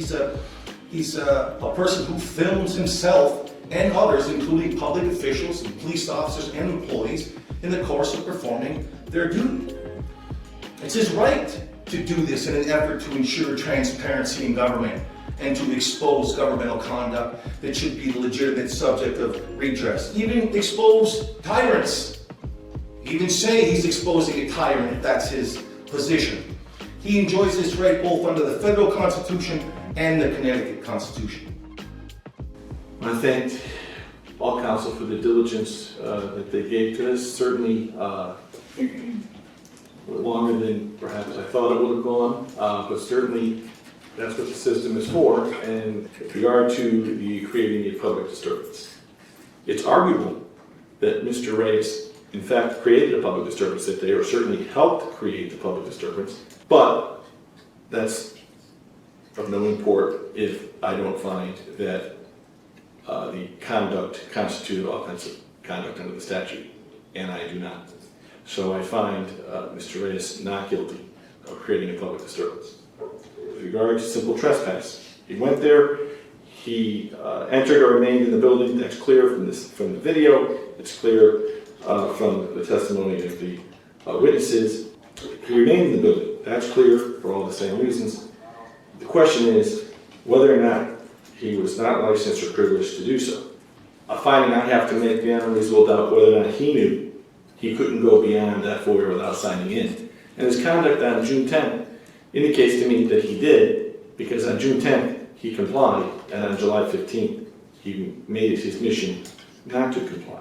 He's a person who films himself and others, including public officials and police officers and employees, in the course of performing their duty. It's his right to do this in an effort to ensure transparency in government and to expose governmental conduct that should be the legitimate subject of redress. Even expose tyrants. Even say he's exposing a tyrant if that's his position. He enjoys this right both under the federal Constitution and the Connecticut Constitution. I want to thank all counsel for the diligence that they gave to this. Certainly longer than perhaps I thought it would have gone, but certainly that's what the system is for. And with regard to the creating a public disturbance, it's arguable that Mr. Reyes in fact created a public disturbance that day, or certainly helped create the public disturbance, but that's of no import if I don't find that the conduct constituted offensive conduct under the statute, and I do not. So I find Mr. Reyes not guilty of creating a public disturbance. With regard to simple trespass, he went there, he entered or remained in the building. That's clear from the video. It's clear from the testimony of the witnesses. He remained in the building. That's clear for all the same reasons. The question is whether or not he was not licensed or privileged to do so. A finding I have to make beyond a reasonable doubt whether or not he knew he couldn't go beyond that foyer without signing in. And his conduct on June 10th indicates to me that he did, because on June 10th he complied, and on July 15th he made it his mission not to comply.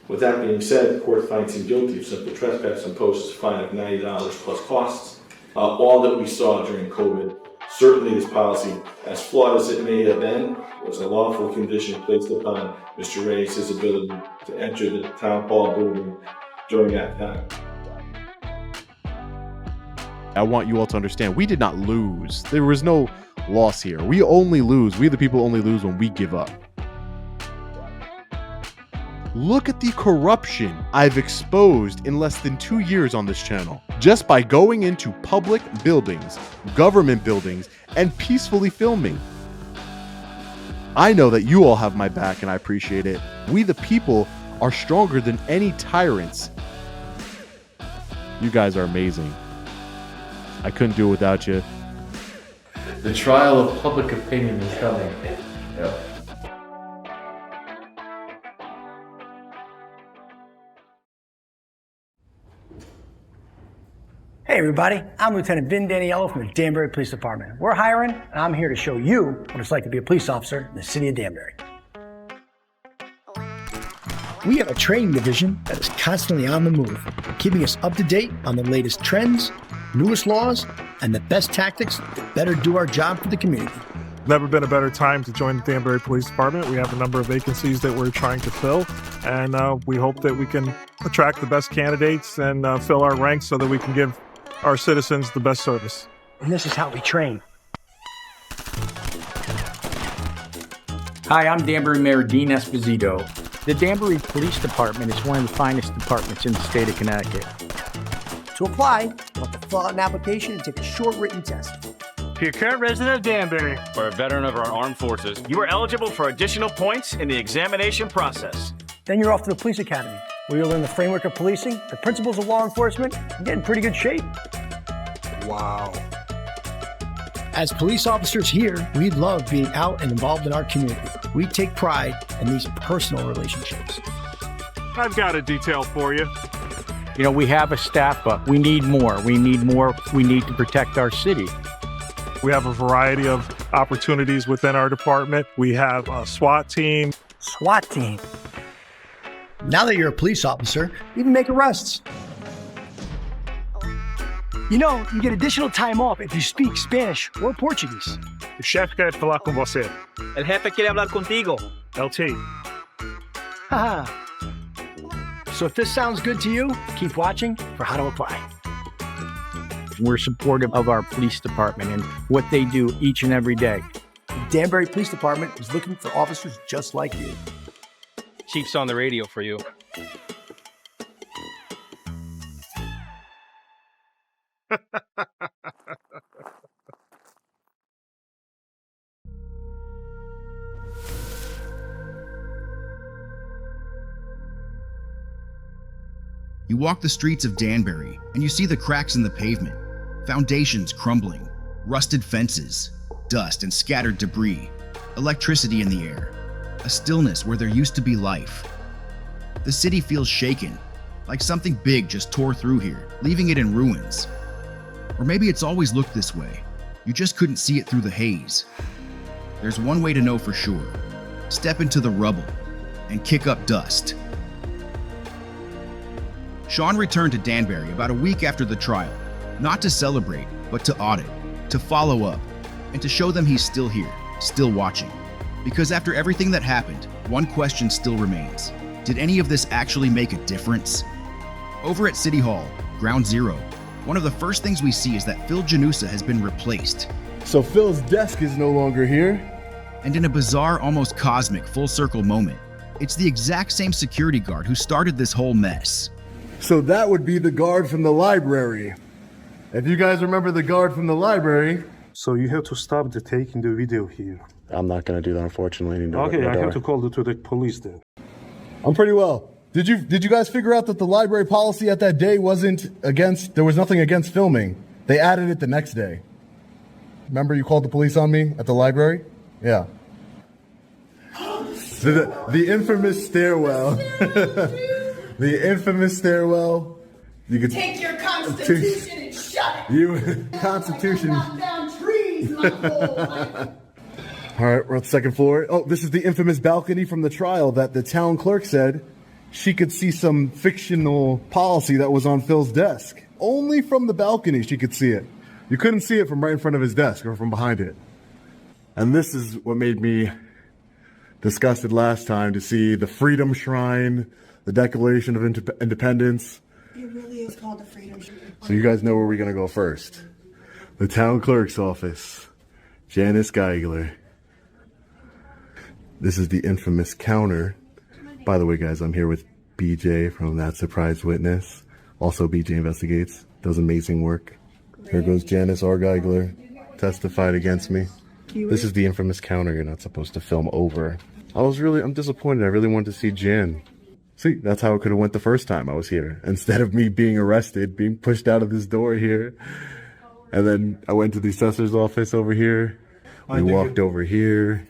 With that being said, the court finds him guilty of simple trespass and imposes a fine of $90 plus costs. All that we saw during COVID, certainly this policy, as flawed as it may have been, was a lawful condition placed upon Mr. Reyes' ability to enter the town hall building during that time. I want you all to understand, we did not lose. There was no loss here. We only lose. We the people only lose when we give up. Look at the corruption I've exposed in less than 2 years on this channel, just by going into public buildings, government buildings, and peacefully filming. I know that you all have my back and I appreciate it. We the people are stronger than any tyrants. You guys are amazing. I couldn't do it without you. The trial of public opinion is coming. Yep. Hey everybody, I'm Lieutenant Vin Daniello from the Danbury Police Department. We're hiring, and I'm here to show you what it's like to be a police officer in the city of Danbury. We have a training division that is constantly on the move, keeping us up to date on the latest trends, newest laws, and the best tactics to better do our job for the community. Never been a better time to join the Danbury Police Department. We have a number of vacancies that we're trying to fill, and we hope that we can attract the best candidates and fill our ranks so that we can give our citizens the best service. And this is how we train. Hi, I'm Danbury Mayor Dean Esposito. The Danbury Police Department is one of the finest departments in the state of Connecticut. To apply, you have to fill out an application and take a short written test. If you're a current resident of Danbury or a veteran of our armed forces, you are eligible for additional points in the examination process. Then you're off to the police academy, where you'll learn the framework of policing, the principles of law enforcement, and get in pretty good shape. Wow. As police officers here, we love being out and involved in our community. We take pride in these personal relationships. I've got a detail for you. You know, we have a staff, but we need more. We need more. We need to protect our city. We have a variety of opportunities within our department. We have a SWAT team. SWAT team. Now that you're a police officer, you can make arrests. You know, you get additional time off if you speak Spanish or Portuguese. O chefe quer falar com você. El jefe quiere hablar contigo. LT. Haha. So if this sounds good to you, keep watching for how to apply. We're supportive of our police department and what they do each and every day. The Danbury Police Department is looking for officers just like you. Chief's on the radio for you. You walk the streets of Danbury and you see the cracks in the pavement, foundations crumbling, rusted fences, dust and scattered debris, electricity in the air, a stillness where there used to be life. The city feels shaken, like something big just tore through here, leaving it in ruins. Or maybe it's always looked this way. You just couldn't see it through the haze. There's one way to know for sure. Step into the rubble and kick up dust. Sean returned to Danbury about a week after the trial, not to celebrate, but to audit, to follow up, and to show them he's still here, still watching. Because after everything that happened, one question still remains. Did any of this actually make a difference? Over at City Hall, Ground Zero, one of the first things we see is that Phil Janusa has been replaced. So Phil's desk is no longer here? And in a bizarre, almost cosmic, full-circle moment, it's the exact same security guard who started this whole mess. So that would be the guard from the library. If you guys remember the guard from the library. So you have to stop the taking the video here. I'm not gonna do that, unfortunately. Okay, I have to call to the police then. I'm pretty well. Did you guys figure out that the library policy at that day wasn't against, there was nothing against filming? They added it the next day. Remember you called the police on me at the library? Yeah. The infamous stairwell. The infamous stairwell. You could take your Constitution and shut it. Constitution. Knock down trees my whole life. All right, we're on the second floor. Oh, this is the infamous balcony from the trial that the town clerk said she could see some fictional policy that was on Phil's desk. Only from the balcony she could see it. You couldn't see it from right in front of his desk or from behind it. And this is what made me disgusted last time, to see the Freedom Shrine, the Declaration of Independence. It really is called the Freedom Shrine. So you guys know where we're going to go first. The town clerk's office. Janice Geigler. This is the infamous counter. By the way, guys, I'm here with BJ from That Surprise Witness. Also, BJ Investigates. Does amazing work. Here goes Janice R. Geigler. Testified against me. This is the infamous counter you're not supposed to film over. I'm disappointed. I really wanted to see Jan. See, that's how it could have went the first time I was here. Instead of me being arrested, being pushed out of this door here. And then I went to the assessor's office over here. We walked over here.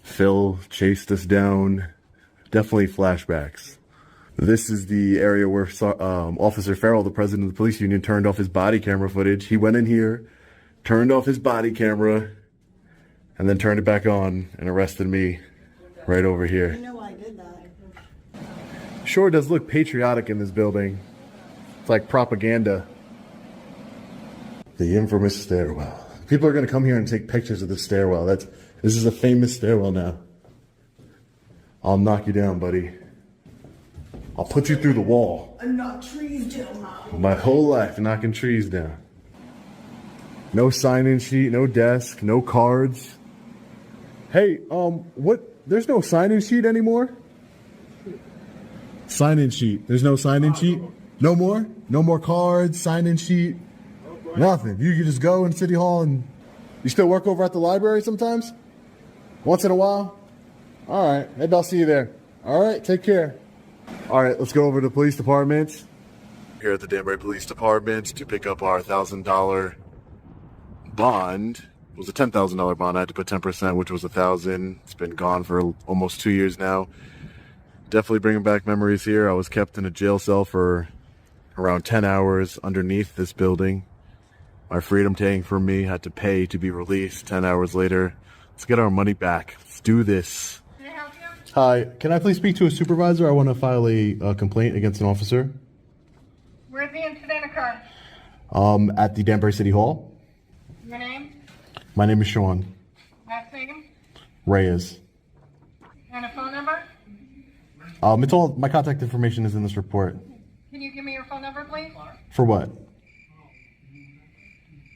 Phil chased us down. Definitely flashbacks. This is the area where Officer Farrell, the president of the police union, turned off his body camera footage. He went in here, turned off his body camera, and then turned it back on and arrested me right over here. You know I did that. Sure does look patriotic in this building. It's like propaganda. The infamous stairwell. People are going to come here and take pictures of this stairwell. This is a famous stairwell now. I'll knock you down, buddy. I'll put you through the wall. And knock trees down now. My whole life knocking trees down. No sign-in sheet, no desk, no cards. Hey, what? There's no sign-in sheet anymore? Sign-in sheet. There's no sign-in sheet? No more? No more cards, sign-in sheet? Nothing. You can just go in City Hall and... You still work over at the library sometimes? Once in a while? All right. Maybe I'll see you there. All right. Take care. All right. Let's go over to the police department. Here at the Danbury Police Department to pick up our $1,000 bond. It was a $10,000 bond. I had to put 10%, which was $1,000. It's been gone for almost 2 years now. definitely bringing back memories here. I was kept in a jail cell for around 10 hours underneath this building. My freedom taken from me, had to pay to be released 10 hours later. Let's get our money back. Let's do this. Can I help you? Hi, can I please speak to a supervisor? I want to file a complaint against an officer. Where did the incident occur? At the Danbury City Hall. Your name? My name is Sean Last name? Reyes. And a phone number? It's all, my contact information is in this report. Can you give me your phone number, please? For what?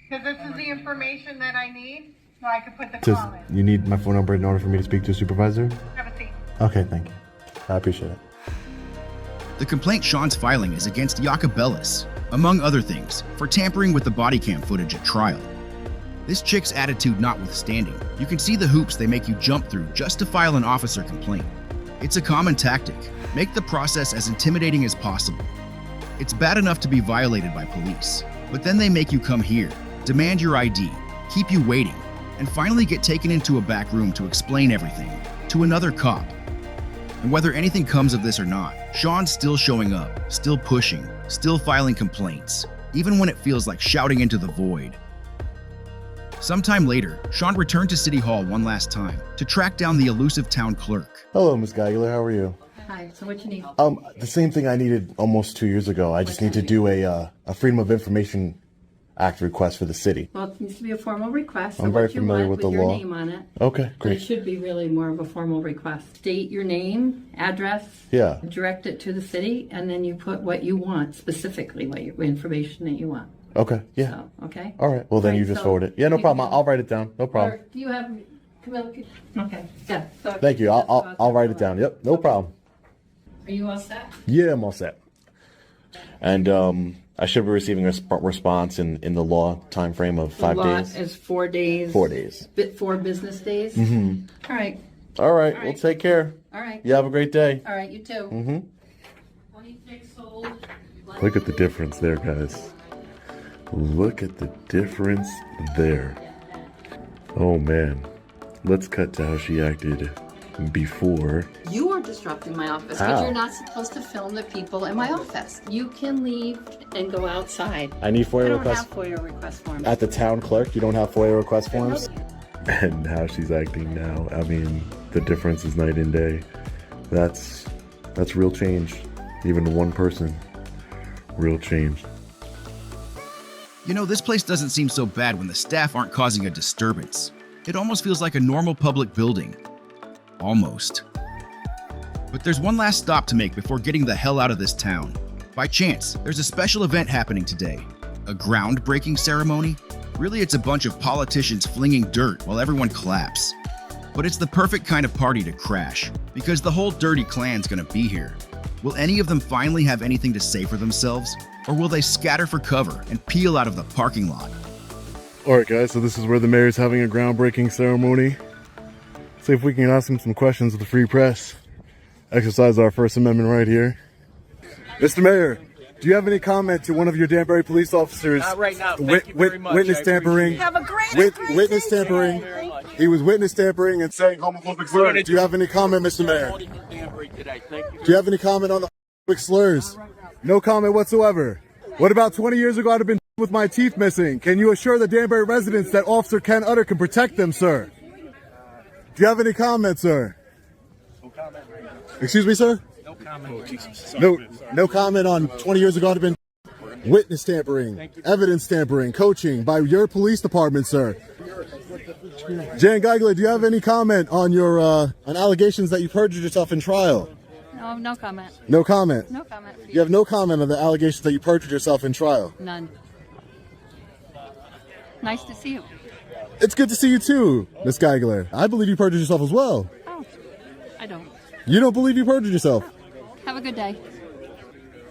Because this is the information that I need, so I can put the Does call in. you need my phone number in order for me to speak to a supervisor? Have a seat. Okay, thank you. I appreciate it. The complaint Sean's filing is against Jacobellis, among other things, for tampering with the body cam footage at trial. This chick's attitude notwithstanding, you can see the hoops they make you jump through just to file an officer complaint. It's a common tactic. Make the process as intimidating as possible. It's bad enough to be violated by police, but then they make you come here, demand your ID, keep you waiting, and finally get taken into a back room to explain everything to another cop. And whether anything comes of this or not, Sean's still showing up, still pushing, still filing complaints, even when it feels like shouting into the void. Sometime later, Sean returned to City Hall one last time to track down the elusive town clerk. Hello, Ms. Geigler. How are you? Hi, so what you need? The same thing I needed almost 2 years ago. I just need to do a Freedom of Information Act request for the city. Well, it needs to be a formal request. I'm very familiar with the your law. Name on it. Okay, great. It should be really more of a formal request. State your name, address. Yeah. Direct it to the city, and then you put what you want, specifically what information that you want. Okay, yeah. So, okay. All right, well then Right, you just so forward it. Yeah, no you problem. can- I'll write it down. No problem. Or do you have Camilla? Okay. Yeah. So Thank you. I'll write it down. Yep, no problem. Are you all set? Yeah, I'm all set. And I should be receiving a response in the law time frame of 5 the law days. is 4 days. 4 days. 4 business days. Mm-hmm. All right. All right, well, take care. All right. You have a great day. All right. You too. Mm-hmm. 26 sold. Look at the difference there, guys. Look at the difference there. Oh, man. Let's cut to how she acted before. You are disrupting my office How? because you're not supposed to film the people in my office. You can leave and go outside. I need FOIA I don't requests. have FOIA request forms. At the town clerk, you don't have FOIA request forms? And how she's acting now. I mean, the difference is night and day. That's real change. Even to one person. Real change. You know, this place doesn't seem so bad when the staff aren't causing a disturbance. It almost feels like a normal public building. Almost. But there's one last stop to make before getting the hell out of this town. By chance, there's a special event happening today. A groundbreaking ceremony? Really, it's a bunch of politicians flinging dirt while everyone claps. But it's the perfect kind of party to crash, because the whole dirty clan's gonna be here. Will any of them finally have anything to say for themselves? Or will they scatter for cover and peel out of the parking lot? Alright guys, so this is where the mayor's having a groundbreaking ceremony. See if we can ask him some questions of the free press. Exercise our First Amendment right here. Mr. Mayor, do you have any comment to one of your Danbury police officers? Not right now. Thank you very much. Witness I tampering. appreciate it. Have a great Witness tampering. He was witness tampering and saying homophobic slurs. Do you have any comment, Mr. Mayor? Do you have any comment on the homophobic slurs? No comment whatsoever. What about 20 years ago I'd have been with my teeth missing? Can you assure the Danbury residents that Officer Ken Utter can protect them, sir? Do you have any comments, sir? Excuse me, sir? No comment. No comment on 20 years ago I'd have been witness tampering, evidence tampering, coaching by your police department, sir. Jan Geigler, do you have any comment on your on allegations that you perjured yourself in trial? No, no comment. No comment. No comment. You have no comment on the allegations that you perjured yourself in trial? None. Nice to see you. It's good to see you too, Miss Geigler. I believe you perjured yourself as well. Oh, I don't. You don't believe you perjured yourself? Have a good day.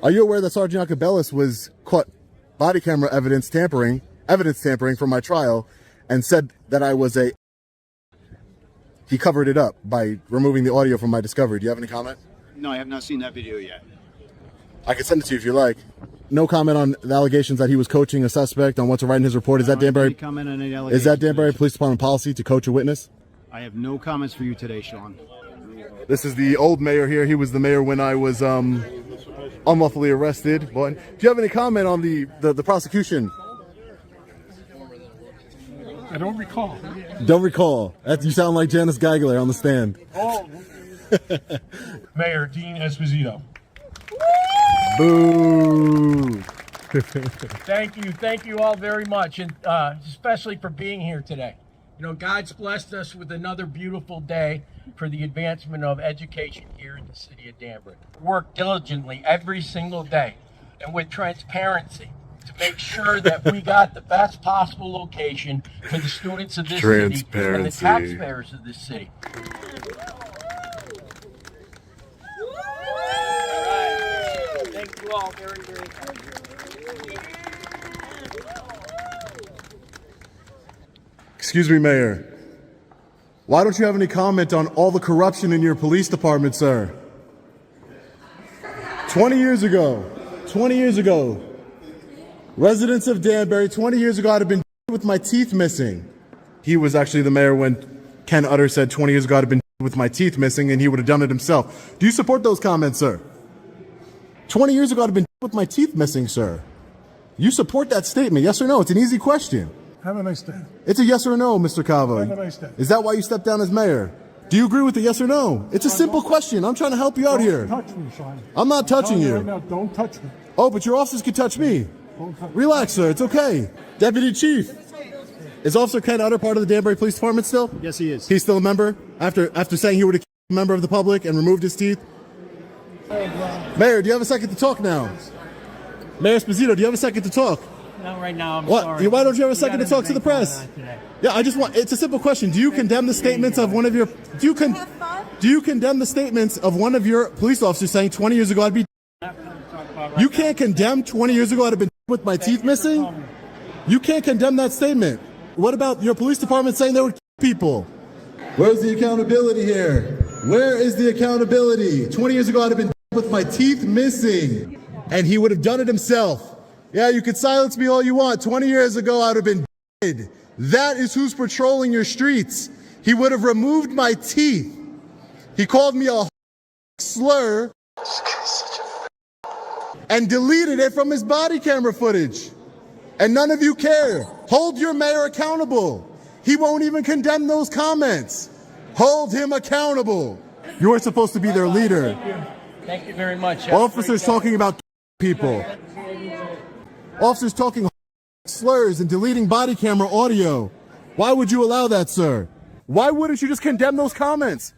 Are you aware that Sergeant Jacobellis was caught body camera evidence tampering from my trial and said that I was a... He covered it up by removing the audio from my discovery. Do you have any comment? No, I have not seen that video yet. I can send it to you if you like. No comment on the allegations that he was coaching a suspect on what to write in his report. Is that Danbury? Comment on any allegations. Is that Danbury Police Department policy to coach a witness? I have no comments for you today, Sean. This is the old mayor here. He was the mayor when I was unlawfully arrested. But do you have any comment on the prosecution? I don't recall. Don't recall. You sound like Janice Geigler on the stand. Oh. Mayor Dean Esposito. Boo! Thank you all very much, and especially for being here today. You know, God's blessed us with another beautiful day for the advancement of education here in the city of Danbury. Work diligently every single day and with transparency to make sure that we got the best possible location for the students of this city and the taxpayers of this city. Thank you all very, very much. Excuse me, Mayor. Why don't you have any comment on all the corruption in your police department, sir? 20 years ago, residents of Danbury, 20 years ago, I'd have been with my teeth missing. He was actually the mayor when Ken Utter said 20 years ago, I'd have been with my teeth missing, and he would have done it himself. Do you support those comments, sir? 20 years ago, I'd have been with my teeth missing, sir. You support that statement, yes or no? It's an easy question. Have a nice day. It's a yes or no, Mr. Cavo. Have a nice day. Is that why you stepped down as mayor? Do you agree with the yes or no? It's a simple question. I'm trying to help you out here. Don't touch me, Sean. I'm not touching you. Right now, don't touch me. Oh, but your officers can touch me. Don't touch Relax, sir. It's okay. Deputy Chief. Is Officer Ken Utter part of the Danbury Police Department still? Yes, he is. He's still a member? After saying he would have killed a member of the public and removed his teeth? Mayor, do you have a second to talk now? Mayor Esposito, do you have a second to talk? Not right now, I'm what? sorry. Why don't you have a second to talk to the press? Yeah, it's a simple question. Do you condemn the statements of one of your, do you condemn the statements of one of your police officers saying 20 years ago I'd be, you can't condemn 20 years ago I'd have been with my teeth missing? You can't condemn that statement. What about your police department saying they would kill people? Where's the accountability here? Where is the accountability? 20 years ago I'd have been with my teeth missing, and he would have done it himself. Yeah, you could silence me all you want. 20 years ago, I would have been dead. That is who's patrolling your streets. He would have removed my teeth. He called me a slur and deleted it from his body camera footage. And none of you care. Hold your mayor accountable. He won't even condemn those comments. Hold him accountable. You're supposed to be their leader. Thank you very much. Officers talking about people. Officers talking slurs and deleting body camera audio. Why would you allow that, sir? Why wouldn't you just condemn those comments?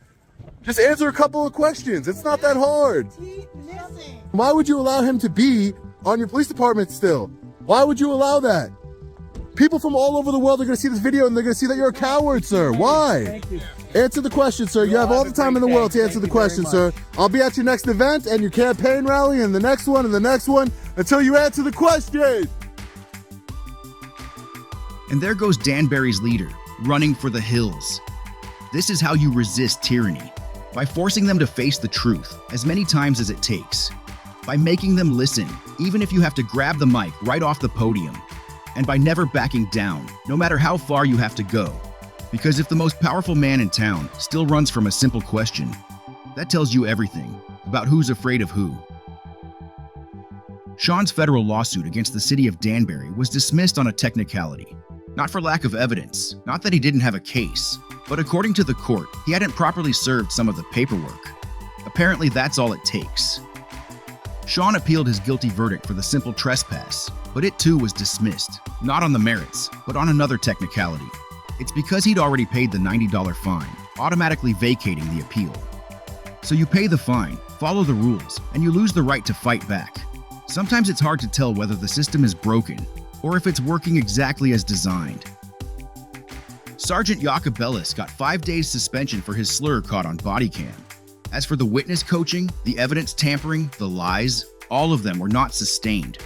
Just answer a couple of questions. It's not that hard. Why would you allow him to be on your police department still? Why would you allow that? People from all over the world are going to see this video and they're going to see that you're a coward, sir. Why? Thank you. Answer the question, sir. You have all the time in the world to answer the question, sir. I'll be at your next event and your campaign rally and the next one and the next one until you answer the question. And there goes Danbury's leader, running for the hills. This is how you resist tyranny, by forcing them to face the truth as many times as it takes, by making them listen, even if you have to grab the mic right off the podium, and by never backing down, no matter how far you have to go. Because if the most powerful man in town still runs from a simple question, that tells you everything about who's afraid of who. Sean's federal lawsuit against the city of Danbury was dismissed on a technicality. Not for lack of evidence, not that he didn't have a case, but according to the court, he hadn't properly served some of the paperwork. Apparently that's all it takes. Sean appealed his guilty verdict for the simple trespass, but it too was dismissed, not on the merits, but on another technicality. It's because he'd already paid the $90 fine, automatically vacating the appeal. So you pay the fine, follow the rules, and you lose the right to fight back. Sometimes it's hard to tell whether the system is broken or if it's working exactly as designed. Sergeant Jacobellis got 5 days suspension for his slur caught on body cam. As for the witness coaching, the evidence tampering, the lies, all of them were not sustained.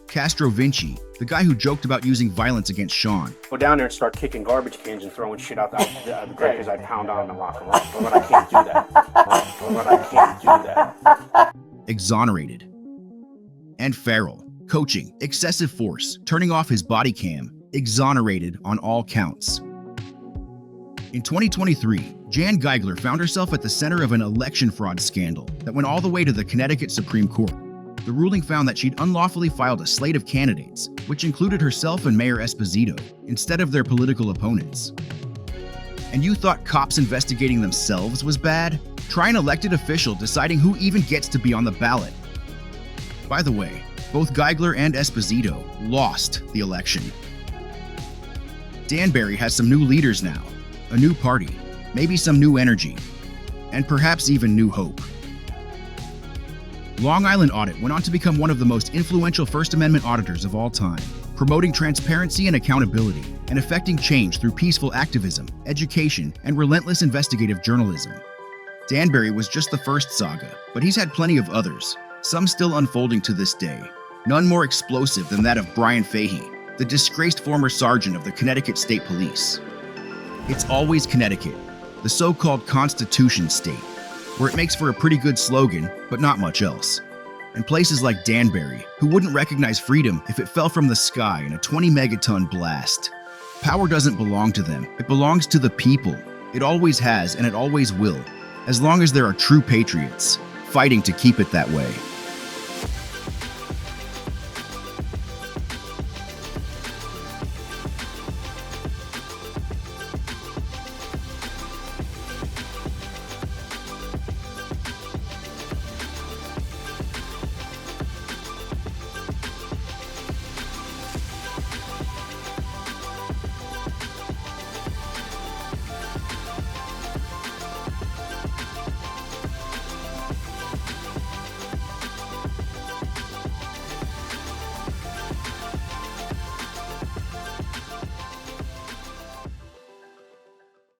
Castro Vinci, the guy who joked about using violence against Sean, Go down there and start kicking garbage cans and throwing shit out the crackers I pound on the locker room. But I can't do that. But I can't do that. exonerated. And Farrell, coaching, excessive force, turning off his body cam, exonerated on all counts. In 2023, Jan Geigler found herself at the center of an election fraud scandal that went all the way to the Connecticut Supreme Court. The ruling found that she'd unlawfully filed a slate of candidates, which included herself and Mayor Esposito, instead of their political opponents. And you thought cops investigating themselves was bad? Try an elected official deciding who even gets to be on the ballot. By the way, both Geigler and Esposito lost the election. Danbury has some new leaders now, a new party, maybe some new energy, and perhaps even new hope. Long Island Audit went on to become one of the most influential First Amendment auditors of all time, promoting transparency and accountability, and effecting change through peaceful activism, education, and relentless investigative journalism. Danbury was just the first saga, but he's had plenty of others, some still unfolding to this day. None more explosive than that of Brian Fahey, the disgraced former sergeant of the Connecticut State Police. It's always Connecticut, the so-called Constitution state, where it makes for a pretty good slogan, but not much else. And places like Danbury, who wouldn't recognize freedom if it fell from the sky in a 20-megaton blast. Power doesn't belong to them, it belongs to the people. It always has, and it always will, as long as there are true patriots, fighting to keep it that way.